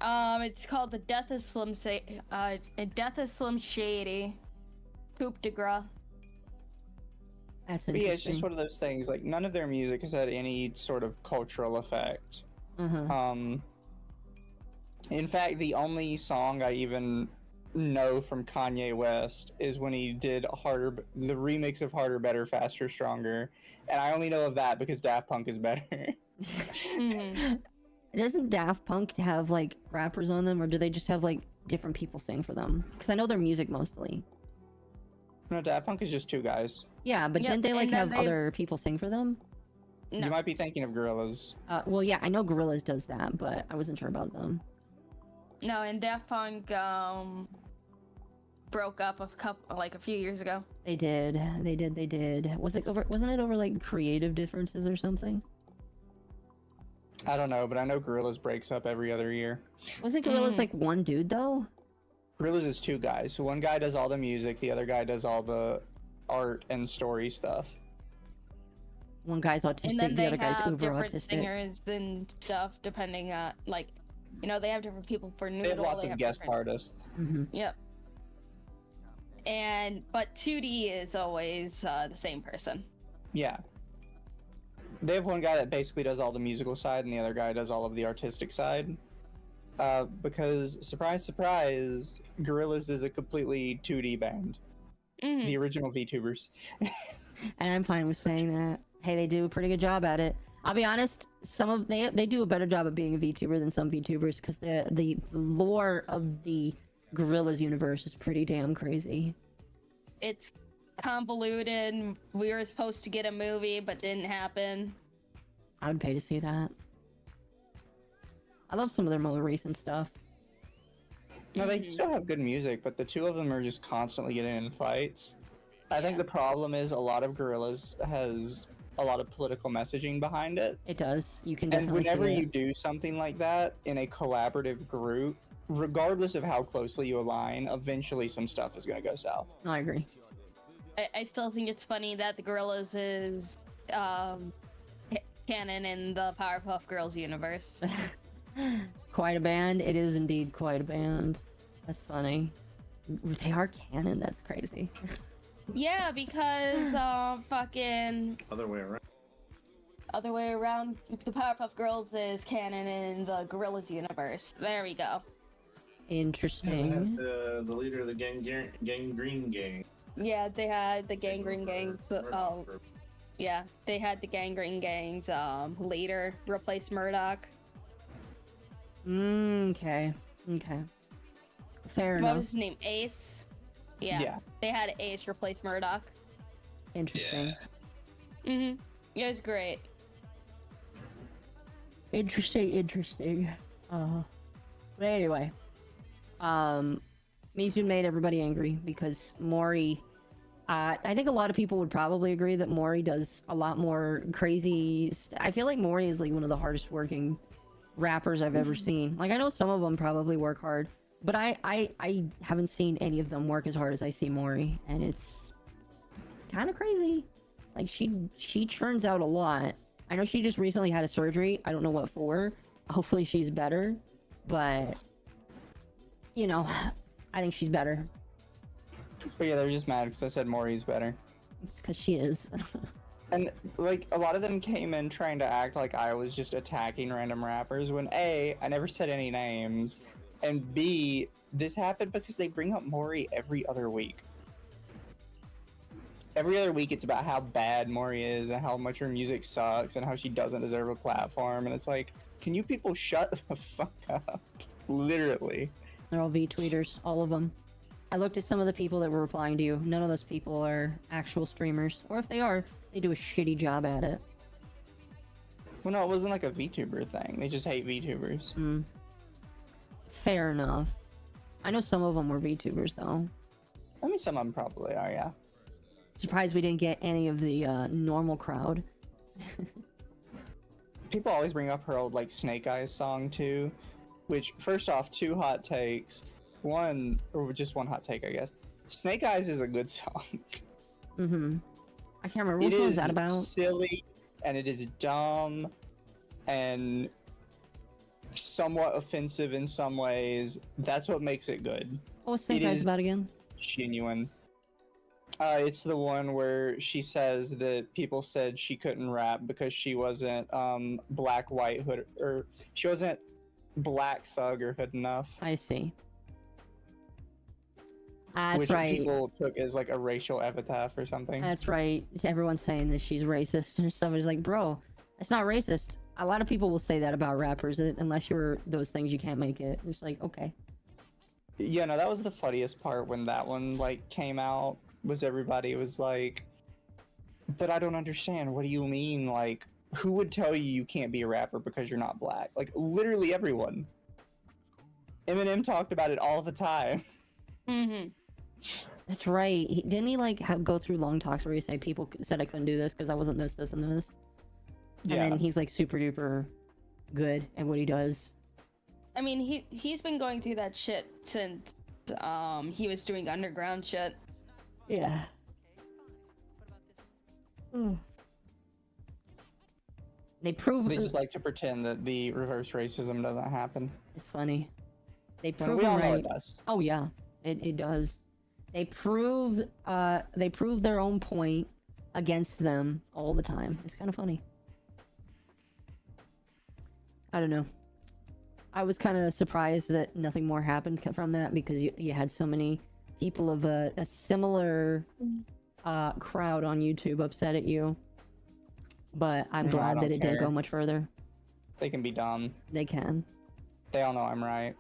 It's called The Death of Slim Shady. Coup de grace. That's But interesting. yeah, it's just one of those things. Like, none of their music has had any sort of cultural effect. In fact, the only song I even know from Kanye West is when he did the remix of Harder, Better, Faster, Stronger, and I only know of that because Daft Punk is better. Doesn't Daft Punk have like rappers on them, or do they just have like different people sing for them? Because I know their music mostly. No, Daft Punk is just 2 guys. Yeah, but didn't they like have other people sing for them? No. You might be thinking of Gorillaz. Well, yeah, I know Gorillaz does that, but I wasn't sure about them. No, and Daft Punk broke up a few years ago. They did. Wasn't it over like creative differences or something? I don't know, but I know Gorillaz breaks up every other year. Wasn't Gorillaz like one dude though? Gorillaz is 2 guys. So one guy does all the music, the other guy does all the art and story stuff. One guy's autistic, the other guy's uber different autistic. Singers and stuff depending on they have different people for Noodle. They have lots of guest artists. Yep. But 2D is always the same person. Yeah. they have one guy that basically does all the musical side, and the other guy does all of the artistic side. Because surprise, surprise, Gorillaz is a completely 2D band. The original VTubers. And I'm fine with saying that. Hey, they do a pretty good job at it. I'll be honest, they do a better job of being a VTuber than some VTubers, because the lore of the Gorillaz universe is pretty damn crazy. It's convoluted. We were supposed to get a movie, but didn't happen. I would pay to see that. I love some of their more recent stuff. No, they still have good music, but the two of them are just constantly getting in fights. I think the problem is a lot of Gorillaz has a lot of political messaging behind it. It does. You can definitely And whenever see you do something like that in a collaborative group, regardless of how closely you align, eventually some stuff is going to go south. I agree. I still think it's funny that the Gorillaz is canon in the Powerpuff Girls universe. Quite a band. It is indeed quite a band. That's funny. They are canon. That's crazy. Yeah, because fucking Other way around. other way around. The Powerpuff Girls is canon in the Gorillaz universe. There we go. Interesting. The leader of the Gangrene Gang. Yeah, they had the Gangrene Gangs. Yeah, they had the Gangrene Gangs later replace Murdoch. Okay. Fair enough. What was his name? Ace? Yeah. They had Ace replace Murdoch. Interesting. It was great. Interesting. But anyway, Mizu made everybody angry because Mori. I think a lot of people would probably agree that Mori does a lot more crazy. I feel like Mori is like one of the hardest working rappers I've ever seen. Like, I know some of them probably work hard, but I haven't seen any of them work as hard as I see Mori, and it's kind of crazy. Like, she churns out a lot. I know she just recently had a surgery. I don't know what for. Hopefully she's better, but you know, I think she's better. But yeah, they're just mad because I said Maury's better. It's because she is. And like a lot of them came in trying to act like I was just attacking random rappers when A, I never said any names, and B, this happened because they bring up Maury every other week. Every other week it's about how bad Maury is and how much her music sucks and how she doesn't deserve a platform, and it's like, can you people shut the fuck up? Literally. They're all V-tweeters, all of them. I looked at some of the people that were replying to you. None of those people are actual streamers, or if they are, they do a shitty job at it. Well, no, it wasn't like a VTuber thing. They just hate VTubers. Fair enough. I know some of them were VTubers, though. I mean, some of them probably are, yeah. Surprised we didn't get any of the normal crowd. People always bring up her old, like, Snake Eyes song, too. Which, first off, two hot takes. One, or just one hot take, I guess. Snake Eyes is a good song. I can't remember what was that about. It is silly, and it is dumb, and somewhat offensive in some ways. That's what makes it good. What was Snake Eyes about again? Genuine. It's the one where she says that people said she couldn't rap because she wasn't black, white, hood, or she wasn't black, thug, or hood enough. I see. That's which right. People took as like a racial epitaph or something. That's right. Everyone's saying that she's racist, and somebody's like, "Bro, it's not racist." A lot of people will say that about rappers. Unless you're those things, you can't make it. It's like, okay. Yeah, no, that was the funniest part when that one like came out. Was everybody was like, "But I don't understand. What do you mean? Like, who would tell you can't be a rapper because you're not black?" Like, literally everyone. Eminem talked about it all the time. That's right. Didn't he like go through long talks where he said people said I couldn't do this because I wasn't this, and this? Yeah. And then he's like super duper good at what he does. I mean, he's been going through that shit since he was doing underground shit. Yeah. They just like to pretend that the reverse racism doesn't happen. It's funny. They When prove we all right. know it does. Oh yeah, it does. They prove their own point against them all the time. It's kind of funny. I don't know. I was kind of surprised that nothing more happened from that because you had so many people of a similar crowd on YouTube upset at you. But I'm glad that it didn't go much further. They can be dumb. They can. They all know I'm right.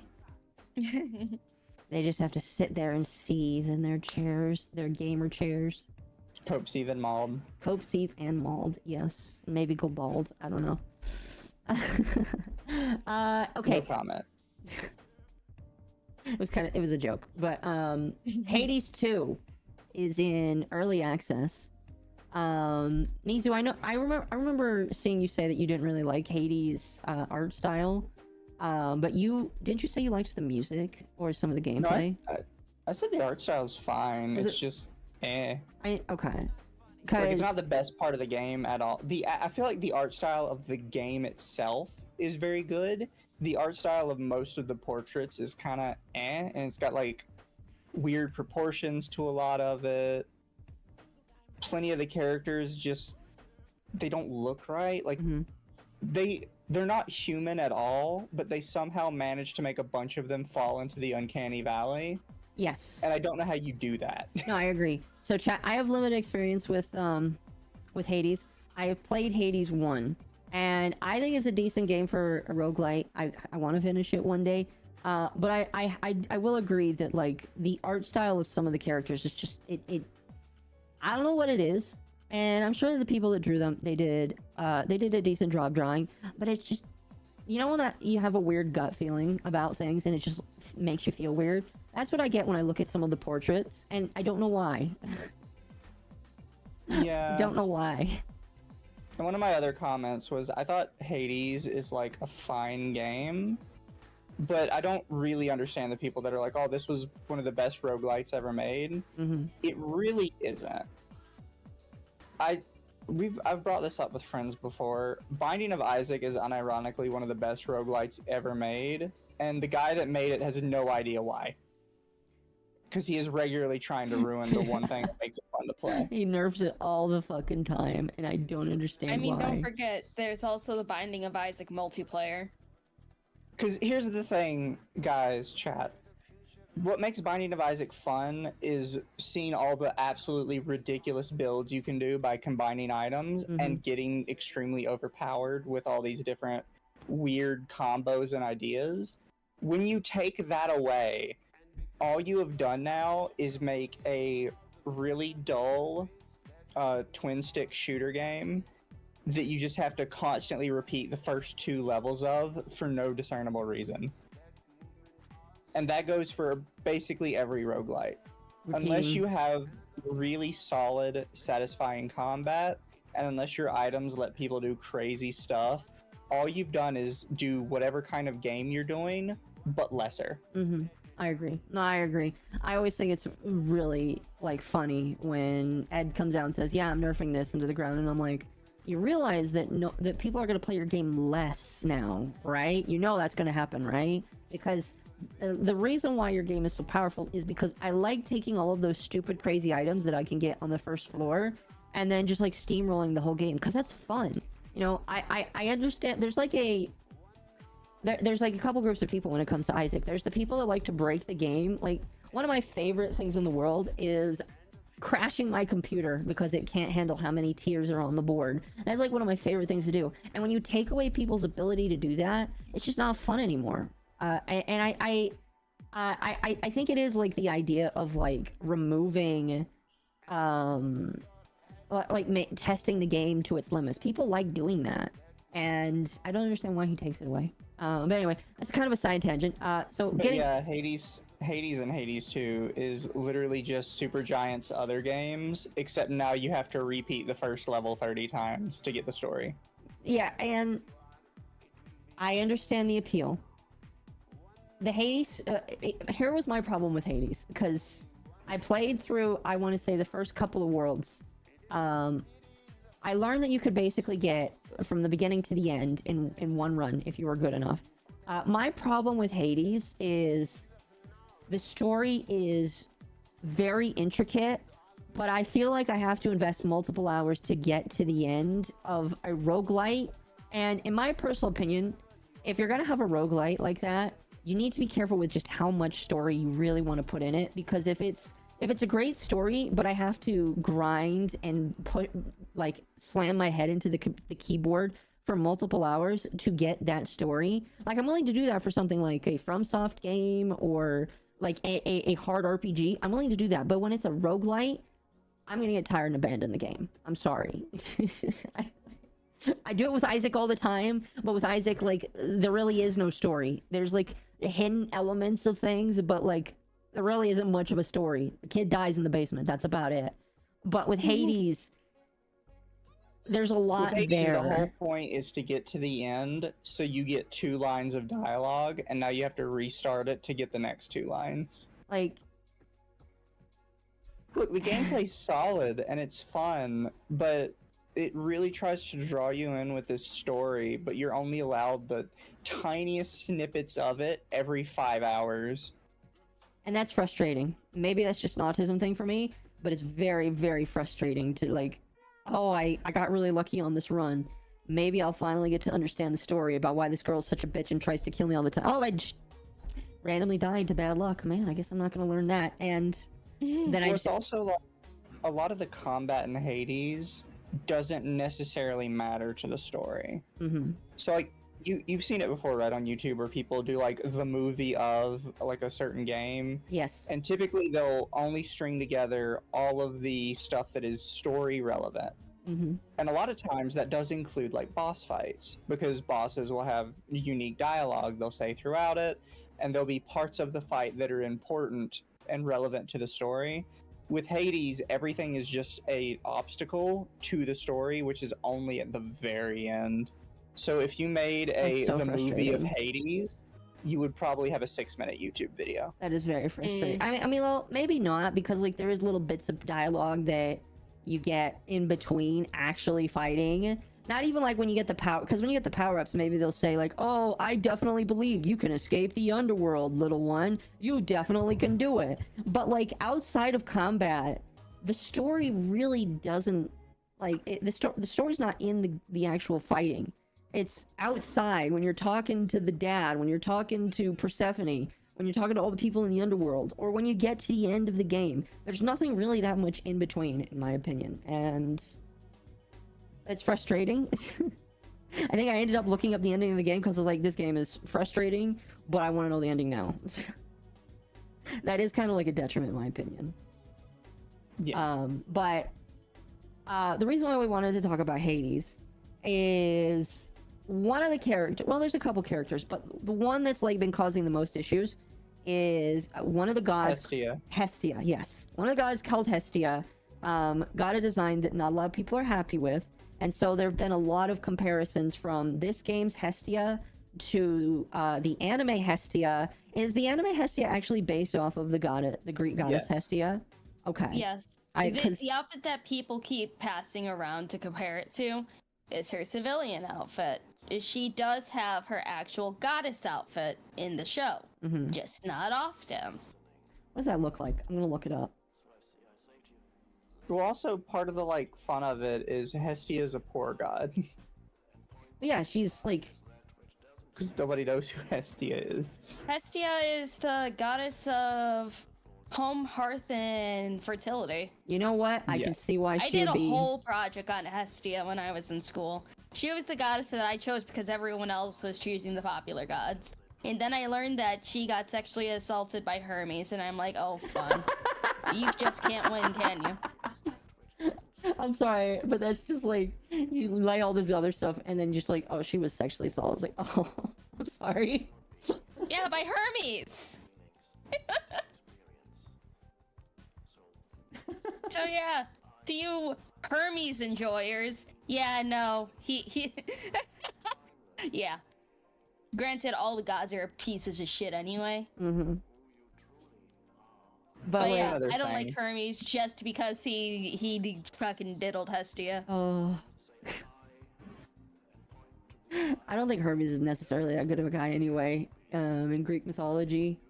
They just have to sit there and seethe in their chairs, their gamer chairs. Cope, seethe, and mauled. Cope, seethe, and mauled, yes. Maybe go bald. I don't know. Okay. No comment. It was a joke. But Hades 2 is in early access. Mizu, I remember seeing you say that you didn't really like Hades' art style. But didn't you say you liked the music or some of the gameplay? No, I said the art style is fine. It's just okay. Like, it's not the best part of the game at all. I feel like the art style of the game itself is very good. The art style of most of the portraits is kind of and it's got like weird proportions to a lot of it. Plenty of the characters they don't look right. Like they're not human at all, but they somehow managed to make a bunch of them fall into the uncanny valley. Yes. And I don't know how you do that. No, I agree. So, chat, I have limited experience with Hades. I have played Hades 1, and I think it's a decent game for a roguelite. I want to finish it one day. But I will agree that, like, the art style of some of the characters is just, I don't know what it is. And I'm sure the people that drew them, they did a decent job drawing, but it's just, you know, when that you have a weird gut feeling about things and it just makes you feel weird. That's what I get when I look at some of the portraits, and I don't know why. Yeah. I don't know why. And one of my other comments was, I thought Hades is like a fine game, but I don't really understand the people that are like, oh, this was one of the best roguelites ever made. It really isn't. I've brought this up with friends before. Binding of Isaac is unironically one of the best roguelites ever made, and the guy that made it has no idea why. Because he is regularly trying to ruin the one thing that makes it fun to play. He nerfs it all the fucking time, and I don't understand why. Don't forget, there's also the Binding of Isaac multiplayer. Because here's the thing, guys, chat. What makes Binding of Isaac fun is seeing all the absolutely ridiculous builds you can do by combining items and getting extremely overpowered with all these different weird combos and ideas. When you take that away, all you have done now is make a really dull twin stick shooter game that you just have to constantly repeat the first 2 levels of for no discernible reason. And that goes for basically every roguelite. Unless you have really solid, satisfying combat, and unless your items let people do crazy stuff, all you've done is do whatever kind of game you're doing, but lesser. I agree. No, I agree. I always think it's really, like, funny when Ed comes out and says, yeah, I'm nerfing this into the ground, and I'm like, you realize that that people are going to play your game less now, right? You know that's going to happen, right? Because the reason why your game is so powerful is because I like taking all of those stupid, crazy items that I can get on the first floor and then just, like, steamrolling the whole game, because that's fun. You know, I understand. There's like a couple groups of people when it comes to Isaac. There's the people that like to break the game. Like, one of my favorite things in the world is crashing my computer because it can't handle how many tiers are on the board. That's like one of my favorite things to do. And when you take away people's ability to do that, it's just not fun anymore. And I think it is like the idea of like removing, testing the game to its limits. People like doing that, and I don't understand why he takes it away. But anyway, that's kind of a side tangent. Hades and Hades 2 is literally just Supergiant's other games, except now you have to repeat the first level 30 times to get the story. Yeah, and I understand the appeal. The Hades, here was my problem with Hades, because I played through, I want to say, the first couple of worlds. I learned that you could basically get from the beginning to the end in one run if you were good enough. My problem with Hades is the story is very intricate, but I feel like I have to invest multiple hours to get to the end of a roguelite. And in my personal opinion, if you're gonna have a roguelite like that, you need to be careful with just how much story you really want to put in it, because if it's a great story, but I have to grind and slam my head into the keyboard for multiple hours to get that story, like I'm willing to do that for something like a FromSoft game or like a hard RPG. I'm willing to do that, but when it's a roguelite, I'm gonna get tired and abandon the game. I'm sorry. I do it with Isaac all the time, but with Isaac, like, there really is no story. There's like hidden elements of things, but like there really isn't much of a story. The kid dies in the basement. That's about it. But with Hades, there's a lot with Hades, there. The whole point is to get to the end, so you get 2 lines of dialogue, and now you have to restart it to get the next 2 lines. Like, look, the gameplay's solid and it's fun, but it really tries to draw you in with this story, but you're only allowed the tiniest snippets of it every 5 hours. And that's frustrating. Maybe that's just an autism thing for me, but it's very, very frustrating to like, oh, I got really lucky on this run. Maybe I'll finally get to understand the story about why this girl's such a bitch and tries to kill me all the time. Oh, I just randomly died to bad luck. Man, I guess I'm not going to learn that. And then it's also like, a lot of the combat in Hades doesn't necessarily matter to the story. Mm-hmm. So like you've seen it before, right, on YouTube, where people do like the movie of like a certain game. Yes. And typically they'll only string together all of the stuff that is story relevant. Mm-hmm. And a lot of times that does include like boss fights, because bosses will have unique dialogue they'll say throughout it, and there'll be parts of the fight that are important and relevant to the story. With Hades, everything is just a obstacle to the story, which is only at the very end. So if you made the movie of Hades, you would probably have a 6-minute YouTube video. That is very frustrating. I mean, well, maybe not, because like there is little bits of dialogue that you get in between actually fighting. Not even like when you get the power, because when you get the power-ups, maybe they'll say like, oh, I definitely believe you can escape the underworld, little one. You definitely can do it. But like outside of combat, the story really doesn't, like, the story's not in the actual fighting. It's outside when you're talking to the dad, when you're talking to Persephone, when you're talking to all the people in the underworld, or when you get to the end of the game. There's nothing really that much in between, in my opinion. And it's frustrating. I think I ended up looking up the ending of the game because I was like, this game is frustrating, but I want to know the ending now. That is kind of like a detriment, in my opinion. Yeah. But the reason why we wanted to talk about Hades is one of the characters. Well, there's a couple characters, but the one that's like been causing the most issues is one of the gods. Hestia, yes. One of the gods called Hestia got a design that not a lot of people are happy with. And so there have been a lot of comparisons from this game's Hestia to the anime Hestia. Is the anime Hestia actually based off of the Greek goddess Hestia? Okay. Yes. The outfit that people keep passing around to compare it to is her civilian outfit. She does have her actual goddess outfit in the show, just not often. What does that look like? I'm gonna look it up. Well, also part of the like fun of it is Hestia is a poor god. Yeah, she's like, because nobody knows who Hestia is. Hestia is the goddess of home, hearth, and fertility. You know what? I can see why she would be. I did a whole project on Hestia when I was in school. She was the goddess that I chose because everyone else was choosing the popular gods. And then I learned that she got sexually assaulted by Hermes, and I'm like, oh, fun. You just can't win, can you? I'm sorry, but that's just like, you lay all this other stuff, and then just like, oh, she was sexually assaulted. It's like, oh, I'm sorry. Yeah, by Hermes. So yeah, to you Hermes enjoyers, yeah, no, he yeah. Granted, all the gods are pieces of shit anyway. But yeah, I don't like Hermes just because he fucking diddled Hestia. Oh. I don't think Hermes is necessarily that good of a guy anyway, in Greek mythology.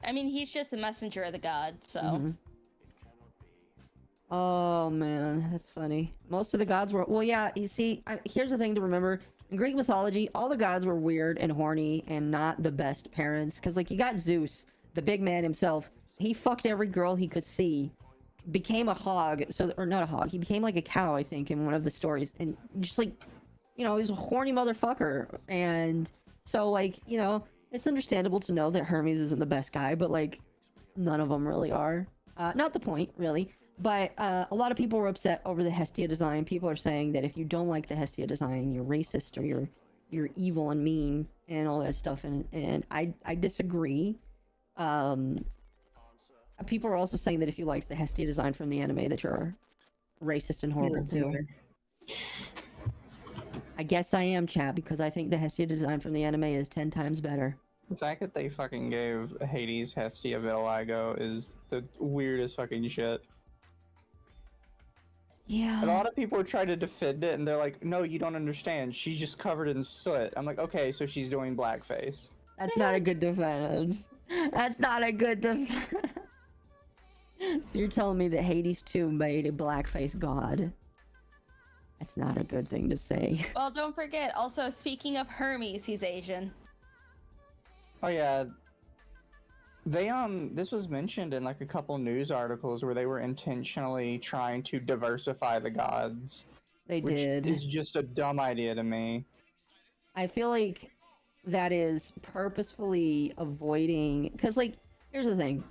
I mean, he's just the messenger of the gods, so. Oh man, that's funny. Most of the gods were, well, yeah, you see, here's the thing to remember. In Greek mythology, all the gods were weird and horny and not the best parents. Because, like, you got Zeus, the big man himself. He fucked every girl he could see. Became a hog, or not a hog. He became like a cow, I think, in one of the stories. And just, like, you know, he was a horny motherfucker. And so, like, you know, it's understandable to know that Hermes isn't the best guy. But, like, none of them really are. Not the point, really. But a lot of people were upset over the Hestia design. People are saying that if you don't like the Hestia design, you're racist or you're evil and mean and all that stuff. And I disagree. People are also saying that if you liked the Hestia design from the anime, that you're racist and horrible too. I guess I am, chat, because I think the Hestia design from the anime is 10 times better. The fact that they fucking gave Hades Hestia vitiligo is the weirdest fucking shit. Yeah. And a lot of people are trying to defend it, and they're like, no, you don't understand. She's just covered in soot. I'm like, okay, so she's doing blackface. That's not a good defense. That's not a good defense. So you're telling me that Hades 2 made a blackface god? That's not a good thing to say. Well, don't forget, also, speaking of Hermes, he's Asian. Oh, yeah. They, this was mentioned in, like, a couple news articles where they were intentionally trying to diversify the gods. They did. Which is just a dumb idea to me. I feel like that is purposefully avoiding... Because, like, here's the thing.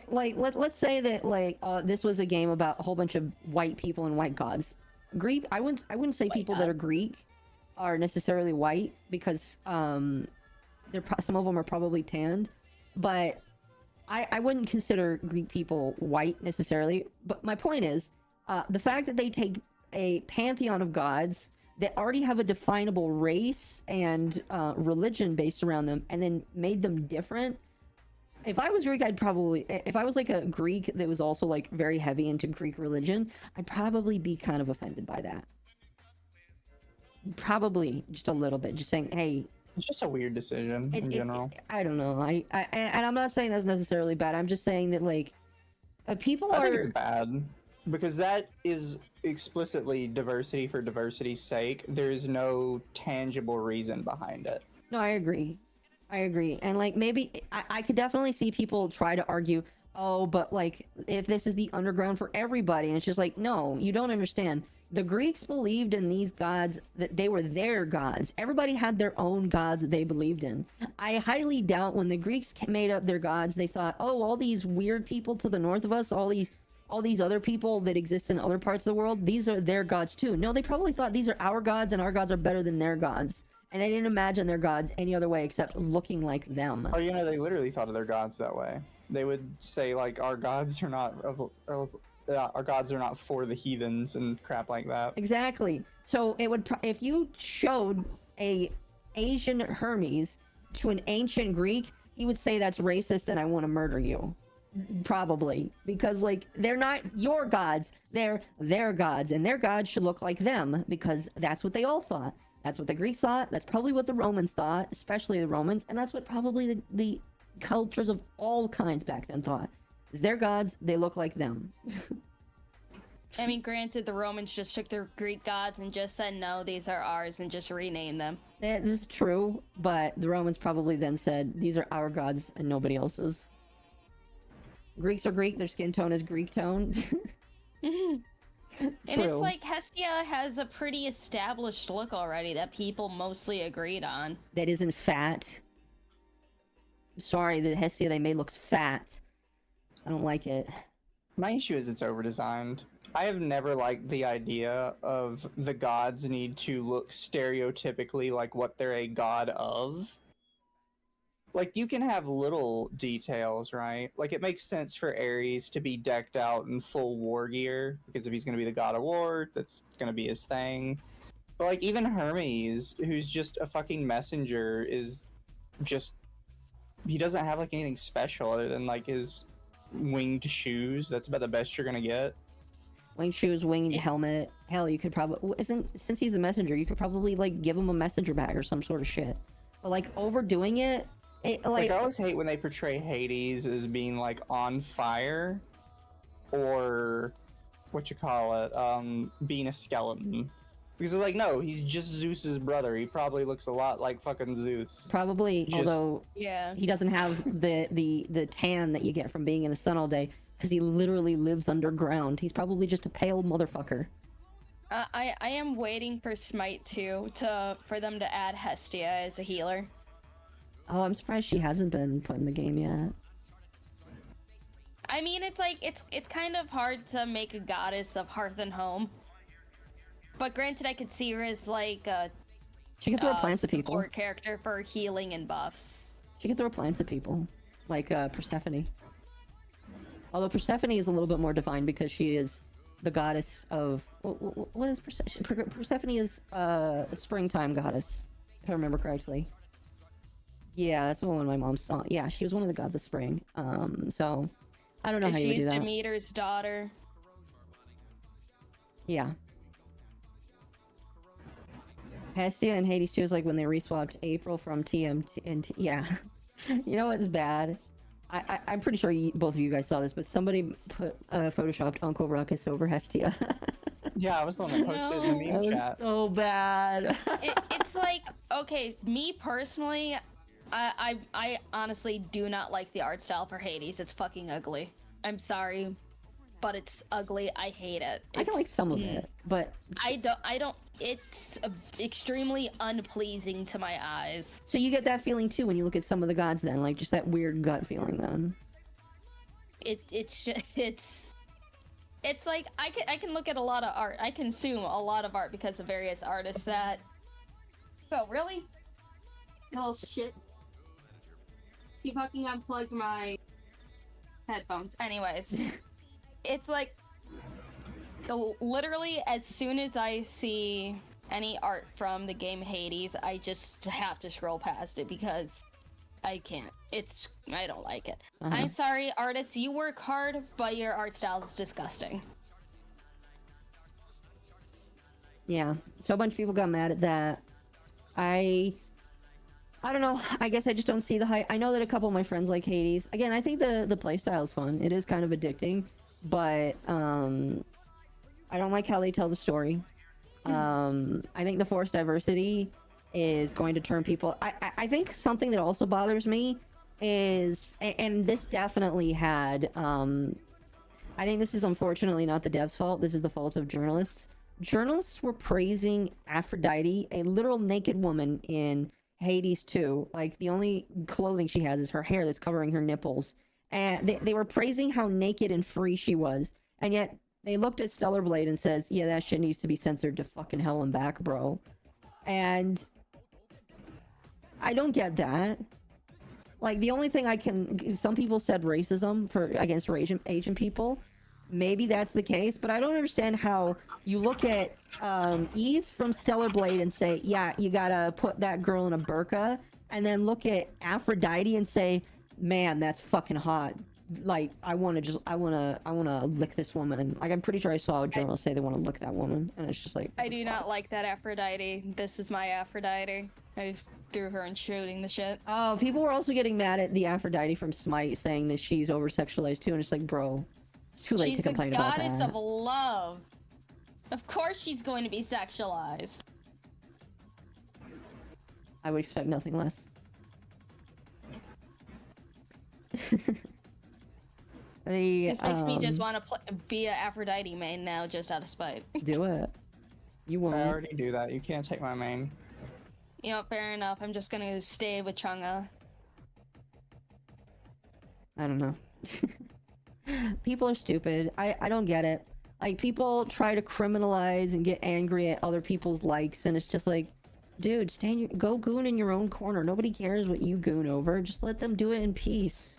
Let's say that, like, this was a game about a whole bunch of white people and white gods. Greek... I wouldn't say people that are Greek are necessarily white, because, some of them are probably tanned. But I wouldn't consider Greek people white necessarily. But my point is, the fact that they take a pantheon of gods that already have a definable race and religion based around them, and then made them different. If I was Greek, if I was like a Greek that was also like very heavy into Greek religion, I'd probably be kind of offended by that. Probably just a little bit, just saying, hey. It's just a weird decision in general. I don't know. And I'm not saying that's necessarily bad. I'm just saying that, like, people are... I think it's bad. Because that is explicitly diversity for diversity's sake. There's no tangible reason behind it. No, I agree. And, like, maybe... I could definitely see people try to argue, oh, but, like, if this is the underground for everybody, and it's just like, no, you don't understand. The Greeks believed in these gods, that they were their gods. Everybody had their own gods that they believed in. I highly doubt when the Greeks made up their gods, they thought, oh, all these weird people to the north of us, all these other people that exist in other parts of the world, these are their gods too. No, they probably thought these are our gods and our gods are better than their gods. And they didn't imagine their gods any other way except looking like them. Oh, you know, they literally thought of their gods that way. They would say, like, our gods are not for the heathens and crap like that. Exactly. So it would, if you showed a Asian Hermes to an ancient Greek, he would say that's racist and I want to murder you. Probably. Because, like, they're not your gods. They're their gods. And their gods should look like them because that's what they all thought. That's what the Greeks thought. That's probably what the Romans thought, especially the Romans. And that's what probably the cultures of all kinds back then thought. Is their gods, they look like them. I mean, granted, the Romans just took their Greek gods and just said, no, these are ours, and just renamed them. This is true, but the Romans probably then said, these are our gods and nobody else's. Greeks are Greek, their skin tone is Greek tone. And it's like Hestia has a pretty established look already that people mostly agreed on. That isn't fat. Sorry, the Hestia they made looks fat. I don't like it. My issue is it's over-designed. I have never liked the idea of the gods need to look stereotypically like what they're a god of. Like, you can have little details, right? Like, it makes sense for Ares to be decked out in full war gear, because if he's going to be the god of war, that's going to be his thing. But, like, even Hermes, who's just a fucking messenger, is just... He doesn't have, like, anything special other than, like, his winged shoes. That's about the best you're going to get. Winged shoes, winged helmet. Hell, you could probably... Since he's a messenger, you could probably, like, give him a messenger bag or some sort of shit. But, like, overdoing it... Like, I always hate when they portray Hades as being, like, on fire, or being a skeleton. Because it's like, no, he's just Zeus's brother. He probably looks a lot like fucking Zeus. Probably, Just- although he doesn't have the tan that you get from being in the sun all day, because he literally lives underground. He's probably just a pale motherfucker. I am waiting for Smite 2 for them to add Hestia as a healer. Oh, I'm surprised she hasn't been put in the game yet. I mean, it's like it's kind of hard to make a goddess of hearth and home. But granted, I could see her as like a She can throw plants at people. support character for healing and buffs. She can throw plants at people, like Persephone. Although Persephone is a little bit more defined because she is the goddess of what is Persephone? Persephone is a springtime goddess, if I remember correctly. Yeah, that's the one my mom saw. Yeah, she was one of the gods of spring. So I don't know how you would do She's that. Demeter's daughter. Yeah. Hestia and Hades 2 is like when they reswapped April from TMT and yeah. You know what's bad? I'm pretty sure both of you guys saw this, but somebody put photoshopped Uncle Ruckus over Hestia. Yeah, I was the one that posted in the meme That was chat. so bad. It's like, okay, me personally, I honestly do not like the art style for Hades. It's fucking ugly. I'm sorry, but it's ugly. I hate it. I can like some of it, but I don't. It's extremely unpleasing to my eyes. so you get that feeling too when you look at some of the gods, then, like just that weird gut feeling. Then It's like I can look at a lot of art. I consume a lot of art because of various artists that. Oh really? Oh shit! Keep fucking unplug my headphones. Anyways, it's like literally as soon as I see any art from the game Hades, I just have to scroll past it because I can't. I don't like it. I'm sorry, artists, you work hard, but your art style is disgusting. yeah, so a bunch of people got mad at that. I don't know. I guess I just don't see the hype. I know that a couple of my friends like Hades. Again, I think the playstyle is fun. It is kind of addicting, but I don't like how they tell the story. I think the forced diversity is going to turn people. I think something that also bothers me is, and this definitely had. I think this is unfortunately not the devs' fault. This is the fault of journalists. Journalists were praising Aphrodite, a literal naked woman in Hades 2. Like, the only clothing she has is her hair that's covering her nipples. And they were praising how naked and free she was. And yet, they looked at Stellar Blade and says, yeah, that shit needs to be censored to fucking hell and back, bro. And I don't get that. Like, the only thing I can... Some people said racism against Asian people. Maybe that's the case, but I don't understand how you look at Eve from Stellar Blade and say, yeah, you gotta put that girl in a burqa, and then look at Aphrodite and say, man, that's fucking hot. Like, I wanna lick this woman. Like, I'm pretty sure I saw a journalist say they want to lick that woman, and it's just like... I do not like that Aphrodite. This is my Aphrodite. I just threw her and shooting the shit. Oh, people were also getting mad at the Aphrodite from Smite, saying that she's over-sexualized too, and it's like, bro... It's too late to complain about that. She's the goddess of love. Of course she's going to be sexualized. I would expect nothing less. This makes me just want to be an Aphrodite main now, just out of spite. Do it. You won't. I already do that. You can't take my main. You know, fair enough. I'm just gonna stay with Chang'e. I don't know. People are stupid. I don't get it. Like, people try to criminalize and get angry at other people's likes, and it's just like, dude, go goon in your own corner. Nobody cares what you goon over. Just let them do it in peace.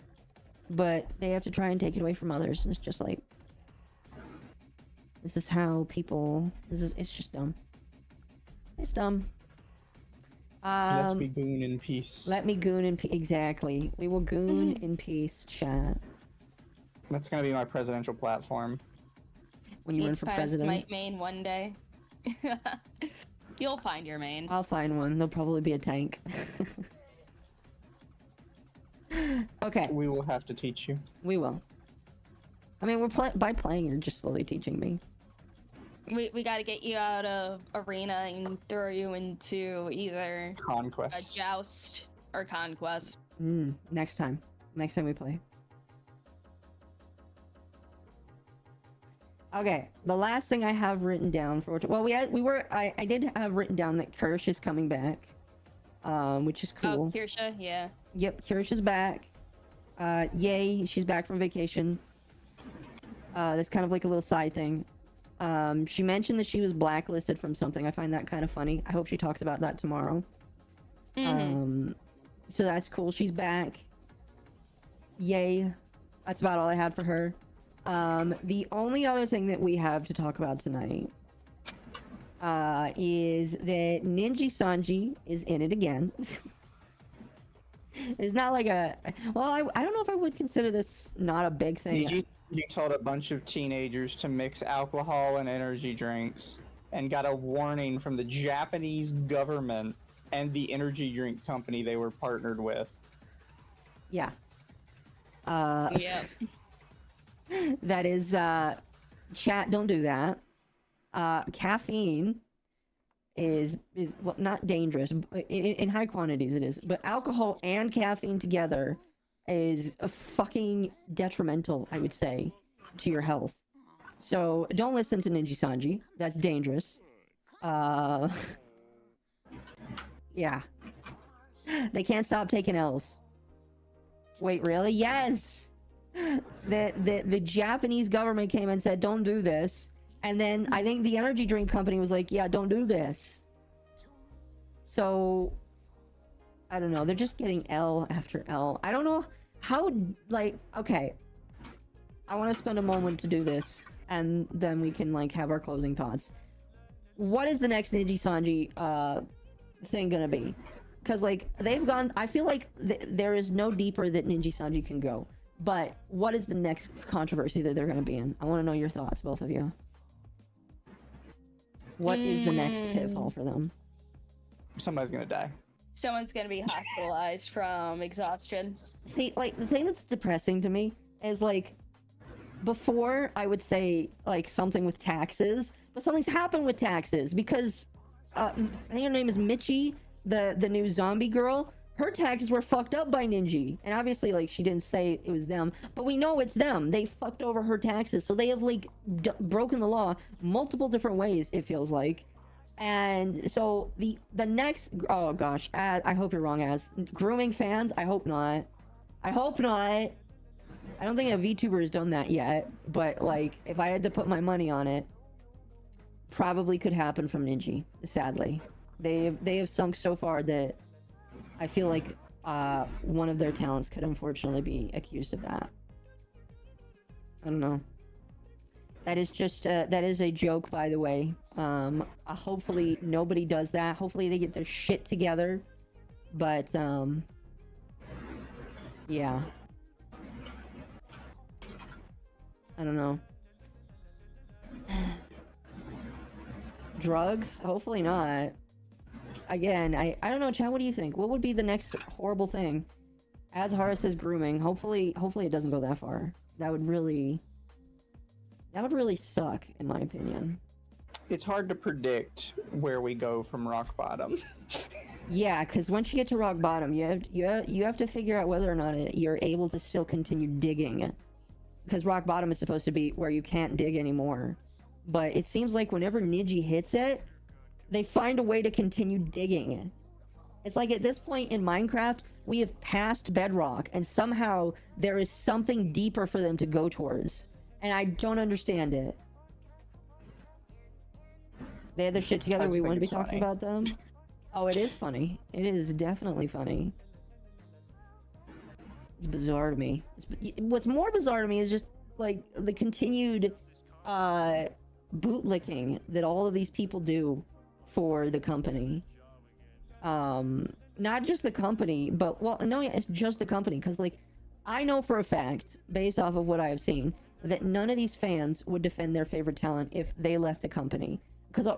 But they have to try and take it away from others, and it's just like, this is how people... It's just dumb. It's dumb. Let's be goon in peace. Let me goon in peace. Exactly. We will goon in peace, chat. That's gonna be my presidential platform. When you run for president. Smite main one day. You'll find your main. I'll find one. There'll probably be a tank. Okay. We will have to teach you. We will. I mean, by playing, you're just slowly teaching me. We got to get you out of arena and throw you into either Conquest, a joust, or conquest. Next time we play. Okay, the last thing I have written down for I did have written down that Kirsch is coming back, which is cool. Oh, Kirsha, yeah. Yep, Kirsch is back. Yay, she's back from vacation. That's kind of like a little side thing. She mentioned that she was blacklisted from something. I find that kind of funny. I hope she talks about that tomorrow. So that's cool. She's back. Yay. That's about all I had for her. The only other thing that we have to talk about tonight is that Ninja Sanji is in it again. It's not like I don't know if I would consider this not a big thing. You told a bunch of teenagers to mix alcohol and energy drinks and got a warning from the Japanese government and the energy drink company they were partnered with. Yeah. Yeah. That is, chat, don't do that. Caffeine is well, not dangerous. In high quantities it is. But alcohol and caffeine together is a fucking detrimental, I would say, to your health. So don't listen to Ninja Sanji. That's dangerous. Yeah. They can't stop taking L's. Wait, really? Yes! The Japanese government came and said, don't do this. And then I think the energy drink company was like, yeah, don't do this. So, I don't know. They're just getting L after L. I don't know how, like, okay. I want to spend a moment to do this, and then we can, like, have our closing thoughts. What is the next Ninja Sanji, thing gonna be? Because, like, they've gone... I feel like there is no deeper that Ninja Sanji can go. But what is the next controversy that they're gonna be in? I want to know your thoughts, both of you. What is the next pitfall for them? Somebody's gonna die. Someone's gonna be hospitalized from exhaustion. See, like, the thing that's depressing to me is, like, before I would say, like, something with taxes, but something's happened with taxes because, I think her name is Michi, the new zombie girl. Her taxes were fucked up by Ninja. And obviously, like, she didn't say it was them, but we know it's them. They fucked over her taxes. So they have, like, broken the law multiple different ways, it feels like. And so the next... Oh, gosh. I hope you're wrong, Az. Grooming fans? I hope not. I hope not. I don't think a VTuber has done that yet. But, like, if I had to put my money on it, probably could happen from Ninja, sadly. They have sunk so far that I feel like one of their talents could unfortunately be accused of that. I don't know. That is just that is a joke, by the way. Hopefully nobody does that. Hopefully they get their shit together. But yeah. I don't know. Drugs? Hopefully not. Again, I don't know, Chad, what do you think? What would be the next horrible thing? As Hara says grooming. Hopefully it doesn't go that far. That would really suck, in my opinion. It's hard to predict where we go from rock bottom. Yeah, because once you get to rock bottom, you have to figure out whether or not you're able to still continue digging. Because rock bottom is supposed to be where you can't dig anymore. But it seems like whenever Niji hits it, they find a way to continue digging. It's like at this point in Minecraft, we have passed bedrock, and somehow there is something deeper for them to go towards. And I don't understand it. They had their shit together, we wouldn't be talking about them. Oh, it is funny. It is definitely funny. It's bizarre to me. What's more bizarre to me is just, like, the continued, bootlicking that all of these people do for the company. Not just the company, but, well, no, yeah, it's just the company, because, like, I know for a fact, based off of what I have seen, that none of these fans would defend their favorite talent if they left the company. Because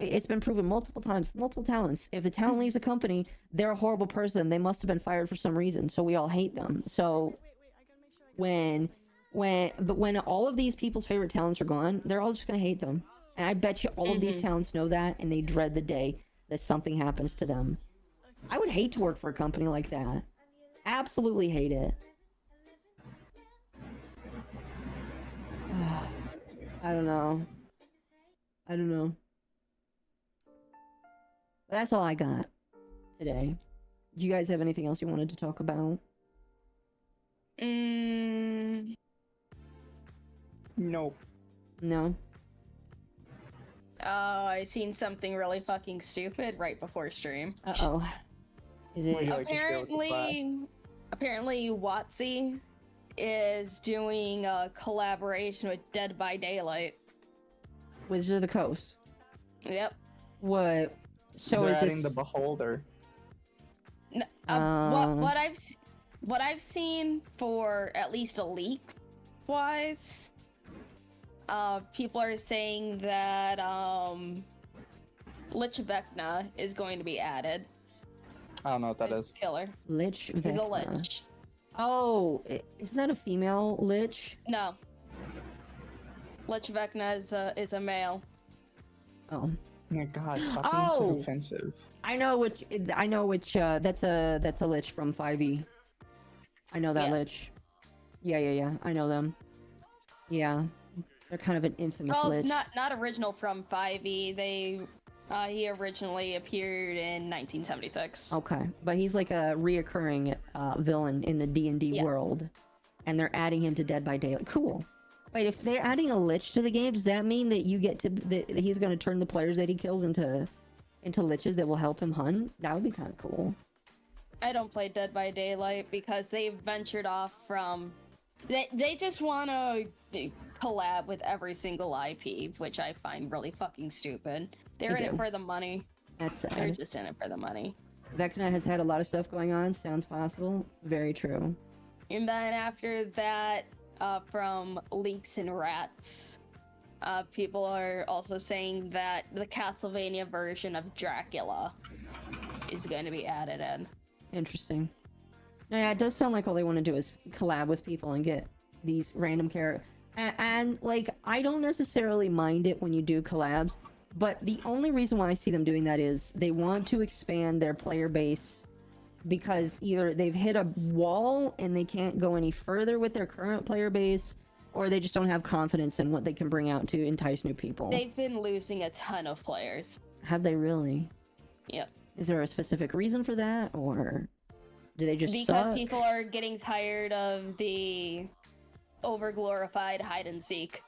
it's been proven multiple times, multiple talents. If the talent leaves a company, they're a horrible person. They must have been fired for some reason, so we all hate them. So when when all of these people's favorite talents are gone, they're all just gonna hate them. And I bet you all of these talents know that, and they dread the day that something happens to them. I would hate to work for a company like that. Absolutely hate it. I don't know. But that's all I got today. Do you guys have anything else you wanted to talk about? Nope. No? I seen something really fucking stupid right before stream. Uh-oh. Is it... Apparently WotC is doing a collaboration with Dead by Daylight. Wizards of the Coast? Yep. What? So They're is adding this... the Beholder. What I've seen for at least a leak wise, people are saying that Lich Vecna is going to be added. I don't know what that is. Killer. Lich Vecna. He's a lich. Oh, isn't that a female lich? No. Lich Vecna is a male. Oh. My God, stop being so offensive. I know which. That's a lich from 5e. I know that lich. Yeah. I know them. Yeah, they're kind of an infamous lich. Not original from 5e. He originally appeared in 1976. Okay, but he's like a reoccurring villain in the D&D world, and they're adding him to Dead by Daylight. Cool. Wait, if they're adding a lich to the game, does that mean that that he's going to turn the players that he kills into liches that will help him hunt? That would be kind of cool. I don't play Dead by Daylight because they've ventured off from... They just want to collab with every single IP, which I find really fucking stupid. They're in it for the money. That's sad. They're just in it for the money. Vecna has had a lot of stuff going on. Sounds possible. Very true. And then after that, from Leaks and Rats, people are also saying that the Castlevania version of Dracula is going to be added in. Interesting. Yeah, it does sound like all they want to do is collab with people and get these random characters. And like, I don't necessarily mind it when you do collabs, but the only reason why I see them doing that is they want to expand their player base because either they've hit a wall and they can't go any further with their current player base, or they just don't have confidence in what they can bring out to entice new people. They've been losing a ton of players. Have they really? Yep. Is there a specific reason for that, or do they just Because people are getting tired of the over-glorified hide and seek.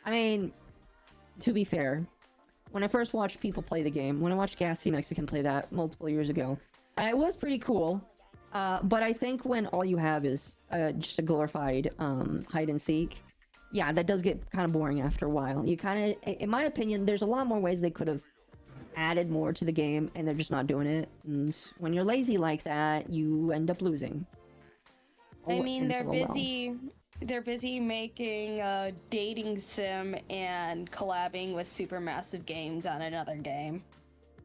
I mean, to be fair, when I first watched people play the game, when I watched Gassy Mexican play that multiple years ago, it was pretty cool. But I think when all you have is just a glorified hide and seek, yeah, that does get kind of boring after a while. You kind of, in my opinion, there's a lot more ways they could have added more to the game, and they're just not doing it. And when you're lazy like that, you end up losing. I mean, they're busy. They're busy making a dating sim and collabing with Supermassive Games on another game.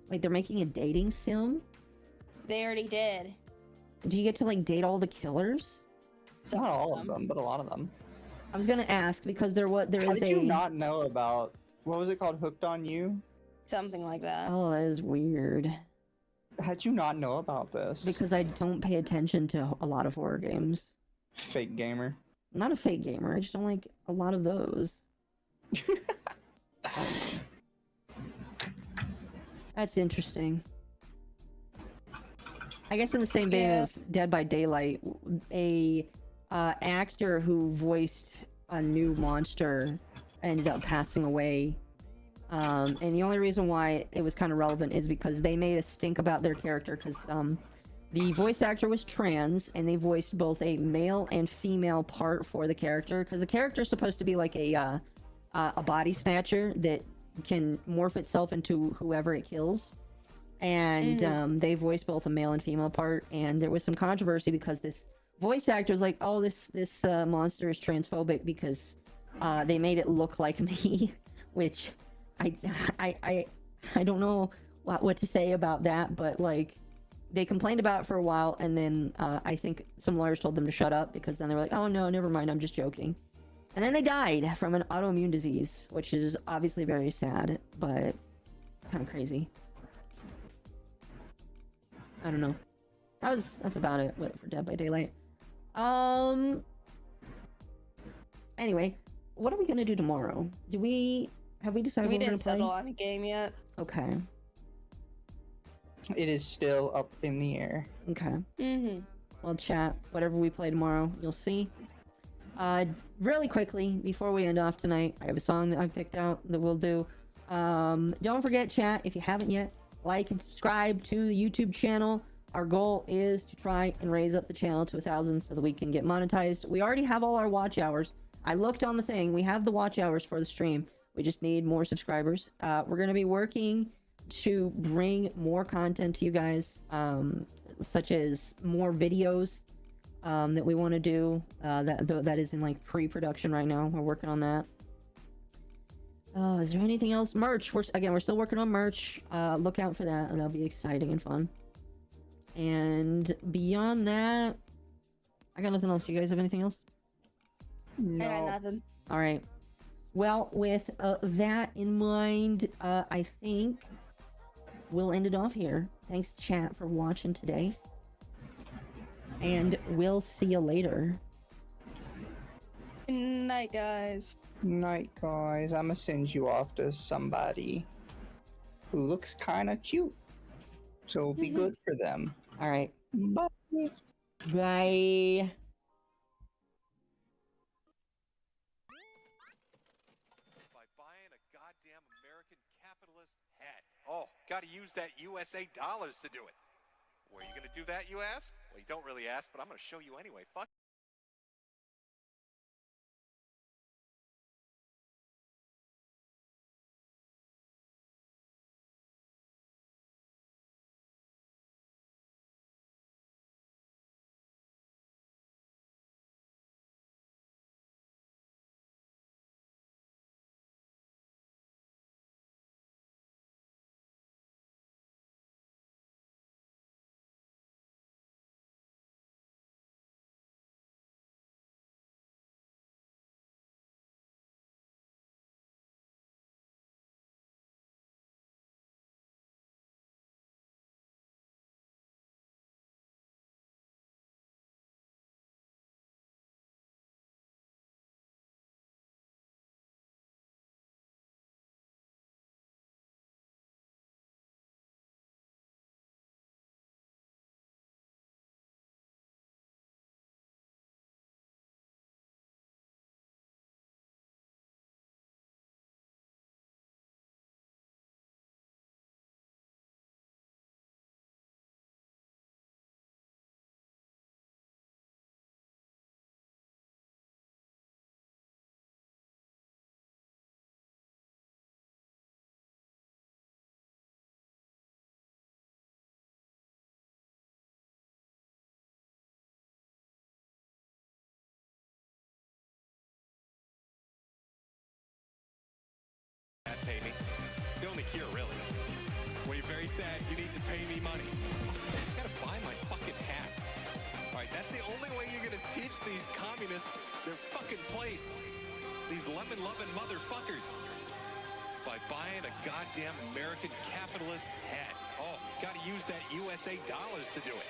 Wait, they're making a dating sim? They already did. Do you get to like date all the killers? Not all of them, but a lot of them. I was gonna ask because there is How did you not know about, what was it called, Hooked on You? Something like that. Oh, that is weird. How'd you not know about this? Because I don't pay attention to a lot of horror games. Fake gamer. I'm not a fake gamer, I just don't like a lot of those. That's interesting. I guess in the same vein of Dead by Daylight, a actor who voiced a new monster ended up passing away. And the only reason why it was kind of relevant is because they made a stink about their character because the voice actor was trans, and they voiced both a male and female part for the character, because the character is supposed to be like a body snatcher that can morph itself into whoever it kills. And they voiced both a male and female part, and there was some controversy because this voice actor was like, oh, this monster is transphobic because they made it look like me, which I don't know what to say about that, but like they complained about it for a while, and then I think some lawyers told them to shut up because then they were like, oh no, never mind, I'm just joking. And then they died from an autoimmune disease, which is obviously very sad, but kind of crazy. I don't know. That's about it for Dead by Daylight. Anyway, what are we gonna do tomorrow? Have we decided We what we're didn't gonna play? settle on a game yet. Okay. It is still up in the air. Okay. Mm-hmm. Well, chat, whatever we play tomorrow, you'll see. Really quickly, before we end off tonight, I have a song that I've picked out that we'll do. Don't forget, chat, if you haven't yet, like and subscribe to the YouTube channel. Our goal is to try and raise up the channel to 1,000 so that we can get monetized. We already have all our watch hours. I looked on the thing. We have the watch hours for the stream. We just need more subscribers. We're going to be working to bring more content to you guys, such as more videos that we want to do. That is in like pre-production right now. We're working on that. Is there anything else? Merch. We're still working on merch. Look out for that. That'll be exciting and fun. And beyond that, I got nothing else. Do you guys have anything else? No. I got nothing. All right. Well, with that in mind, I think we'll end it off here. Thanks, chat, for watching today. And we'll see you later. Good night, guys. Night, guys. I'ma send you off to somebody who looks kind of cute. So be good for them. All right. Bye. Bye. By buying a goddamn American capitalist hat. Oh, gotta use that USA dollars to do it. Where are you gonna do that, you ask? Well, you don't really ask, but I'm gonna show you anyway. Fuck. Pay me. It's the only cure, really. When you're very sad, you need to pay me money. You gotta buy my fucking hats. Alright, that's the only way you're gonna teach these communists their fucking place. These lemon-loving motherfuckers. It's by buying a goddamn American capitalist hat. Oh, gotta use that USA dollars to do it.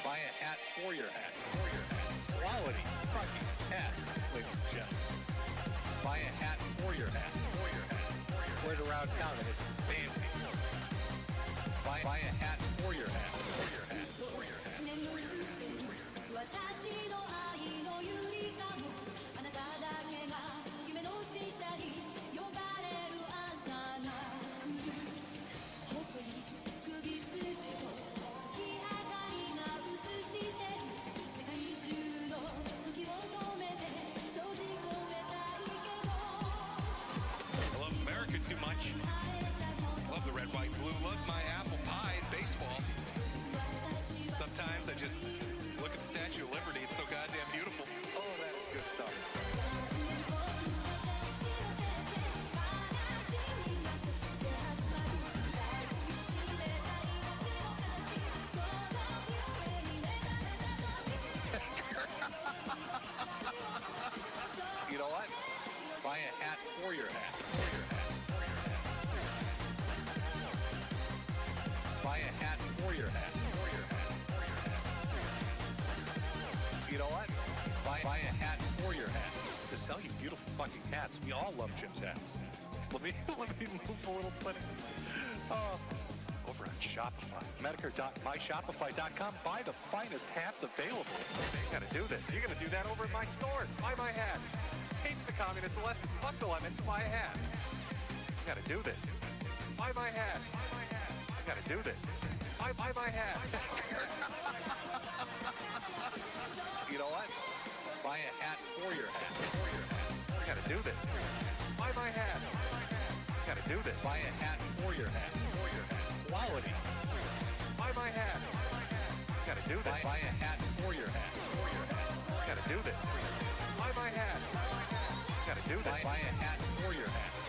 Buy a hat for your hat. For your hat. Quality fucking hats, ladies and gentlemen. Buy a hat for your hat. For your hat. Wear it around town and it's fancy. Buy a hat for your hat. For your hat. For your hat. For your hat. For your hat. I love America too much. Love the red, white, blue. Love my apple pie and baseball. your hat. You know what? Buy a hat for your hat. To sell you beautiful fucking hats. We all love Jim's hats. Let me move a little bit. Over on Shopify. Medicare.myshopify.com. Buy the finest hats available. You gotta do this. You're gonna do that over at my store. Buy my hats. Teach the communists a lesson. Fuck the lemon. Buy a hat. You gotta do this. Buy my hats. You gotta do this. Buy my hats. You know what? Buy a hat for your hat. You gotta do this. Buy my hats. You gotta do this. Buy a hat for your hat. Quality. Buy my hats. You gotta do this. Buy a hat for your hat. You gotta do this. Buy my hats. You gotta do this. Buy a hat for your hat.